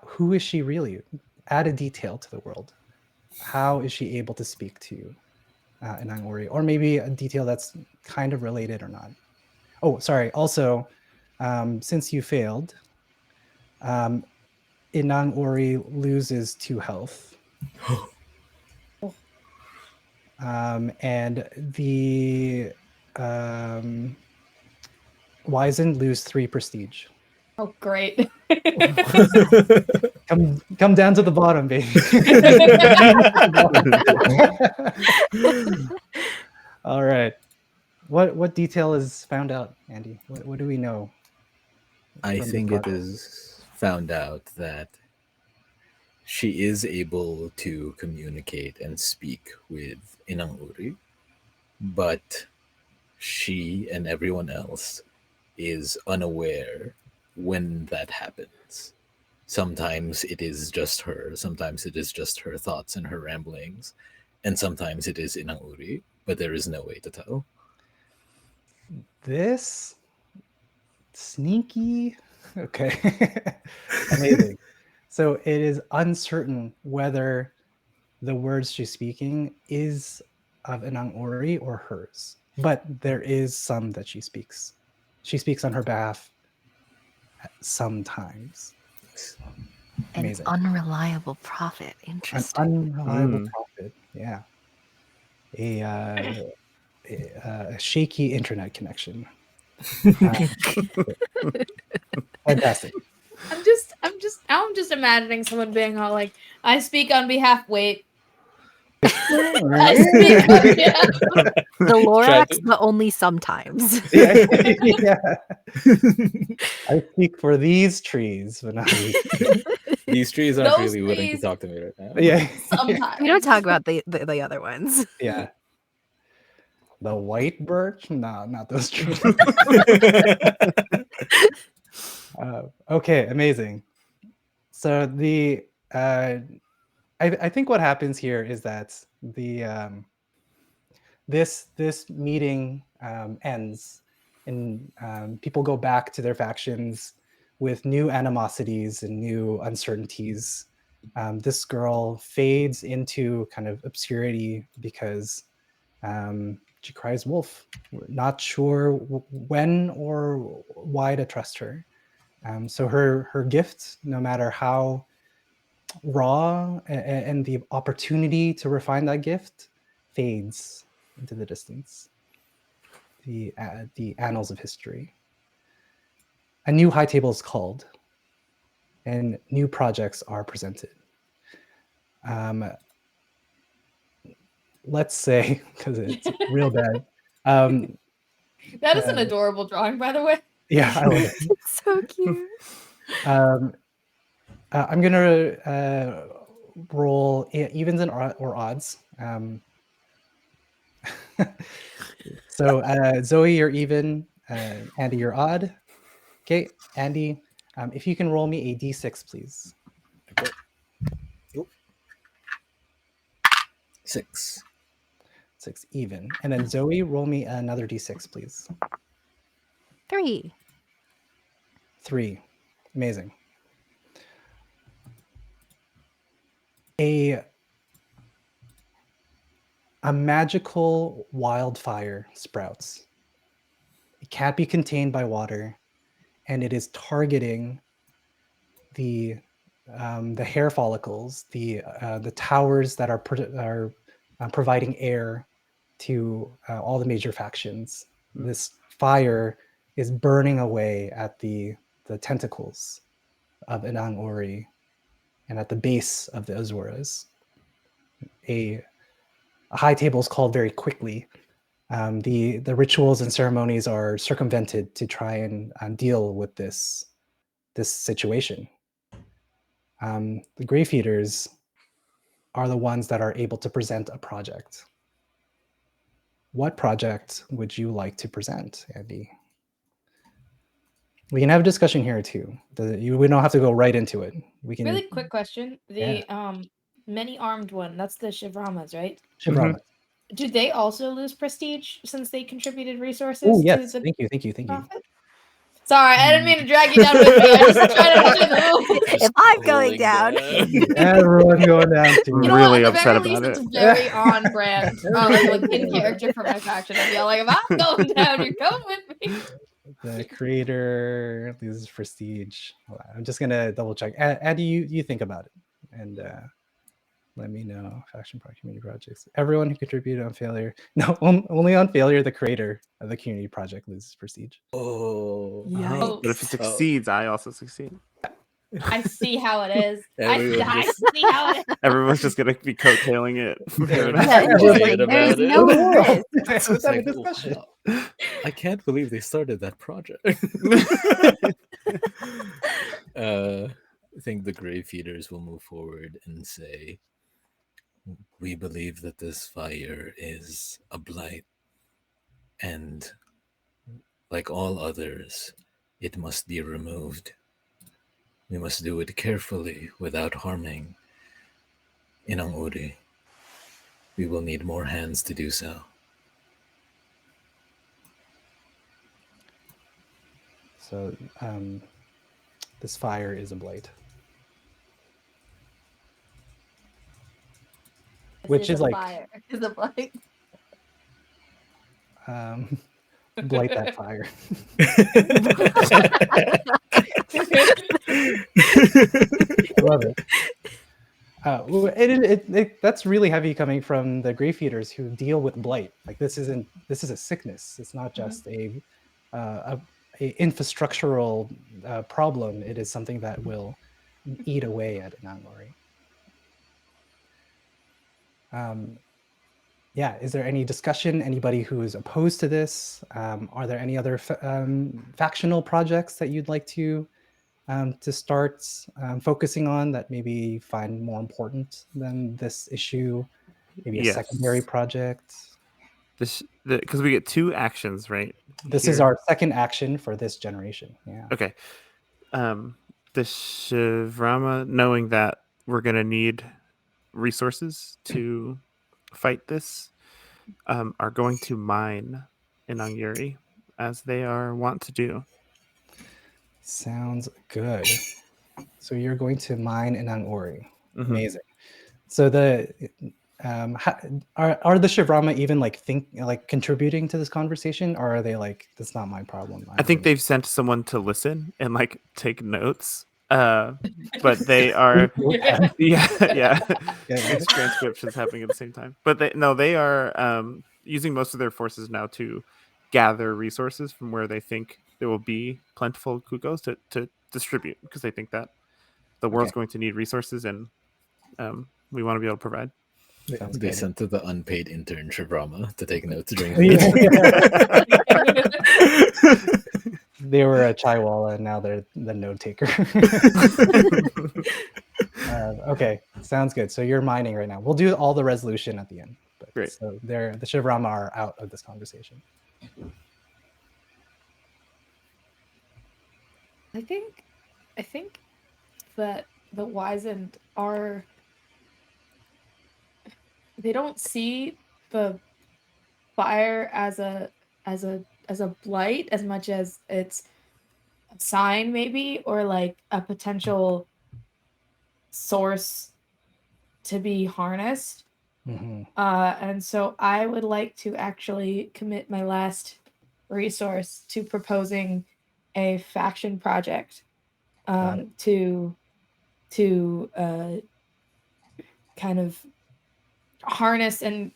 who is she really? Add a detail to the world. How is she able to speak to Inang-Uri? Or maybe a detail that's kind of related or not. Oh, sorry. Also, since you failed, Inang-Uri loses 2 health. And the Wizened lose 3 prestige. Oh, great. Come down to the bottom, baby. All right. What detail is found out, Andy? What do we know? I from the think it project? is found out that she is able to communicate and speak with Inang-Uri, but she and everyone else is unaware when that happens. Sometimes it is just her, sometimes it is just her thoughts and her ramblings, and sometimes it is Inang-Uri, but there is no way to tell. This sneaky. Okay. Amazing. So it is uncertain whether the words she's speaking is of Inang-Uri or hers, but there is some that she speaks. She speaks on her behalf sometimes. An Amazing. unreliable prophet. An Interesting. unreliable prophet. Yeah. A shaky internet connection. Fantastic. I'm just imagining someone being all like, I speak on behalf. Wait. I speak on behalf. The Lorax, but only sometimes. Yeah. I speak for these trees, but not these. These trees aren't Those really willing to trees- talk to me right now. Yeah. Sometimes. We don't talk about the other ones. Yeah. The white birch? No, not those trees. Okay, amazing. So I think what happens here is that this meeting ends, and people go back to their factions with new animosities and new uncertainties. This girl fades into kind of obscurity because she cries wolf. We're not sure when or why to trust her. So her gift, no matter how raw, and the opportunity to refine that gift fades into the distance. The annals of history. A new high table is called, and new projects are presented. Let's say, because it's real bad. That is an adorable drawing, by the way. Yeah, I love it. It's so cute. I'm gonna roll evens and or odds. So Zoe, you're even. Andy, you're odd. Okay, Andy, if you can roll me a d6, please. Okay. Oop. 6. 6 even. And then Zoe, roll me another d6, please. 3. 3. Amazing. A magical wildfire sprouts. It can't be contained by water, and it is targeting the hair follicles, the towers that are providing air to all the major factions. This fire is burning away at the tentacles of Inang-Uri and at the base of the Azuras. A high table is called very quickly. The rituals and ceremonies are circumvented to try and deal with this situation. The Grave Eaters are the ones that are able to present a project. What project would you like to present, Andy? We can have a discussion here too. We don't have to go right into it. We can Really quick question. The many-armed one, that's the Shivramas, right? Shivrama. Do they also lose prestige since they contributed resources Oh to yes, the thank you. profit? Sorry, I didn't mean to drag you down with me. I just trying to understand the rules. If I'm going down. Everyone going down to You know Really what? At the upset very least, about it's it. very on brand. Like in character for my faction. I'd be all like, if I'm going down, you're going with me. the creator loses prestige. Hold on, I'm just gonna double check. Addy, you think about it and let me know. Faction project community projects. Everyone who contributed on failure. No, only on failure the creator of the community project loses prestige. Oh, Yikes. But if it succeeds, I also succeed. I see how it is. Everyone I just- see how it is. Everyone's just gonna be coattailing it. They're Yeah, it's just quiet like, there's about it. no risk. Let's It's have a like, discussion. wow, I can't believe they started that project. I think the Grave Feeders will move forward and say, we believe that this fire is a blight, and like all others, it must be removed. We must do it carefully without harming Inang-Uri. We will need more hands to do so. So this fire is a blight. Which is like fire. Is a blight. blight that fire. I love it. That's really heavy coming from the Grave Eaters who deal with blight. Like this is a sickness. It's not just a infrastructural problem. It is something that will eat away at Inang-Uri. Yeah, is there any discussion? Anybody who is opposed to this? Are there any other factional projects that you'd like to start focusing on that maybe you find more important than this issue? Maybe a Yes. secondary project? Because we get 2 actions, right? This is our second action for this generation. Yeah. Okay. The Shivrama, knowing that we're going to need resources to fight this, are going to mine Inang-Uri, as they are wont to do. Sounds good. So you're going to mine Inang-Uri. Mhm. Amazing. So the are the Shivrama even like contributing to this conversation, or are they like, that's not my problem? I think they've sent someone to listen and like take notes. But they are yeah. It's transcriptions happening at the same time. But they are using most of their forces now to gather resources from where they think there will be plentiful kukos to distribute, because they think that the world's going to need resources, and we want to be able to provide. They sent to the unpaid intern Shivrama to take notes during They were a chaiwala and now they're the note taker. Okay, sounds good. So you're mining right now. We'll do all the resolution at the end. But Great. So the Shivrama are out of this conversation. I think that the Wizened are, they don't see the fire as a blight as much as it's a sign, maybe, or like a potential source to be harnessed. And so I would like to actually commit my last resource to proposing a faction project to kind of harness and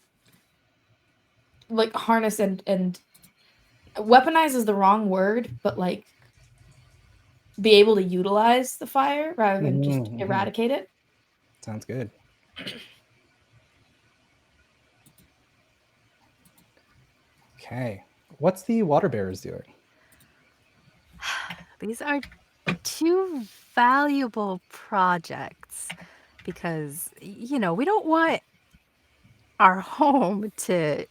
weaponize is the wrong word, but like be able to utilize the fire rather than just eradicate it. Sounds good. Okay, what's the water bearers doing? These are two valuable projects because, you know, we don't want our home to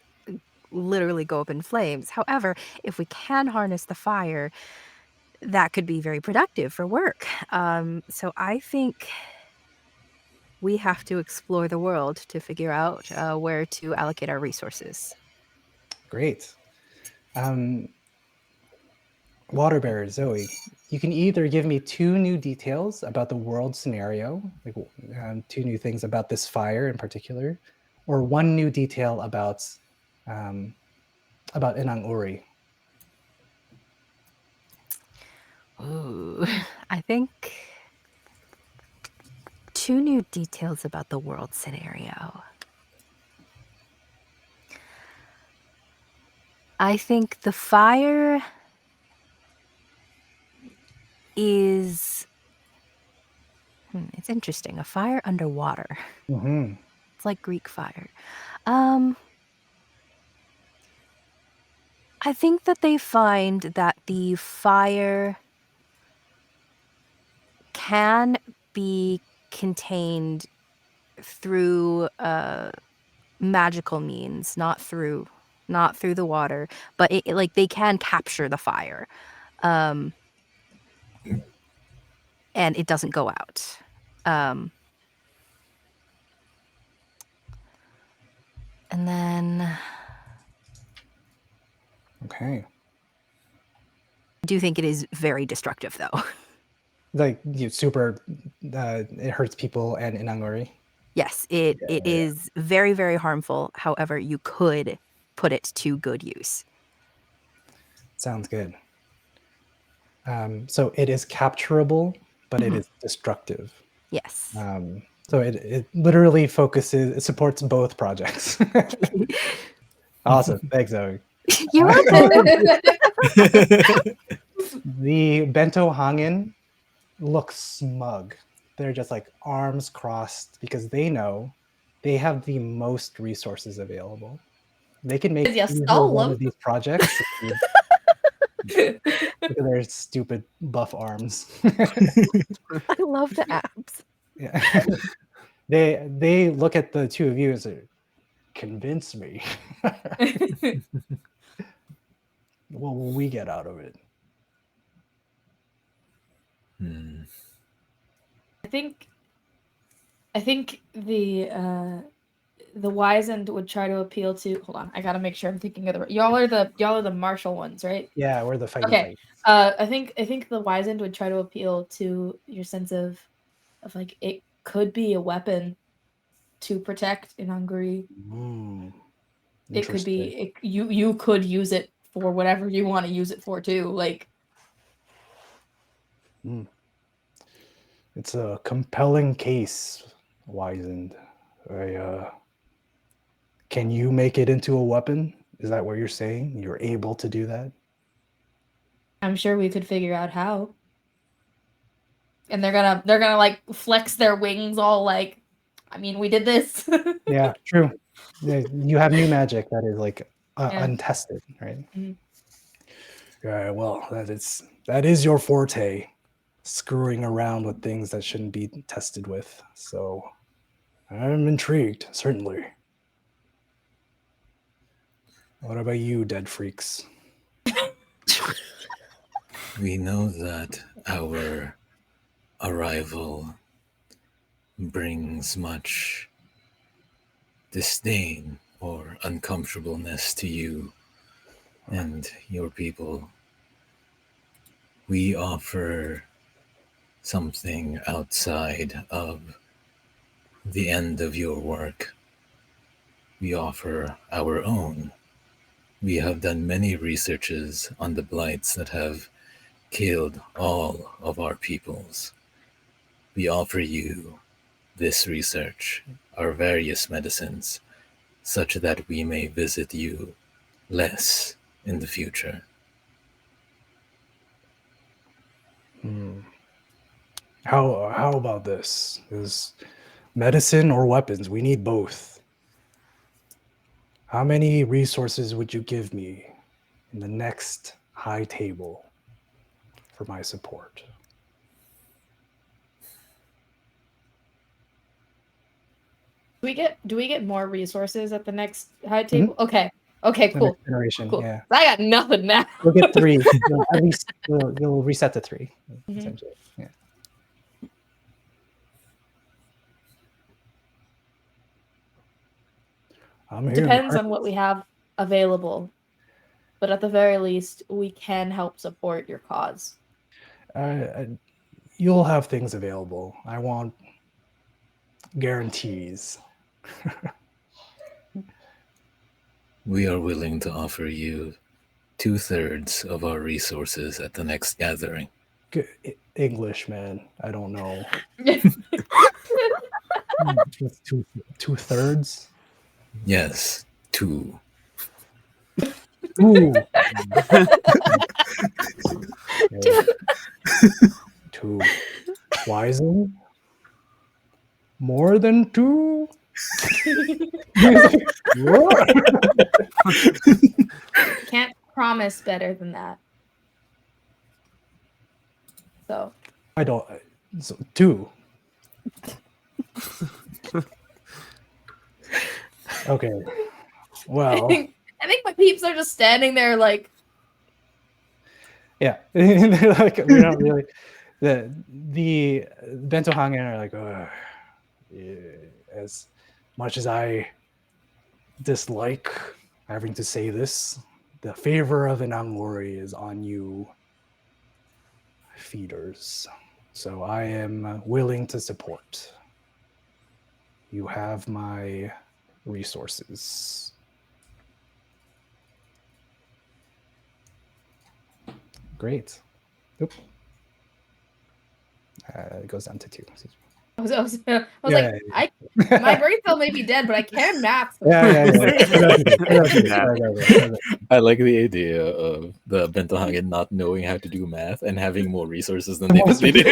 literally go up in flames. However, if we can harness the fire, that could be very productive for work. So I think we have to explore the world to figure out where to allocate our resources. Great. Um, Water bearer Zoe, you can either give me two new details about the world scenario, like two new things about this fire in particular, or one new detail um, about Inang-Uri. Ooh, I think two new details about the world scenario. I think the fire is it's interesting. A fire underwater. Mm-hmm. It's like Greek fire. I think that they find that the fire can be contained through magical means, not through the water, but like they can capture the fire, and it doesn't go out. And then Okay. I do think it is very destructive, though. Like super, it hurts people and Inang-Uri. Yes, it is very, very harmful. However, you could put it to good use. Sounds good. So it is capturable, but it is destructive. Yes. So it literally it supports both projects. Awesome. Thanks, Zoe. You're welcome. The bento hangin look smug. They're just like arms crossed because they know they have the most resources available. They can make You either stole one them. of these projects. Look at their stupid buff arms. I love the abs. Yeah. They look at the two of you and say, convince me. What will we get out of it? I think the wizened would try to appeal to. Hold on, I gotta make sure I'm thinking of y'all are the martial ones, right? Yeah, we're the fighty Okay. fight. I think the wizened would try to appeal to your sense of like it could be a weapon to protect Inang-Uri. It could be you could use it for whatever you want to use it for too. Like It's a compelling case, wizened. Can you make it into a weapon? Is that what you're saying? You're able to do that? I'm sure we could figure out how. And they're gonna like flex their wings all like, I mean, we did this. Yeah, true. Yeah, you have new magic that is like Yeah. untested, right? Mhm. Yeah, well, that is your forte, screwing around with things that shouldn't be tested with. So I'm intrigued, certainly. What about you, dead freaks? We know that our arrival brings much disdain or uncomfortableness to you and your people. We offer something outside of the end of your work. We offer our own. We have done many researches on the blights that have killed all of our peoples. We offer you this research, our various medicines, such that we may visit you less in the future. How about this? Is medicine or weapons? We need both. How many resources would you give me in the next high table for my support? Do we get more resources at the next high table? Okay. Okay, The cool. next generation, Cool. yeah. I got nothing now. You'll get 3. At least you'll reset to 3, Mhm. essentially. Yeah. I'm here. Depends on what we have available. But at the very least, we can help support your cause. You'll have things available. I want guarantees. We are willing to offer you 2/3 of our resources at the next gathering. English, man. I don't know. That's 2/3. Yes, 2. Ooh. Yeah. 2. Wisen? More than 2? What? Can't promise better than that. So I don't. So 2. Okay. Well. I think my peeps are just standing there like, yeah. They're like, we don't really. The Bento Hangen are like, as much as I dislike having to say this, the favor of Inang-Uri is on you feeders. So I am willing to support. You have my resources. Great. Oop. It goes down to 2. I was Yeah, like, my brain cell may be dead, but I can math. Yeah. I like the idea of the Bentohangen not knowing how to do math and having more resources than they Most think they do.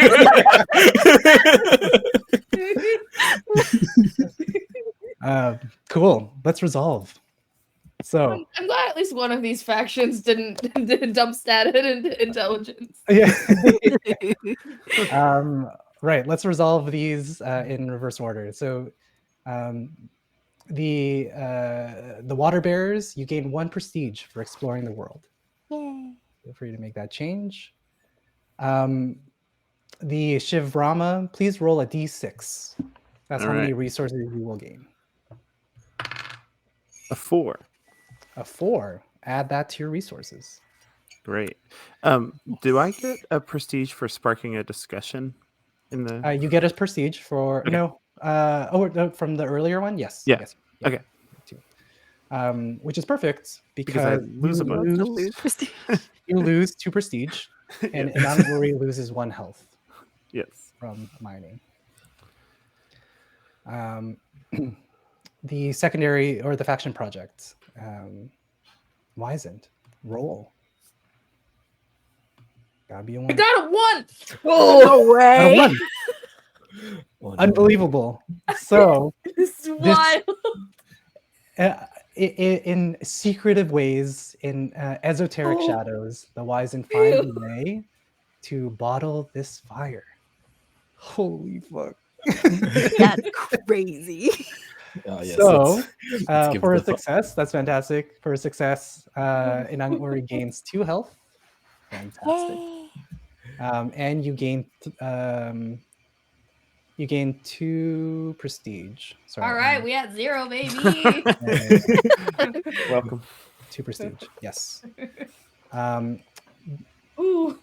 Cool. Let's resolve. So I'm glad at least one of these factions didn't dump stat into intelligence. yeah. Right. Let's resolve these in reverse order. So the water bearers, you gain 1 prestige for exploring the world. Yay. Feel free to make that change. The Shiv Brahma, please roll a d6. That's how many resources you will gain. A 4. A 4. Add that to your resources. Great. Do I get a prestige for sparking a discussion in the? You get a prestige for from the earlier one. Yes. Yeah. Yes. Okay. Which is perfect because I lose a bunch. you lose 2 prestige, and Inang-Uri loses 1 health. Yes. From mining. The secondary or the faction project. Wizened. Roll. Gotta be a 1. I got a 1. Oh, no way. A 1. Unbelievable. So This is wild. In secretive ways, in esoteric shadows, the Wizened find a way to bottle this fire. Holy fuck. That's crazy. Yes, So let's give for a the success, that's fantastic. For a success, Inang-Uri gains 2 health. Fantastic. And you gain 2 prestige. Sorry. All right, we had 0, baby. Welcome. 2 prestige. Yes. Ooh.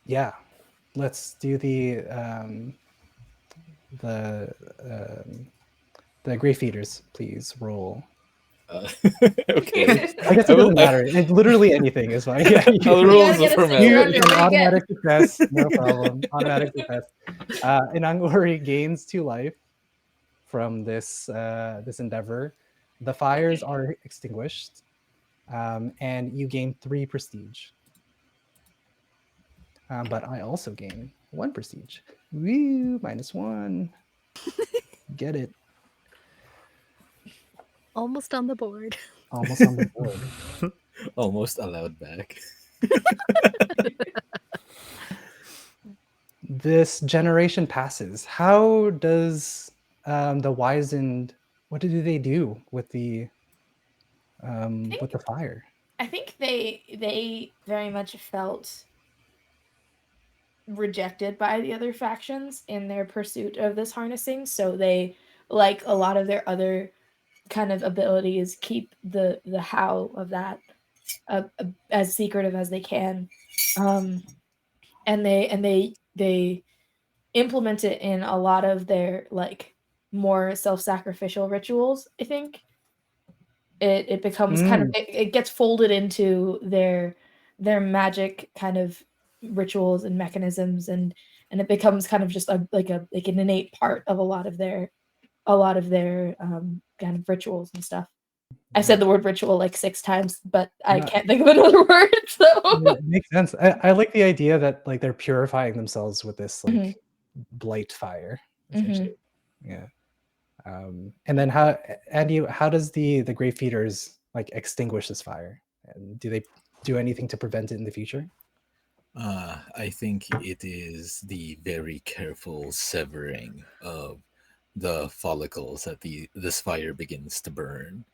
Yeah. Let's do the Grey Feeders, please roll. Okay. I guess it doesn't matter. Literally anything is fine. Yeah, I'll roll the formality. Automatic success, no problem. Automatic success. Inang-Uri gains 2 life from this endeavor. The fires are extinguished, and you gain 3 prestige. But I also gain 1 prestige. Woo! -1. Get it. Almost on the board. Almost on the board. Almost allowed back. This generation passes. How does the wizened, what do they do with the fire? I think they very much felt rejected by the other factions in their pursuit of this harnessing, so they, like a lot of their other kind of abilities, keep the how of that as secretive as they can, and they implement it in a lot of their like more self-sacrificial rituals. I think it becomes kind of it gets folded into their magic kind of rituals and mechanisms, and it becomes kind of just like an innate part of a lot of their kind of rituals and stuff. I said the word ritual like 6 times, but I can't think of another word. So It makes sense. I like the idea that like they're purifying themselves with this like blight fire, essentially. Yeah. And then how, Andy, how does the grave feeders like extinguish this fire? And do they do anything to prevent it in the future? I think it is the very careful severing of the follicles that this fire begins to burn,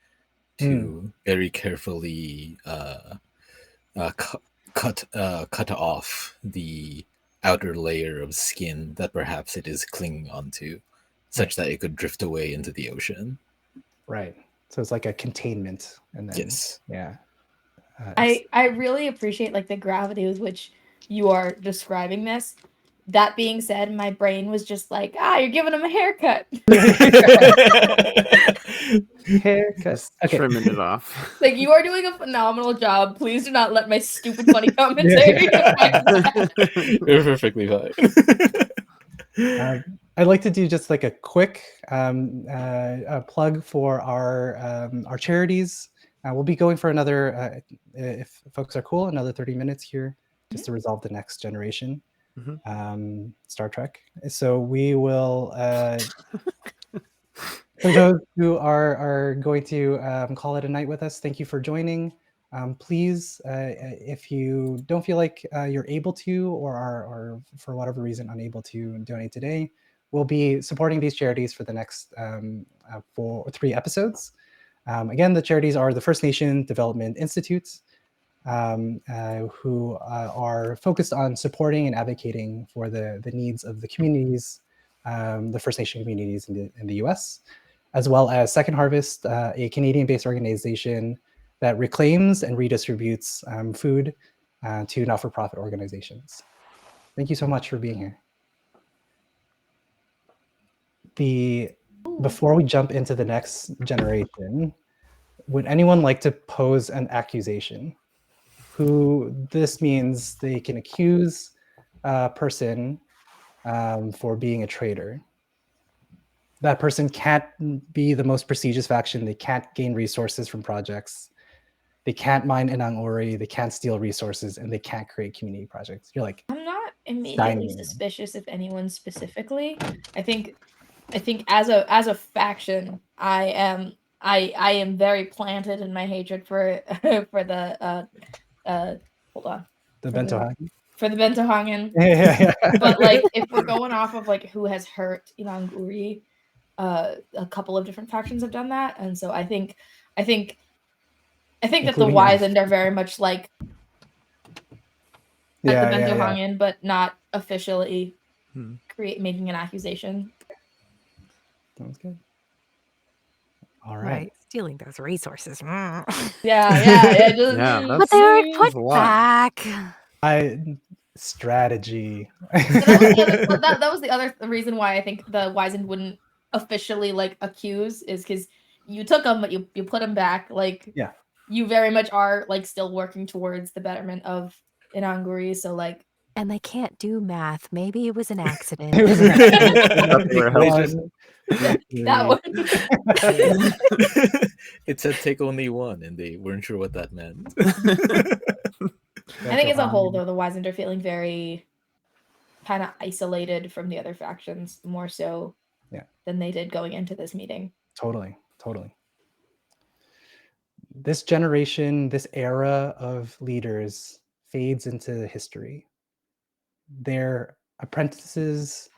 to very carefully cut off the outer layer of skin that perhaps it is clinging onto, such that it could drift away into the ocean. Right. So it's like a containment, and then Yes. yeah. I really appreciate like the gravity with which you are describing this. That being said, my brain was just like, you're giving him a haircut. Haircut. Okay. Trimming it off. Like, you are doing a phenomenal job. Please do not let my stupid funny commentary affect that. You're perfectly fine. I'd like to do just like a quick plug for our charities. We'll be going for another, if folks are cool, another 30 minutes here just to resolve the next generation, Star Trek. So we will, for those who are going to call it a night with us, thank you for joining. Please, if you don't feel like you're able to, or are for whatever reason unable to donate today, we'll be supporting these charities for the next 3 episodes. Again, the charities are the First Nation Development Institutes, who are focused on supporting and advocating for the needs of the communities, the First Nation communities in the US, as well as Second Harvest, a Canadian-based organization that reclaims and redistributes food to not-for-profit organizations. Thank you so much for being here. Before we jump into the next generation, would anyone like to pose an accusation? Who this means they can accuse a person for being a traitor. That person can't be the most prestigious faction. They can't gain resources from projects. They can't mine Inang-Uri. They can't steal resources, and they can't create community projects. You're like, I'm not immediately suspicious of anyone specifically. I think as a faction, I am very planted in my hatred for for the hold on. The Bentohagen? For the Bentohagen. Yeah. But like, if we're going off of like who has hurt Inang-Uri, a couple of different factions have done that, and so I think that the Wizened are very much like at the Bentohagen, but not officially making an accusation. Sounds good. All right. Stealing those resources. Yeah. But they were put back. Strategy. That was the other reason why I think the Wizened wouldn't officially like accuse, is because you took them, but you put them back. Like, you very much are like still working towards the betterment of Inang-Uri. So like, and they can't do math. Maybe it was an accident. It was an accident. That one. It said take only one, and they weren't sure what that meant. I think as a whole, though, the Wizened are feeling very kind of isolated from the other factions, more so than they did going into this meeting. Totally. This generation, this era of leaders fades into history. Their apprentices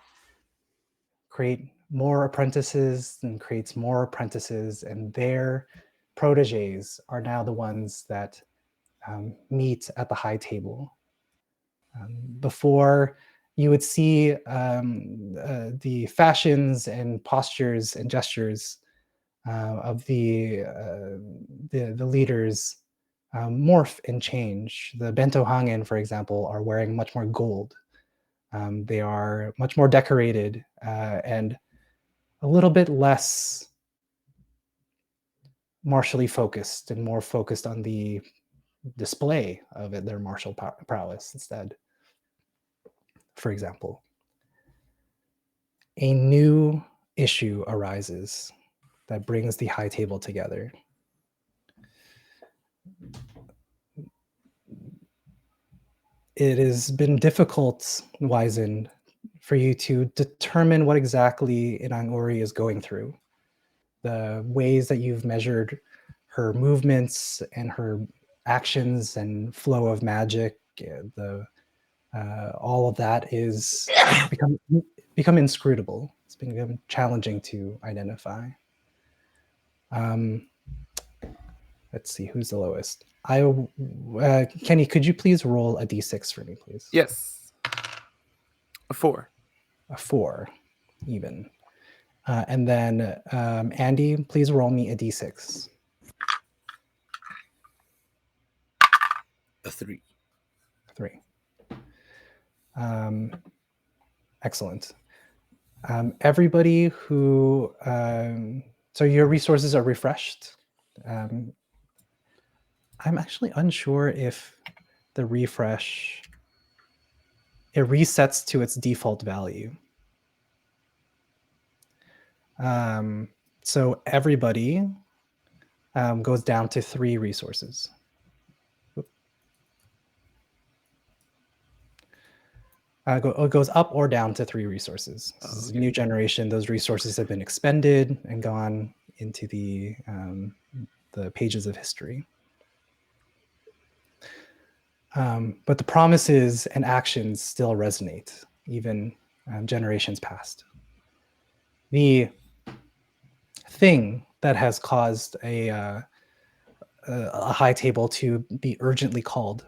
create more apprentices and creates more apprentices, and their proteges are now the ones that meet at the high table. Before, you would see the fashions and postures and gestures of the leaders morph and change. The bento hangen, for example, are wearing much more gold. They are much more decorated and a little bit less martially focused and more focused on the display of it, their martial prowess instead. For example, a new issue arises that brings the high table together. It has been difficult, Wizen, for you to determine what exactly Inang-Uri is going through. The ways that you've measured her movements and her actions and flow of magic, all of that is become inscrutable. It's become challenging to identify. Let's see, who's the lowest? Kenny, could you please roll a d6 for me, please? Yes. A 4. A 4, even. And then Andy, please roll me a d6. A 3. 3. Excellent. Everybody who, so your resources are refreshed. I'm actually unsure if the refresh, it resets to its default value. So everybody goes down to 3 resources. It goes up or down to 3 resources. This is a new generation. Those resources have been expended and gone into the pages of history. But the promises and actions still resonate, even generations past. The thing that has caused a high table to be urgently called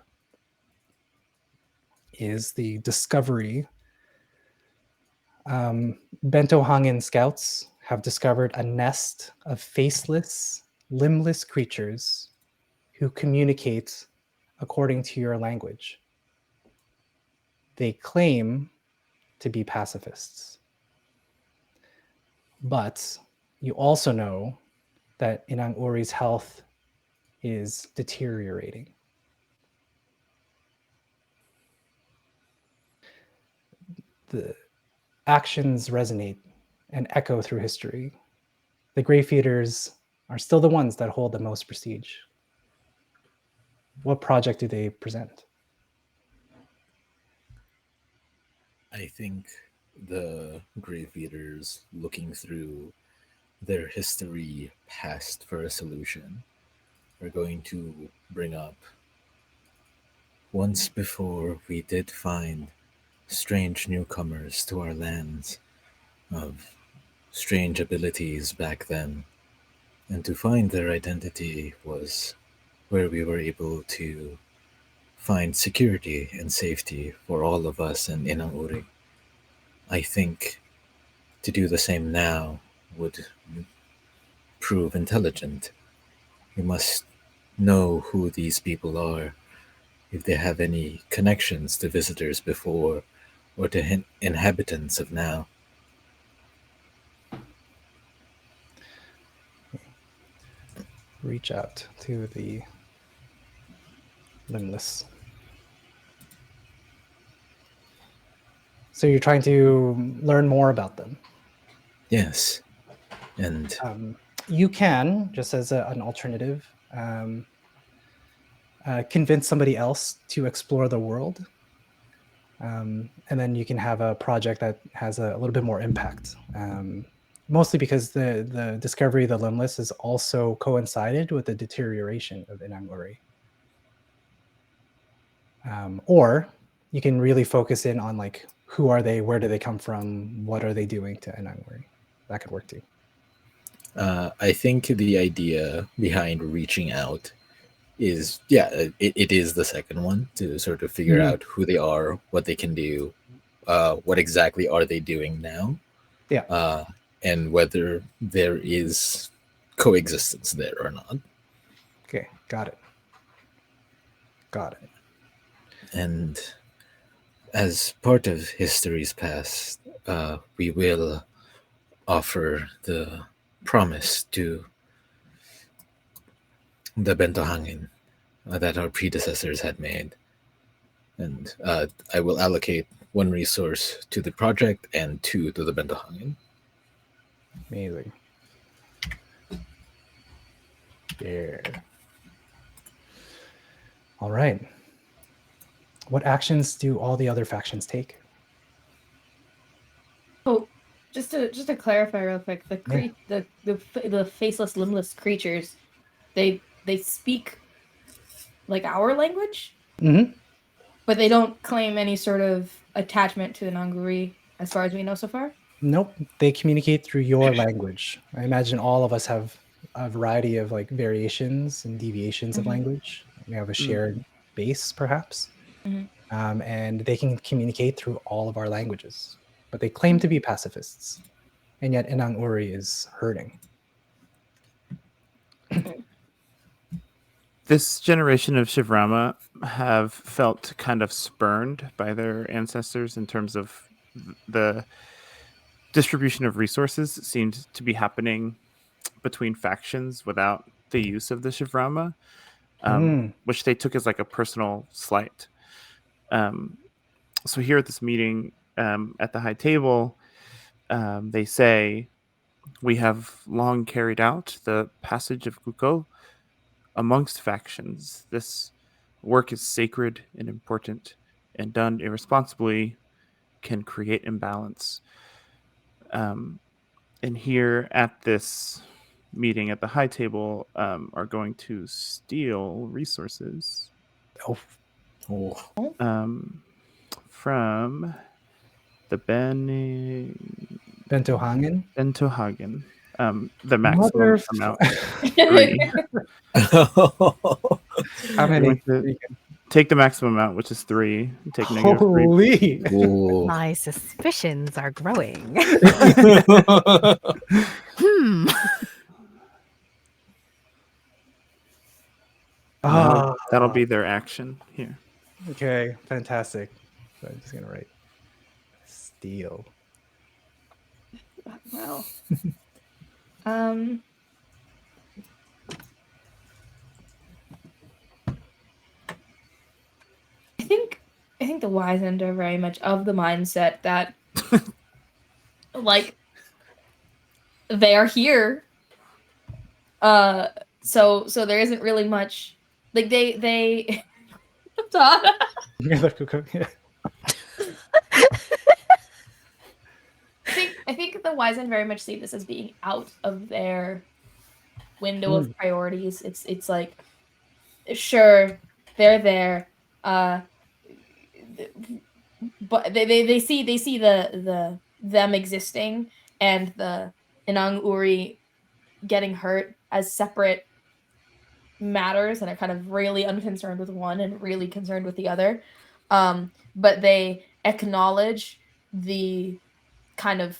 is the discovery. Bento Hangen scouts have discovered a nest of faceless, limbless creatures who communicate according to your language. They claim to be pacifists. But you also know that Inang-Uri's health is deteriorating. The actions resonate and echo through history. The Grave Feeders are still the ones that hold the most prestige. What project do they present? I think the Grave Eaters, looking through their history past for a solution, are going to bring up, once before we did find strange newcomers to our lands of strange abilities back then, and to find their identity was where we were able to find security and safety for all of us in Inang-Uri. I think to do the same now would prove intelligent. We must know who these people are, if they have any connections to visitors before or to inhabitants of now. Reach out to the limbless. So you're trying to learn more about them. Yes, and you can, just as an alternative, convince somebody else to explore the world. And then you can have a project that has a little bit more impact. Mostly because the discovery of the limbless is also coincided with the deterioration of Inang-Uri. Or you can really focus in on like, who are they, where do they come from, what are they doing to Inang-Uri? that could work too. I think the idea behind reaching out is, it is the second one, to sort of figure Mhm. out who they are, what they can do, what exactly are they doing now, Yeah. and whether there is coexistence there or not. Okay. Got it. Got it. And as part of history's past, we will offer the promise to the Bentohangin that our predecessors had made. And I will allocate one resource to the project and two to the Bentohangin. Amazing. Yeah. All right. What actions do all the other factions take? Oh, just to clarify real quick, the faceless, limbless creatures, they speak like our language, Mm-hmm. but they don't claim any sort of attachment to the Inang-Uri, as far as we know so far. Nope. They communicate through your language. I imagine all of us have a variety of like variations and deviations of Mhm. language. We have a shared base, perhaps. Mhm. And they can communicate through all of our languages. But they claim to be pacifists. And yet Inang-Uri is hurting. This generation of Shivrama have felt kind of spurned by their ancestors in terms of the distribution of resources seemed to be happening between factions without the use of the Shivrama, Mm. which they took as like a personal slight. So here at this meeting at the high table, they say, we have long carried out the passage of Kuko amongst factions. This work is sacred and important, and done irresponsibly can create imbalance. And here at this meeting at the high table are going to steal resources Oh, from the Bentohangin? Bentohagen. The maximum Mother. amount 3. How We're going many? to take the maximum amount, which is 3. Take -3. Holy. Ooh. My suspicions are growing. That'll be their action here. Okay, fantastic. So I'm just gonna write steal. Well, I think the wise end are very much of the mindset that like they are here. So there isn't really much like they Todd. Yeah. I think the wise end very much see this as being out of their window of priorities. It's like, sure, they're there, but they see the them existing and the Inang-Uri getting hurt as separate matters, and are kind of really unconcerned with one and really concerned with the other. But they acknowledge the kind of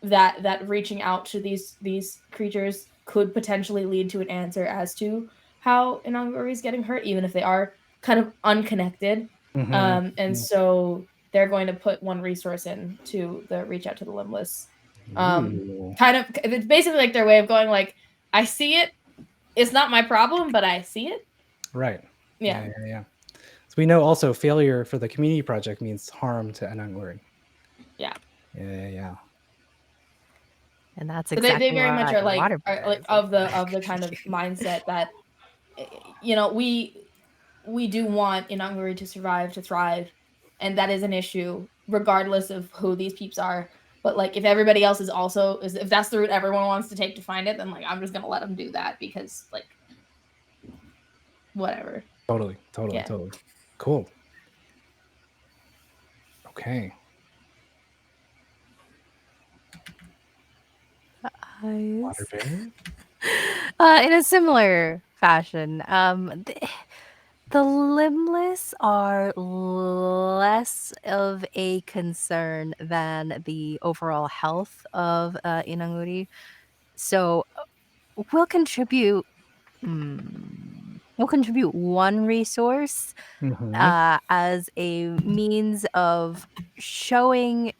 that reaching out to these creatures could potentially lead to an answer as to how Inang-Uri is getting hurt, even if they are kind of unconnected. And so they're going to put one resource in to the reach out to the limbless. Kind of, it's basically like their way of going like, I see it. It's not my problem, but I see it. Right. Yeah. So we know also failure for the community project means harm to Inang-Uri. Yeah. Yeah. And that's So exactly they very much are like of the kind of mindset that we do want Inang-Uri to survive, to thrive, and that is an issue regardless of who these peeps are. But like if everybody else is also if that's the route everyone wants to take to find it, then like I'm just gonna let them do that because like whatever. Totally. Yeah. Cool. Okay. Water bear. In a similar fashion, the limbless are less of a concern than the overall health of Inang-Uri. So we'll contribute. We'll contribute one resource Mhm. as a means of showing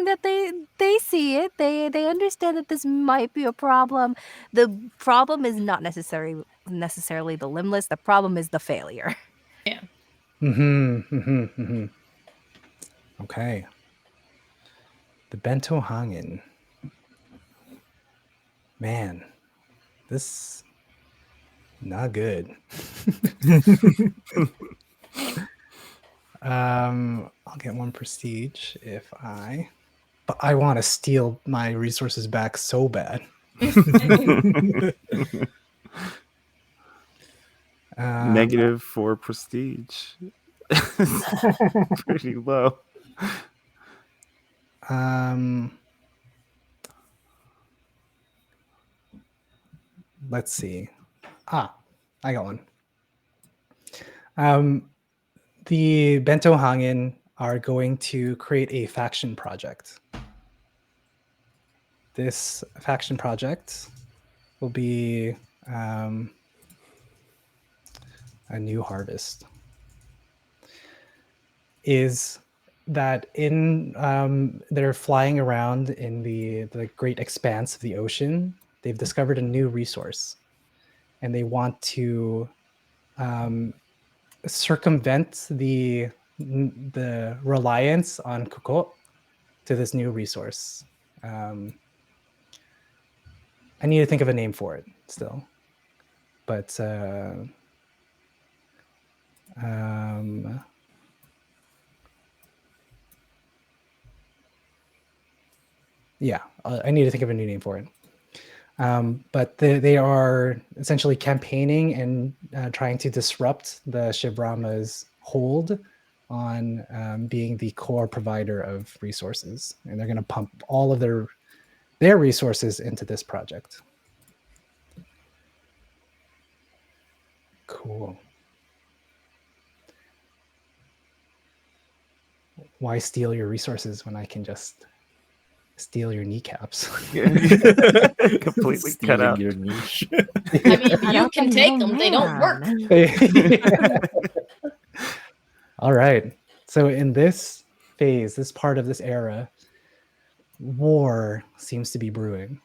that they see it, they understand that this might be a problem. The problem is not necessarily the limbless, the problem is the failure. Yeah. Okay. The bento hangin. Man, this not good. I'll get 1 prestige if but I want to steal my resources back so bad. Negative 4 prestige. Pretty low. Let's see. I got one. The Bento Hangin are going to create a faction project. This faction project will be a new harvest. Is that in they're flying around in the great expanse of the ocean. They've discovered a new resource, and they want to circumvent the reliance on Kuko to this new resource. I need to think of a name for it still, but yeah, I need to think of a new name for it. But they are essentially campaigning and trying to disrupt the Shivrama's hold on being the core provider of resources, and they're going to pump all of their resources into this project. Cool. Why steal your resources when I can just steal your kneecaps? Completely cut out your niche. I mean, you can take them; they don't work. All right. So in this phase, this part of this era, war seems to be brewing.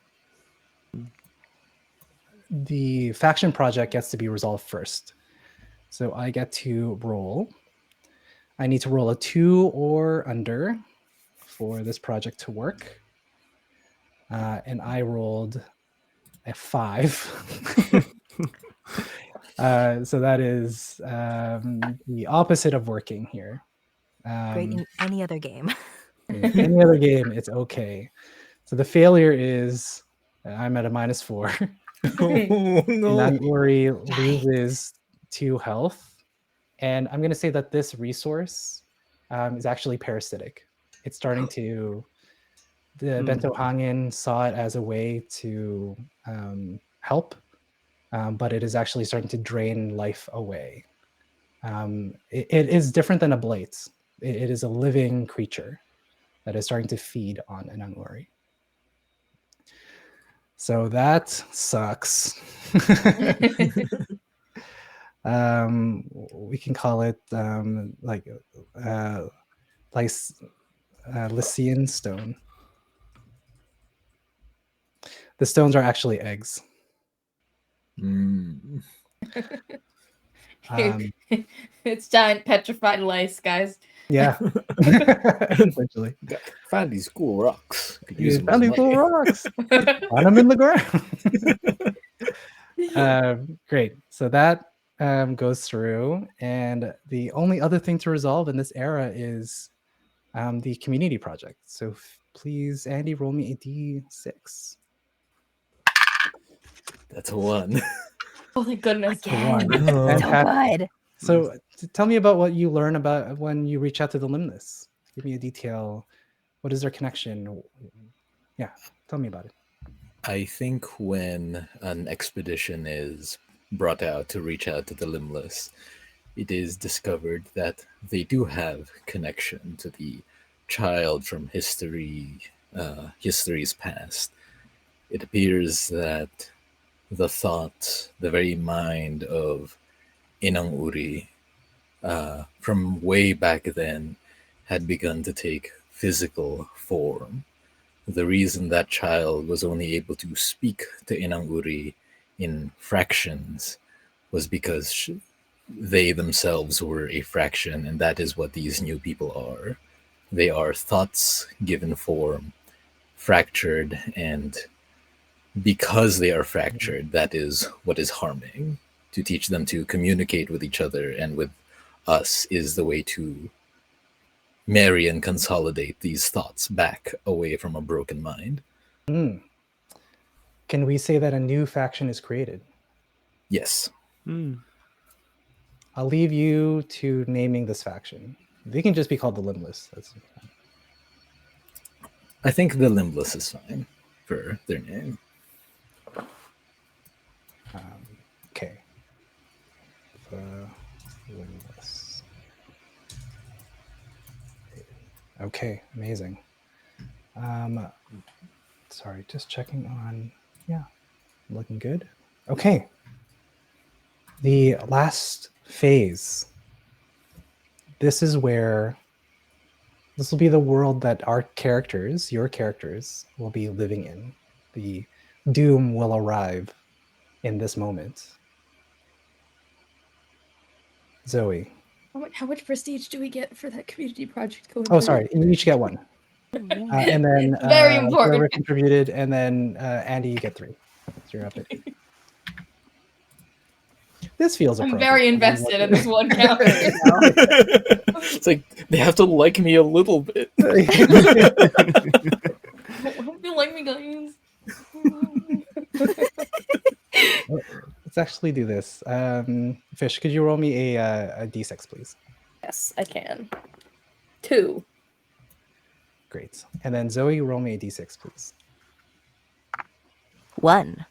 The faction project gets to be resolved first. So I get to roll. I need to roll a 2 or under for this project to work. And I rolled a 5. So that is the opposite of working here. Great in any other game. In any other game, it's okay. So the failure is I'm at a -4. Oh no! Inang-Uri loses 2 health, and I'm going to say that this resource is actually parasitic. It's starting to. The Bento Hangin saw it as a way to help, but it is actually starting to drain life away. It is different than a blade. It is a living creature that is starting to feed on Inang-Uri. So that sucks. We can call it Lycian stone. The stones are actually eggs. It's giant petrified lice, guys. Yeah, essentially. Found these cool rocks. Could You use them as found these money. little rocks. Find them in the ground. Great. So that goes through, and the only other thing to resolve in this era is the community project. So please, Andy, roll me a d6. That's a 1. Oh, thank goodness. Again. One. So good. So tell me about what you learn about when you reach out to the limbless. Give me a detail. What is their connection? Yeah, tell me about it. I think when an expedition is brought out to reach out to the limbless, it is discovered that they do have connection to the child from history's past. It appears that the thought, the very mind of Inang-Uri from way back then had begun to take physical form. The reason that child was only able to speak to Inang-Uri in fractions was because they themselves were a fraction, and that is what these new people are. They are thoughts given form, fractured, and because they are fractured, that is what is harming. To teach them to communicate with each other and with us is the way to marry and consolidate these thoughts back away from a broken mind. Mm. Can we say that a new faction is created? Yes. I'll leave you to naming this faction. They can just be called the Limbless. That's fine. I think the Limbless is fine for their name. Okay. The Limbless. Okay, amazing. Sorry, just checking on. Yeah, looking good. Okay. The last phase. This is where this will be the world that our characters, your characters, will be living in. The doom will arrive in this moment. Zoe. How much prestige do we get for that community project going? Oh, sorry. You each get one. And then Very important. whoever contributed, and then Andy, you get 3. So you're up at 8. This feels I'm appropriate. very invested in this one character. It's like they have to like me a little bit. I hope you like me, guys. Let's actually do this. Fish, could you roll me a d6, please? Yes, I can. 2. Great. And then Zoe, roll me a d6, please. 1.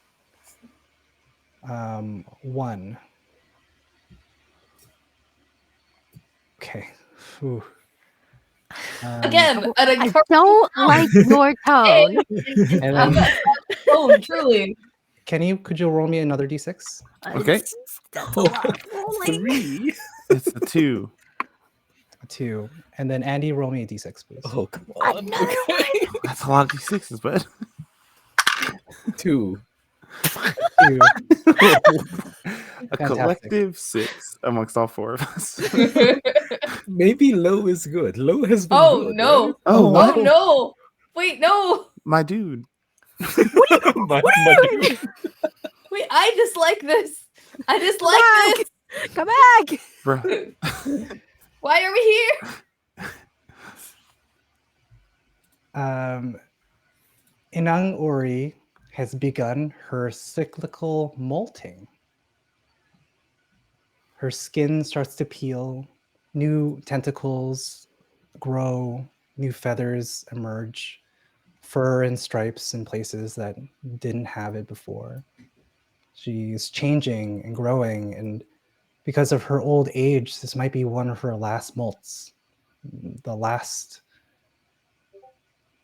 1. Okay. Whew. Again, I don't like your tone. And then, oh, truly. Kenny, could you roll me another d6? Okay. That's a lot of rolling. 3. It's a 2. A 2. And then Andy, roll me a d6, please. Oh, come on. Another Okay. That's a lot of d6s, but 2. 2. a Fantastic. collective 6 amongst all 4 of us. Maybe low is good. Low has been Oh, good. no. Right? Oh, what? Oh, no. Wait, no. My dude. My dude. Wait, I dislike this. I dislike Come back. Bro. this. Why are we here? Inang-Uri has begun her cyclical molting. Her skin starts to peel, new tentacles grow, new feathers emerge, fur and stripes in places that didn't have it before. She's changing and growing, and because of her old age, this might be one of her last molts, the last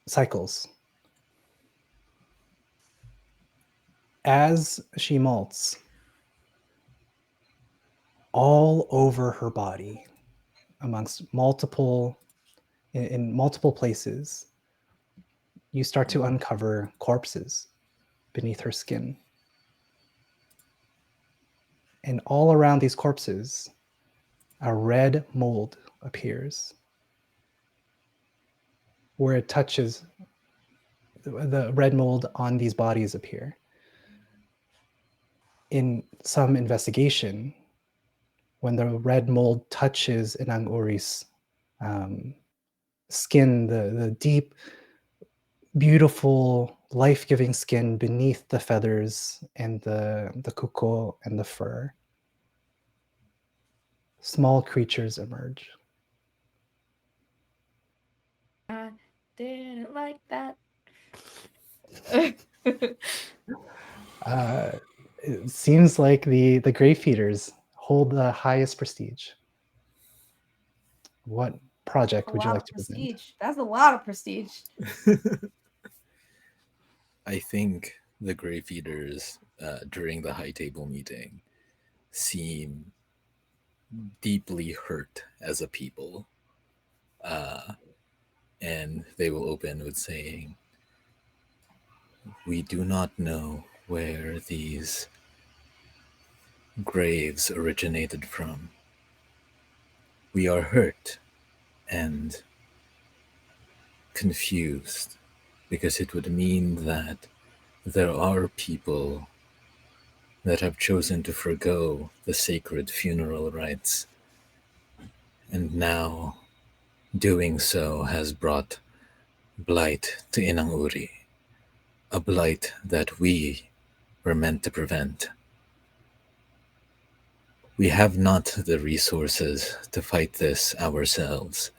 cycles. As she molts, all over her body, amongst in multiple places, you start to uncover corpses beneath her skin. And all around these corpses, a red mold appears. Where it touches, the red mold on these bodies appear. In some investigation, when the red mold touches Inang-Uri's skin, the deep, beautiful, life-giving skin beneath the feathers and the kuko and the fur, small creatures emerge. I didn't like that. It seems like the grave feeders hold the highest prestige. What project A would you lot like of to present? prestige. That's a lot of prestige. I think the grave feeders during the high table meeting seem deeply hurt as a people. And they will open with saying, "We do not know where these graves originated from. We are hurt and confused because it would mean that there are people that have chosen to forgo the sacred funeral rites, and now doing so has brought blight to Inang-Uri, a blight that we were meant to prevent. We have not the resources to fight this ourselves,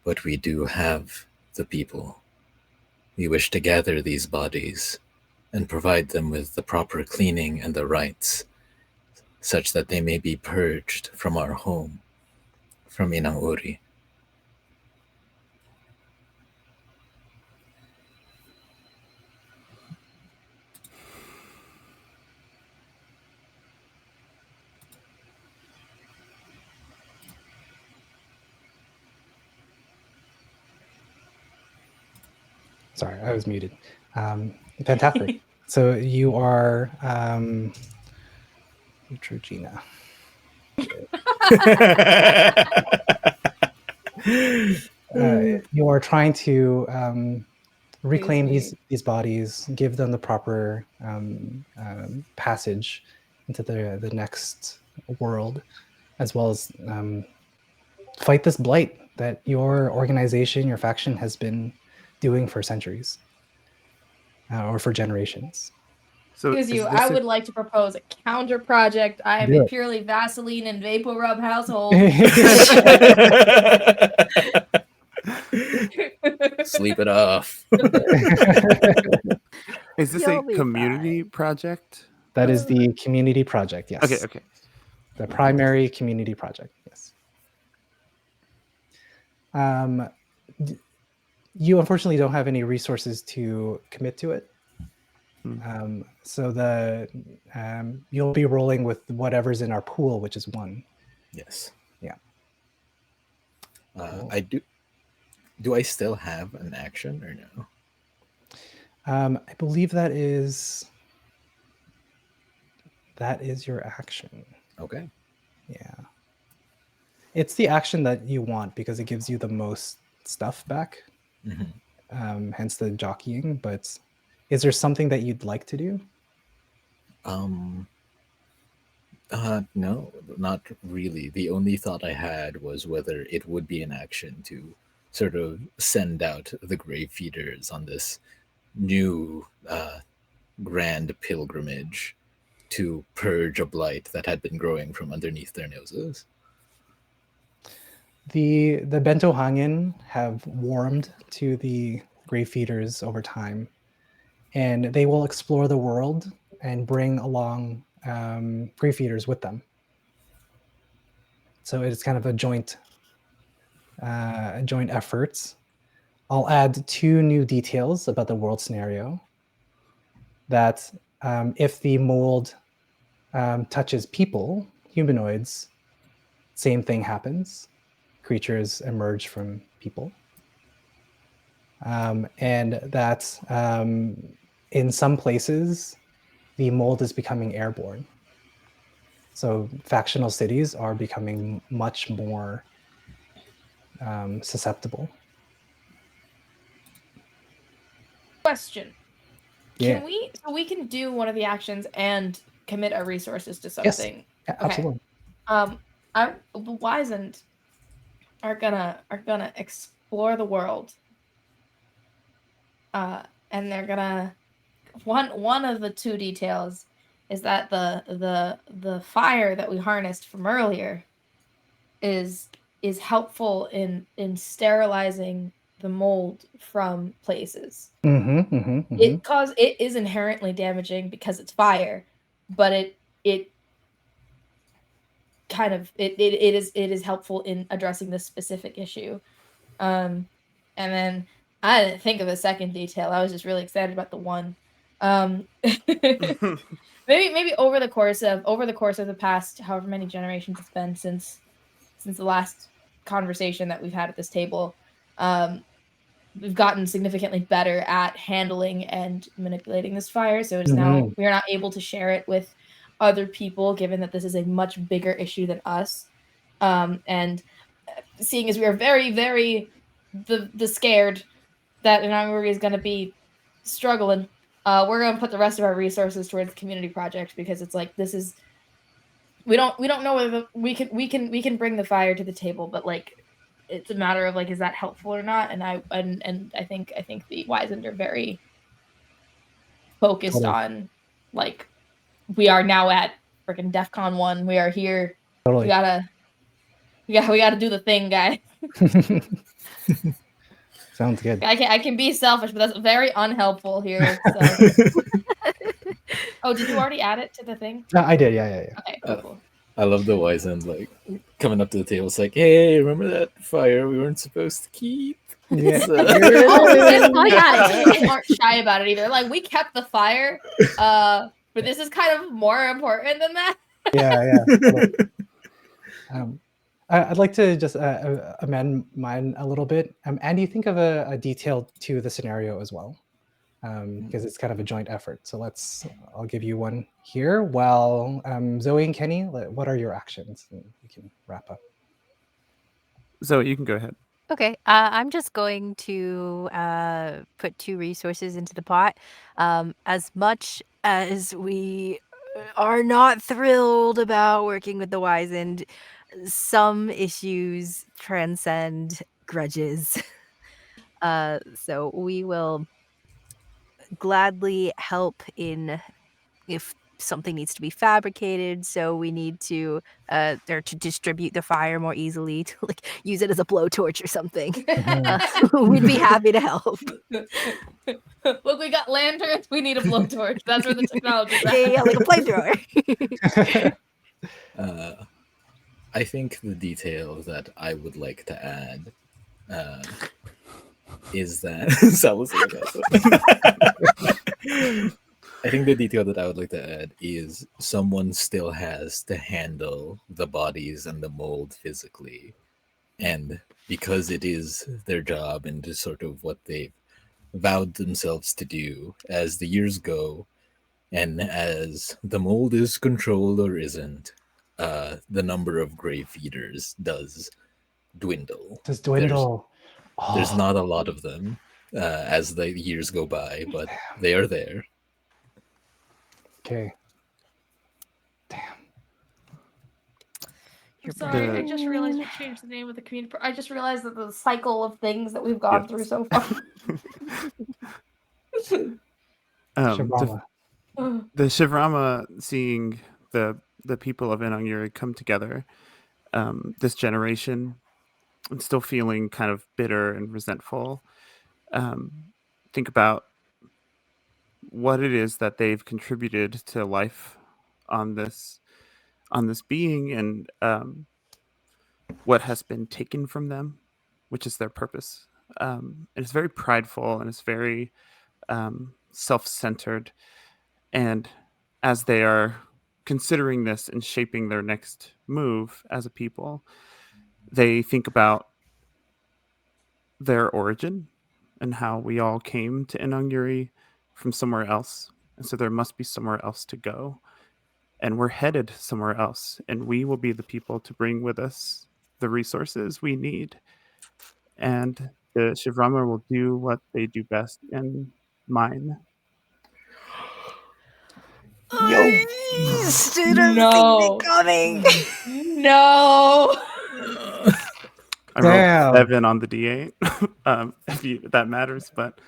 but we do have the people. We wish to gather these bodies and provide them with the proper cleaning and the rites, such that they may be purged from our home, from Inang-Uri." Sorry, I was muted. Fantastic. So you are Neutrogena. You are trying to reclaim these bodies, give them the proper passage into the next world, as well as fight this blight that your organization, your faction, has been doing for centuries or for generations. So Excuse you. is I this would like to propose a counter project. I am Do a it. purely Vaseline and vapor rub household. Sleep it off. is this a You'll be community project? That is the community project, yes. Okay, okay. The primary community project, yes. You unfortunately don't have any resources to commit to it. So you'll be rolling with whatever's in our pool, which is 1. Yes. Yeah. I do. Do I still have an action or no? I believe that is your action. Okay. Yeah. It's the action that you want because it gives you the most stuff back. Hence the jockeying. But is there something that you'd like to do? No, not really. The only thought I had was whether it would be an action to sort of send out the grave feeders on this new grand pilgrimage to purge a blight that had been growing from underneath their noses. The bento hangin have warmed to the grave feeders over time, and they will explore the world and bring along grave feeders with them. So it's kind of a joint efforts. I'll add 2 new details about the world scenario. That if the mold touches people, humanoids, same thing happens. Creatures emerge from people. And that in some places, the mold is becoming airborne. So factional cities are becoming much more susceptible. Question. Yeah. So we can do one of the actions and commit our resources to Yes. something. Yeah, absolutely. The Wizened are gonna explore the world. And they're gonna one of the 2 details is that the fire that we harnessed from earlier is helpful in sterilizing the mold from places. Mm-hmm. It is inherently damaging because it's fire, but it kind of it is helpful in addressing this specific issue. And then I didn't think of a second detail. I was just really excited about the one. Maybe over the course of the past however many generations it's been since the last conversation that we've had at this table, we've gotten significantly better at handling and manipulating this fire. So it's now we are not able to share it with other people, given that this is a much bigger issue than us. And seeing as we are very, very the scared that Inang-Uri is going to be struggling, we're going to put the rest of our resources towards the community project, because it's like this is we don't know whether we can bring the fire to the table, but like it's a matter of like, is that helpful or not? And I think the Wizened are very focused on like, we are now at freaking DEFCON 1. We are here. Totally. We gotta do the thing, guys. Sounds good. I can be selfish, but that's very unhelpful here. So. Oh, did you already add it to the thing? I did. Yeah. Okay, cool. I love the Wizened like coming up to the table. It's like, hey, remember that fire we weren't supposed to keep? Yeah. Oh my god, they aren't shy about it either. Like, we kept the fire, but this is kind of more important than that. Yeah. I'd like to just amend mine a little bit. Andy, think of a detail to the scenario as well, because it's kind of a joint effort. So I'll give you one here. Well, Zoe and Kenny, what are your actions? And we can wrap up. Zoe, you can go ahead. Okay, I'm just going to put 2 resources into the pot. As much as we are not thrilled about working with the Wizened, some issues transcend grudges. So we will gladly help if something needs to be fabricated, so we need to or to distribute the fire more easily, to like use it as a blowtorch or something. We'd be happy to help. Look, we got lanterns. We need a blowtorch. That's where the technology is at. Yeah, like a flamethrower. I think the detail that I would like to add is that I think the detail that I would like to add is someone still has to handle the bodies and the mold physically. And because it is their job and just sort of what they've vowed themselves to do as the years go, and as the mold is controlled or isn't, the number of grave feeders does dwindle. There's not a lot of them as the years go by, but they are there. Okay. Damn. I'm sorry, I just realized we changed the name of the community. I just realized that the cycle of things that we've gone through so far. Shivrama. The Shivrama, seeing the people of Inang-Uri come together, this generation, and still feeling kind of bitter and resentful. Think about what it is that they've contributed to life on this being, and what has been taken from them, which is their purpose. And it's very prideful, and it's very self-centered. And as they are considering this and shaping their next move as a people, they think about their origin and how we all came to Inang-Uri from somewhere else. And so there must be somewhere else to go. And we're headed somewhere else. And we will be the people to bring with us the resources we need. And the Shivrama will do what they do best and mine. Yo. No. Coming. No. I rolled 7 on the D8, if that matters, but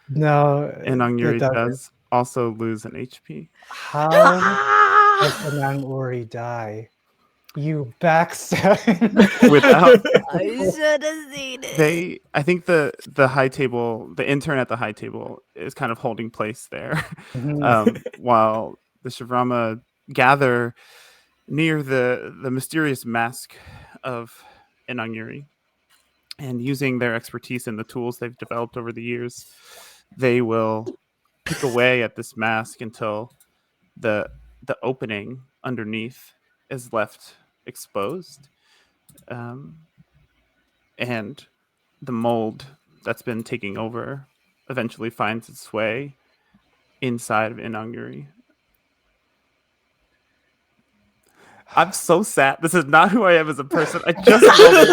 no, Inang-Uri does also lose an HP. How does Inang-Uri die? You backstab. Without I should have seen it. I think the high table, the intern at the high table is kind of holding place there, while the Shivrama gather near the mysterious mask of Inang-Uri, and using their expertise and the tools they've developed over the years, they will pick away at this mask until the opening underneath is left exposed, and the mold that's been taking over eventually finds its way inside of Inang-Uri. I'm so sad. This is not who I am as a person. I just love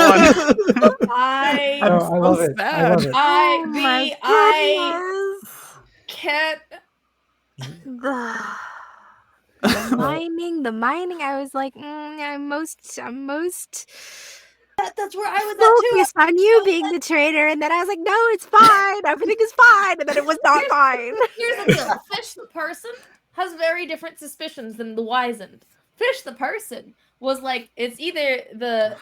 one. I'm No, so I love it. I sad. love it. Oh my I goodness. can't. The mining. I was like, I'm most That's where I was at too. focused on you being the traitor, and then I was like, no, it's fine. Everything is fine, and then it was not fine. Here's the deal: Fish the person has very different suspicions than the wizened. Fish the person was like, it's either the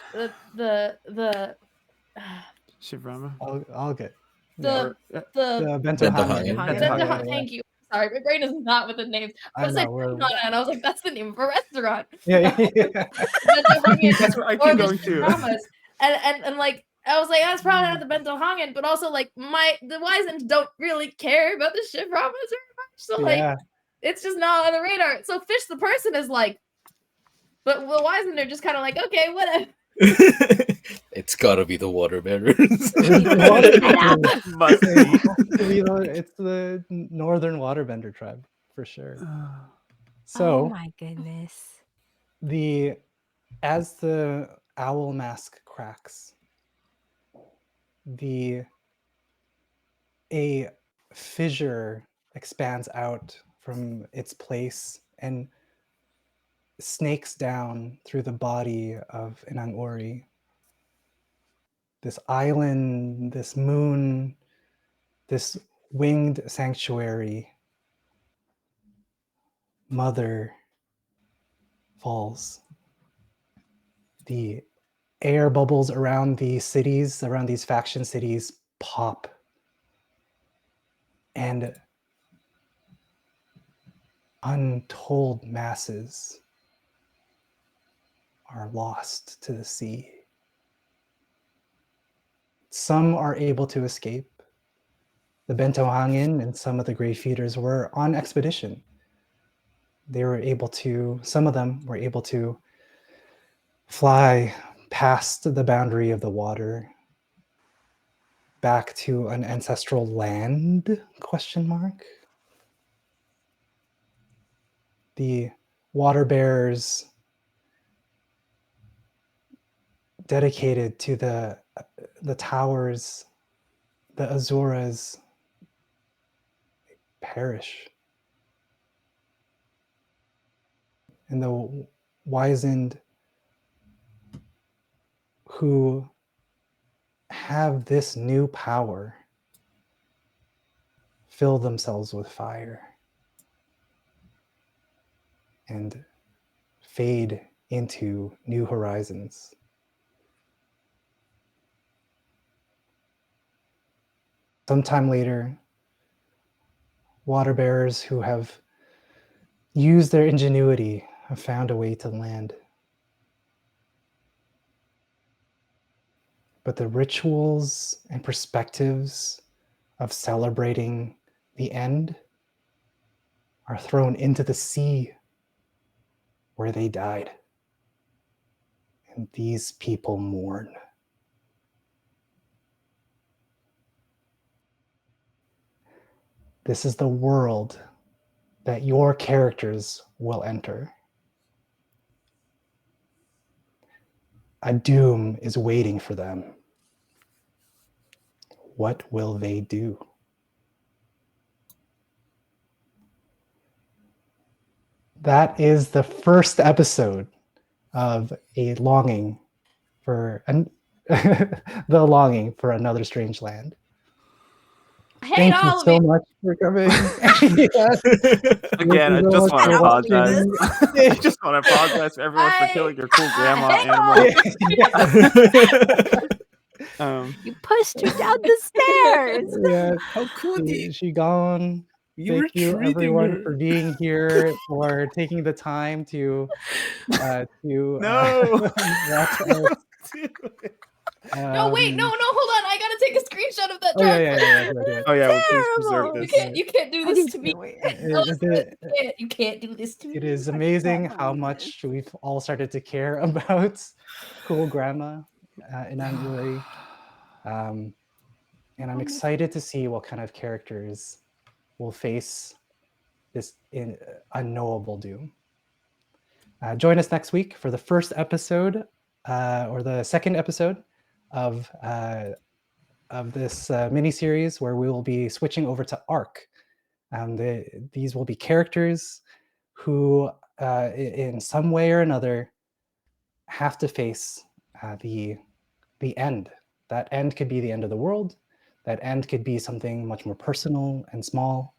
Shivrama. All good. the The Bento bento Hangen. hangen. Bento Hangen, yeah. Thank you. Sorry, my brain is not with the names. I I was like, know, we're- and I was like, that's the name of a restaurant. Yeah. Bento Hangen That's where I or keep the going to. Shiramas. And like I was like, that's probably not the Bento Hangen, but also like the Wisens don't really care about the Shivramas very much. So like Yeah. it's just not on the radar. So Fish the person is like, but the Wisen are just kind of like, okay, whatever. It's gotta be the water bearers. Must be. You know, it's the northern waterbender tribe for sure. Oh So my goodness. as the owl mask cracks, a fissure expands out from its place and snakes down through the body of Inang-Uri. This island, this moon, this winged sanctuary, mother falls. The air bubbles around the cities, around these faction cities, pop. And untold masses are lost to the sea. Some are able to escape. The Bento Hangen and some of the Grey Feeders were on expedition. Some of them were able to fly past the boundary of the water back to an ancestral land, ? The water bearers dedicated to the towers, the Azuras, perish. And the wizened who have this new power fill themselves with fire and fade into new horizons. Sometime later, water bearers who have used their ingenuity have found a way to land. But the rituals and perspectives of celebrating the end are thrown into the sea where they died. And these people mourn. This is the world that your characters will enter. A doom is waiting for them. What will they do? That is the first episode of the longing for another strange land. I hate Thank you all of so you. much for coming. Yes. Again, I Thank you so just much want to I for don't wanna do apologize. I just want to apologize to everyone for killing your cool grandma hate animal. all of you. You pushed her down the stairs. Yes. How could you? She gone. You were Thank you treating everyone her. for being here, for taking the time to No. watch us. No, wait, no, hold on. I gotta take a screenshot of that Oh yeah, drawing. yeah, yeah, do it. Oh yeah, well, please preserve Terrible. this. You can't do I this just to me. can't wait. You can't do this to me. It is I amazing can't how believe much we've all started to care about cool grandma Inang-Uri. And I'm excited to see what kind of characters will face this unknowable doom. Join us next week for the first episode, or the second episode of this mini-series, where we will be switching over to ARC. These will be characters who, in some way or another, have to face the end. That end could be the end of the world. That end could be something much more personal and small.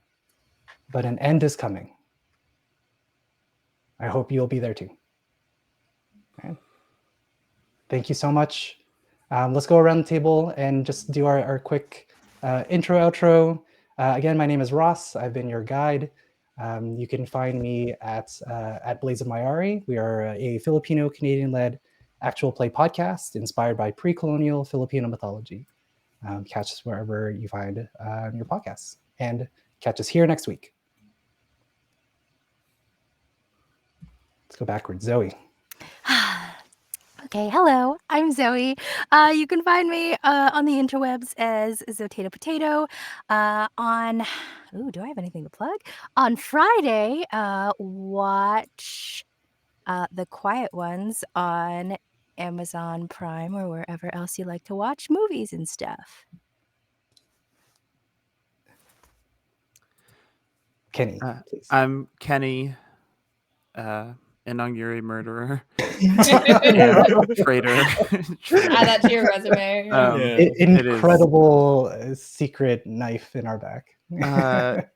But an end is coming. I hope you'll be there too. Okay. Thank you so much. Let's go around the table and just do our quick intro, outro. Again, my name is Ross. I've been your guide. You can find me at Blaze of Mayari. We are a Filipino-Canadian-led actual play podcast inspired by pre-colonial Filipino mythology. Catch us wherever you find your podcasts, and catch us here next week. Let's go backwards. Zoe. Okay, hello, I'm Zoe. You can find me on the interwebs as Zotato Potato. Do I have anything to plug? On Friday, watch The Quiet Ones on Amazon Prime or wherever else you like to watch movies and stuff. Kenny, please. I'm Kenny, Inang-Uri murderer, traitor. Add that to your resume. Incredible secret knife in our back.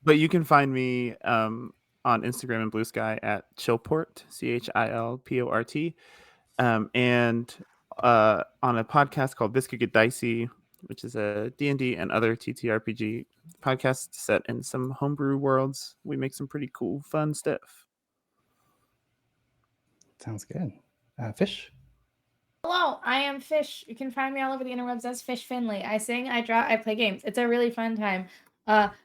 But you can find me on Instagram and Blue Sky at Chillport, CHILPORT, and on a podcast called This Could Get Dicey, which is a D&D and other TTRPG podcast set in some homebrew worlds. We make some pretty cool, fun stuff. Sounds good. Fish? Hello, I am Fish. You can find me all over the interwebs as Fish Finley. I sing, I draw, I play games. It's a really fun time.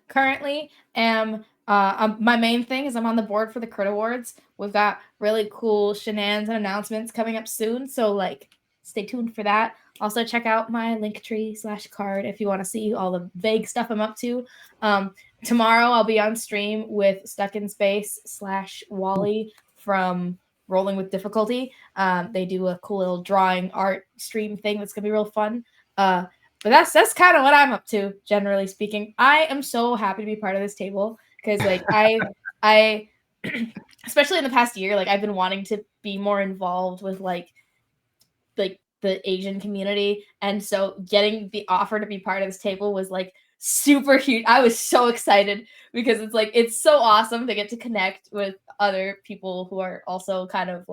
Currently, my main thing is I'm on the board for the Crit Awards. We've got really cool shenanigans and announcements coming up soon, so stay tuned for that. Also, check out my Linktree/card if you want to see all the vague stuff I'm up to. Tomorrow, I'll be on stream with Stuck in Space /Wally from Rolling with Difficulty. They do a cool little drawing art stream thing that's gonna be real fun. But that's kind of what I'm up to, generally speaking. I am so happy to be part of this table because I especially in the past year, I've been wanting to be more involved with the Asian community, and so getting the offer to be part of this table was super huge. I was so excited because it's so awesome to get to connect with other people who are also kind of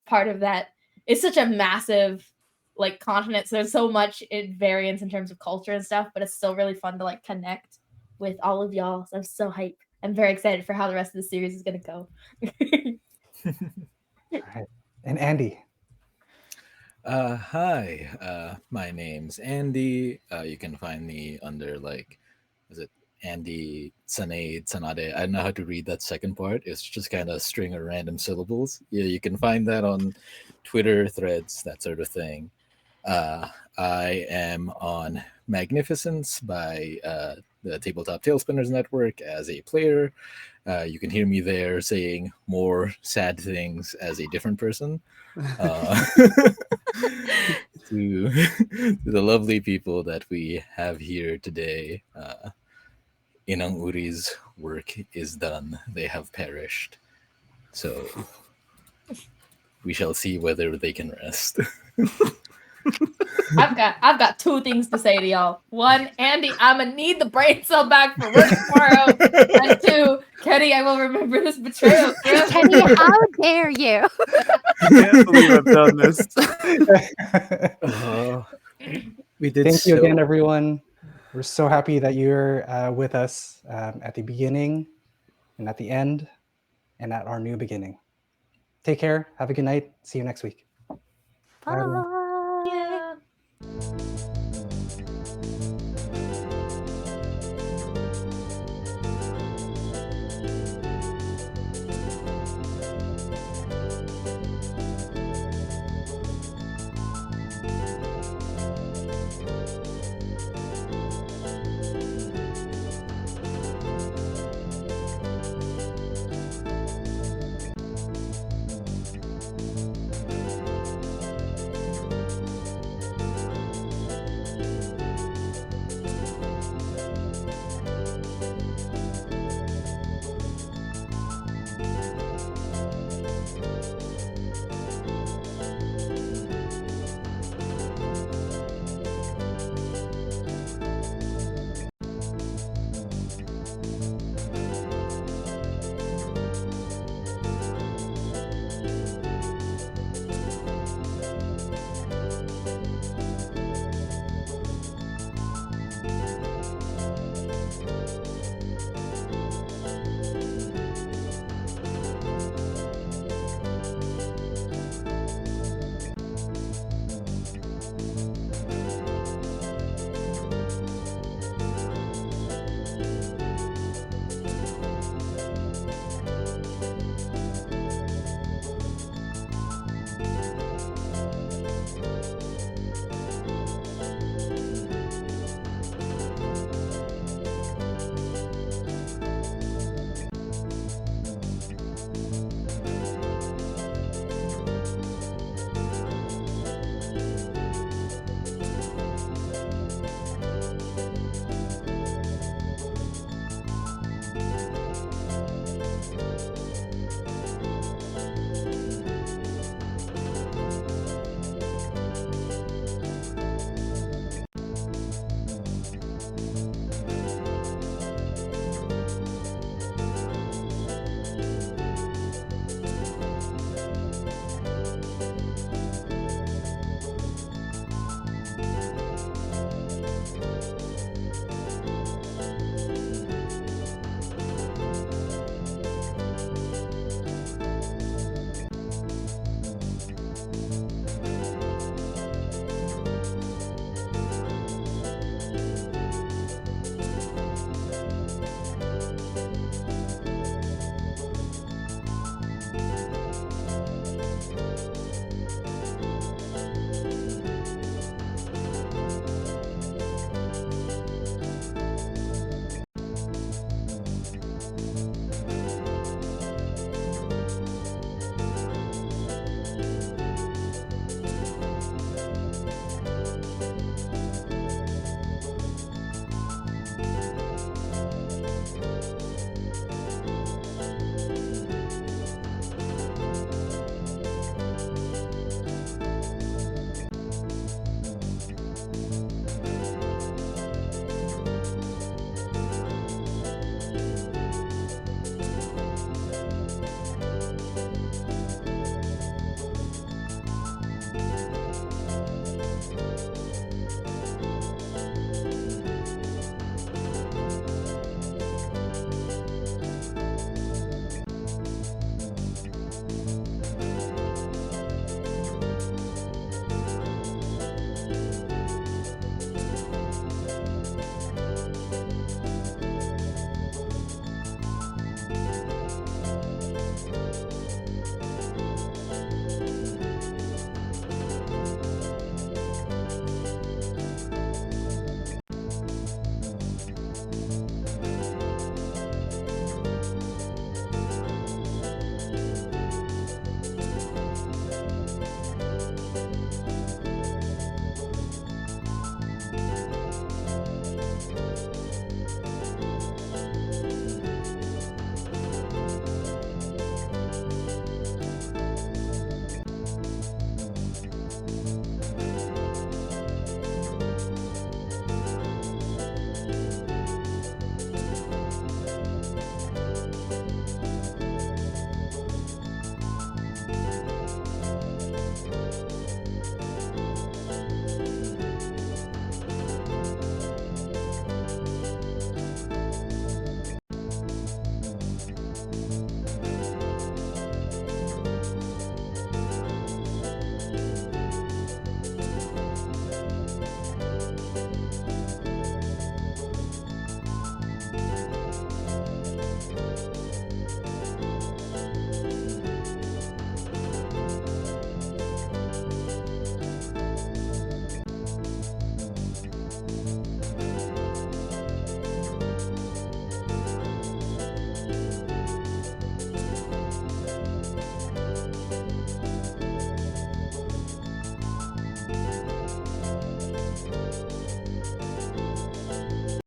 part of that. It's such a massive continent, so there's so much variance in terms of culture and stuff, but it's still really fun to connect with all of y'all. So I'm so hyped. I'm very excited for how the rest of the series is gonna go. All right. And Andy. Hi, my name's Andy. You can find me under is it Andy Tsanade? I don't know how to read that second part. It's just kind of a string of random syllables. Yeah, you can find that on Twitter, Threads, that sort of thing. I am on Magnificence by the Tabletop Tailspinners Network as a player. You can hear me there saying more sad things as a different person. To the lovely people that we have here today. Inang-Uri's work is done. They have perished. So we shall see whether they can rest. I've got two things to say to y'all. One, Andy, I'm gonna need the brain cell back for work tomorrow. And two, Kenny, I will remember this betrayal forever. Kenny, how dare you? I can't believe I've done this. We did Thank you again, so- everyone. We're so happy that you're with us at the beginning and at the end and at our new beginning. Take care. Have a good night. See you next week. Bye, everyone. Bye.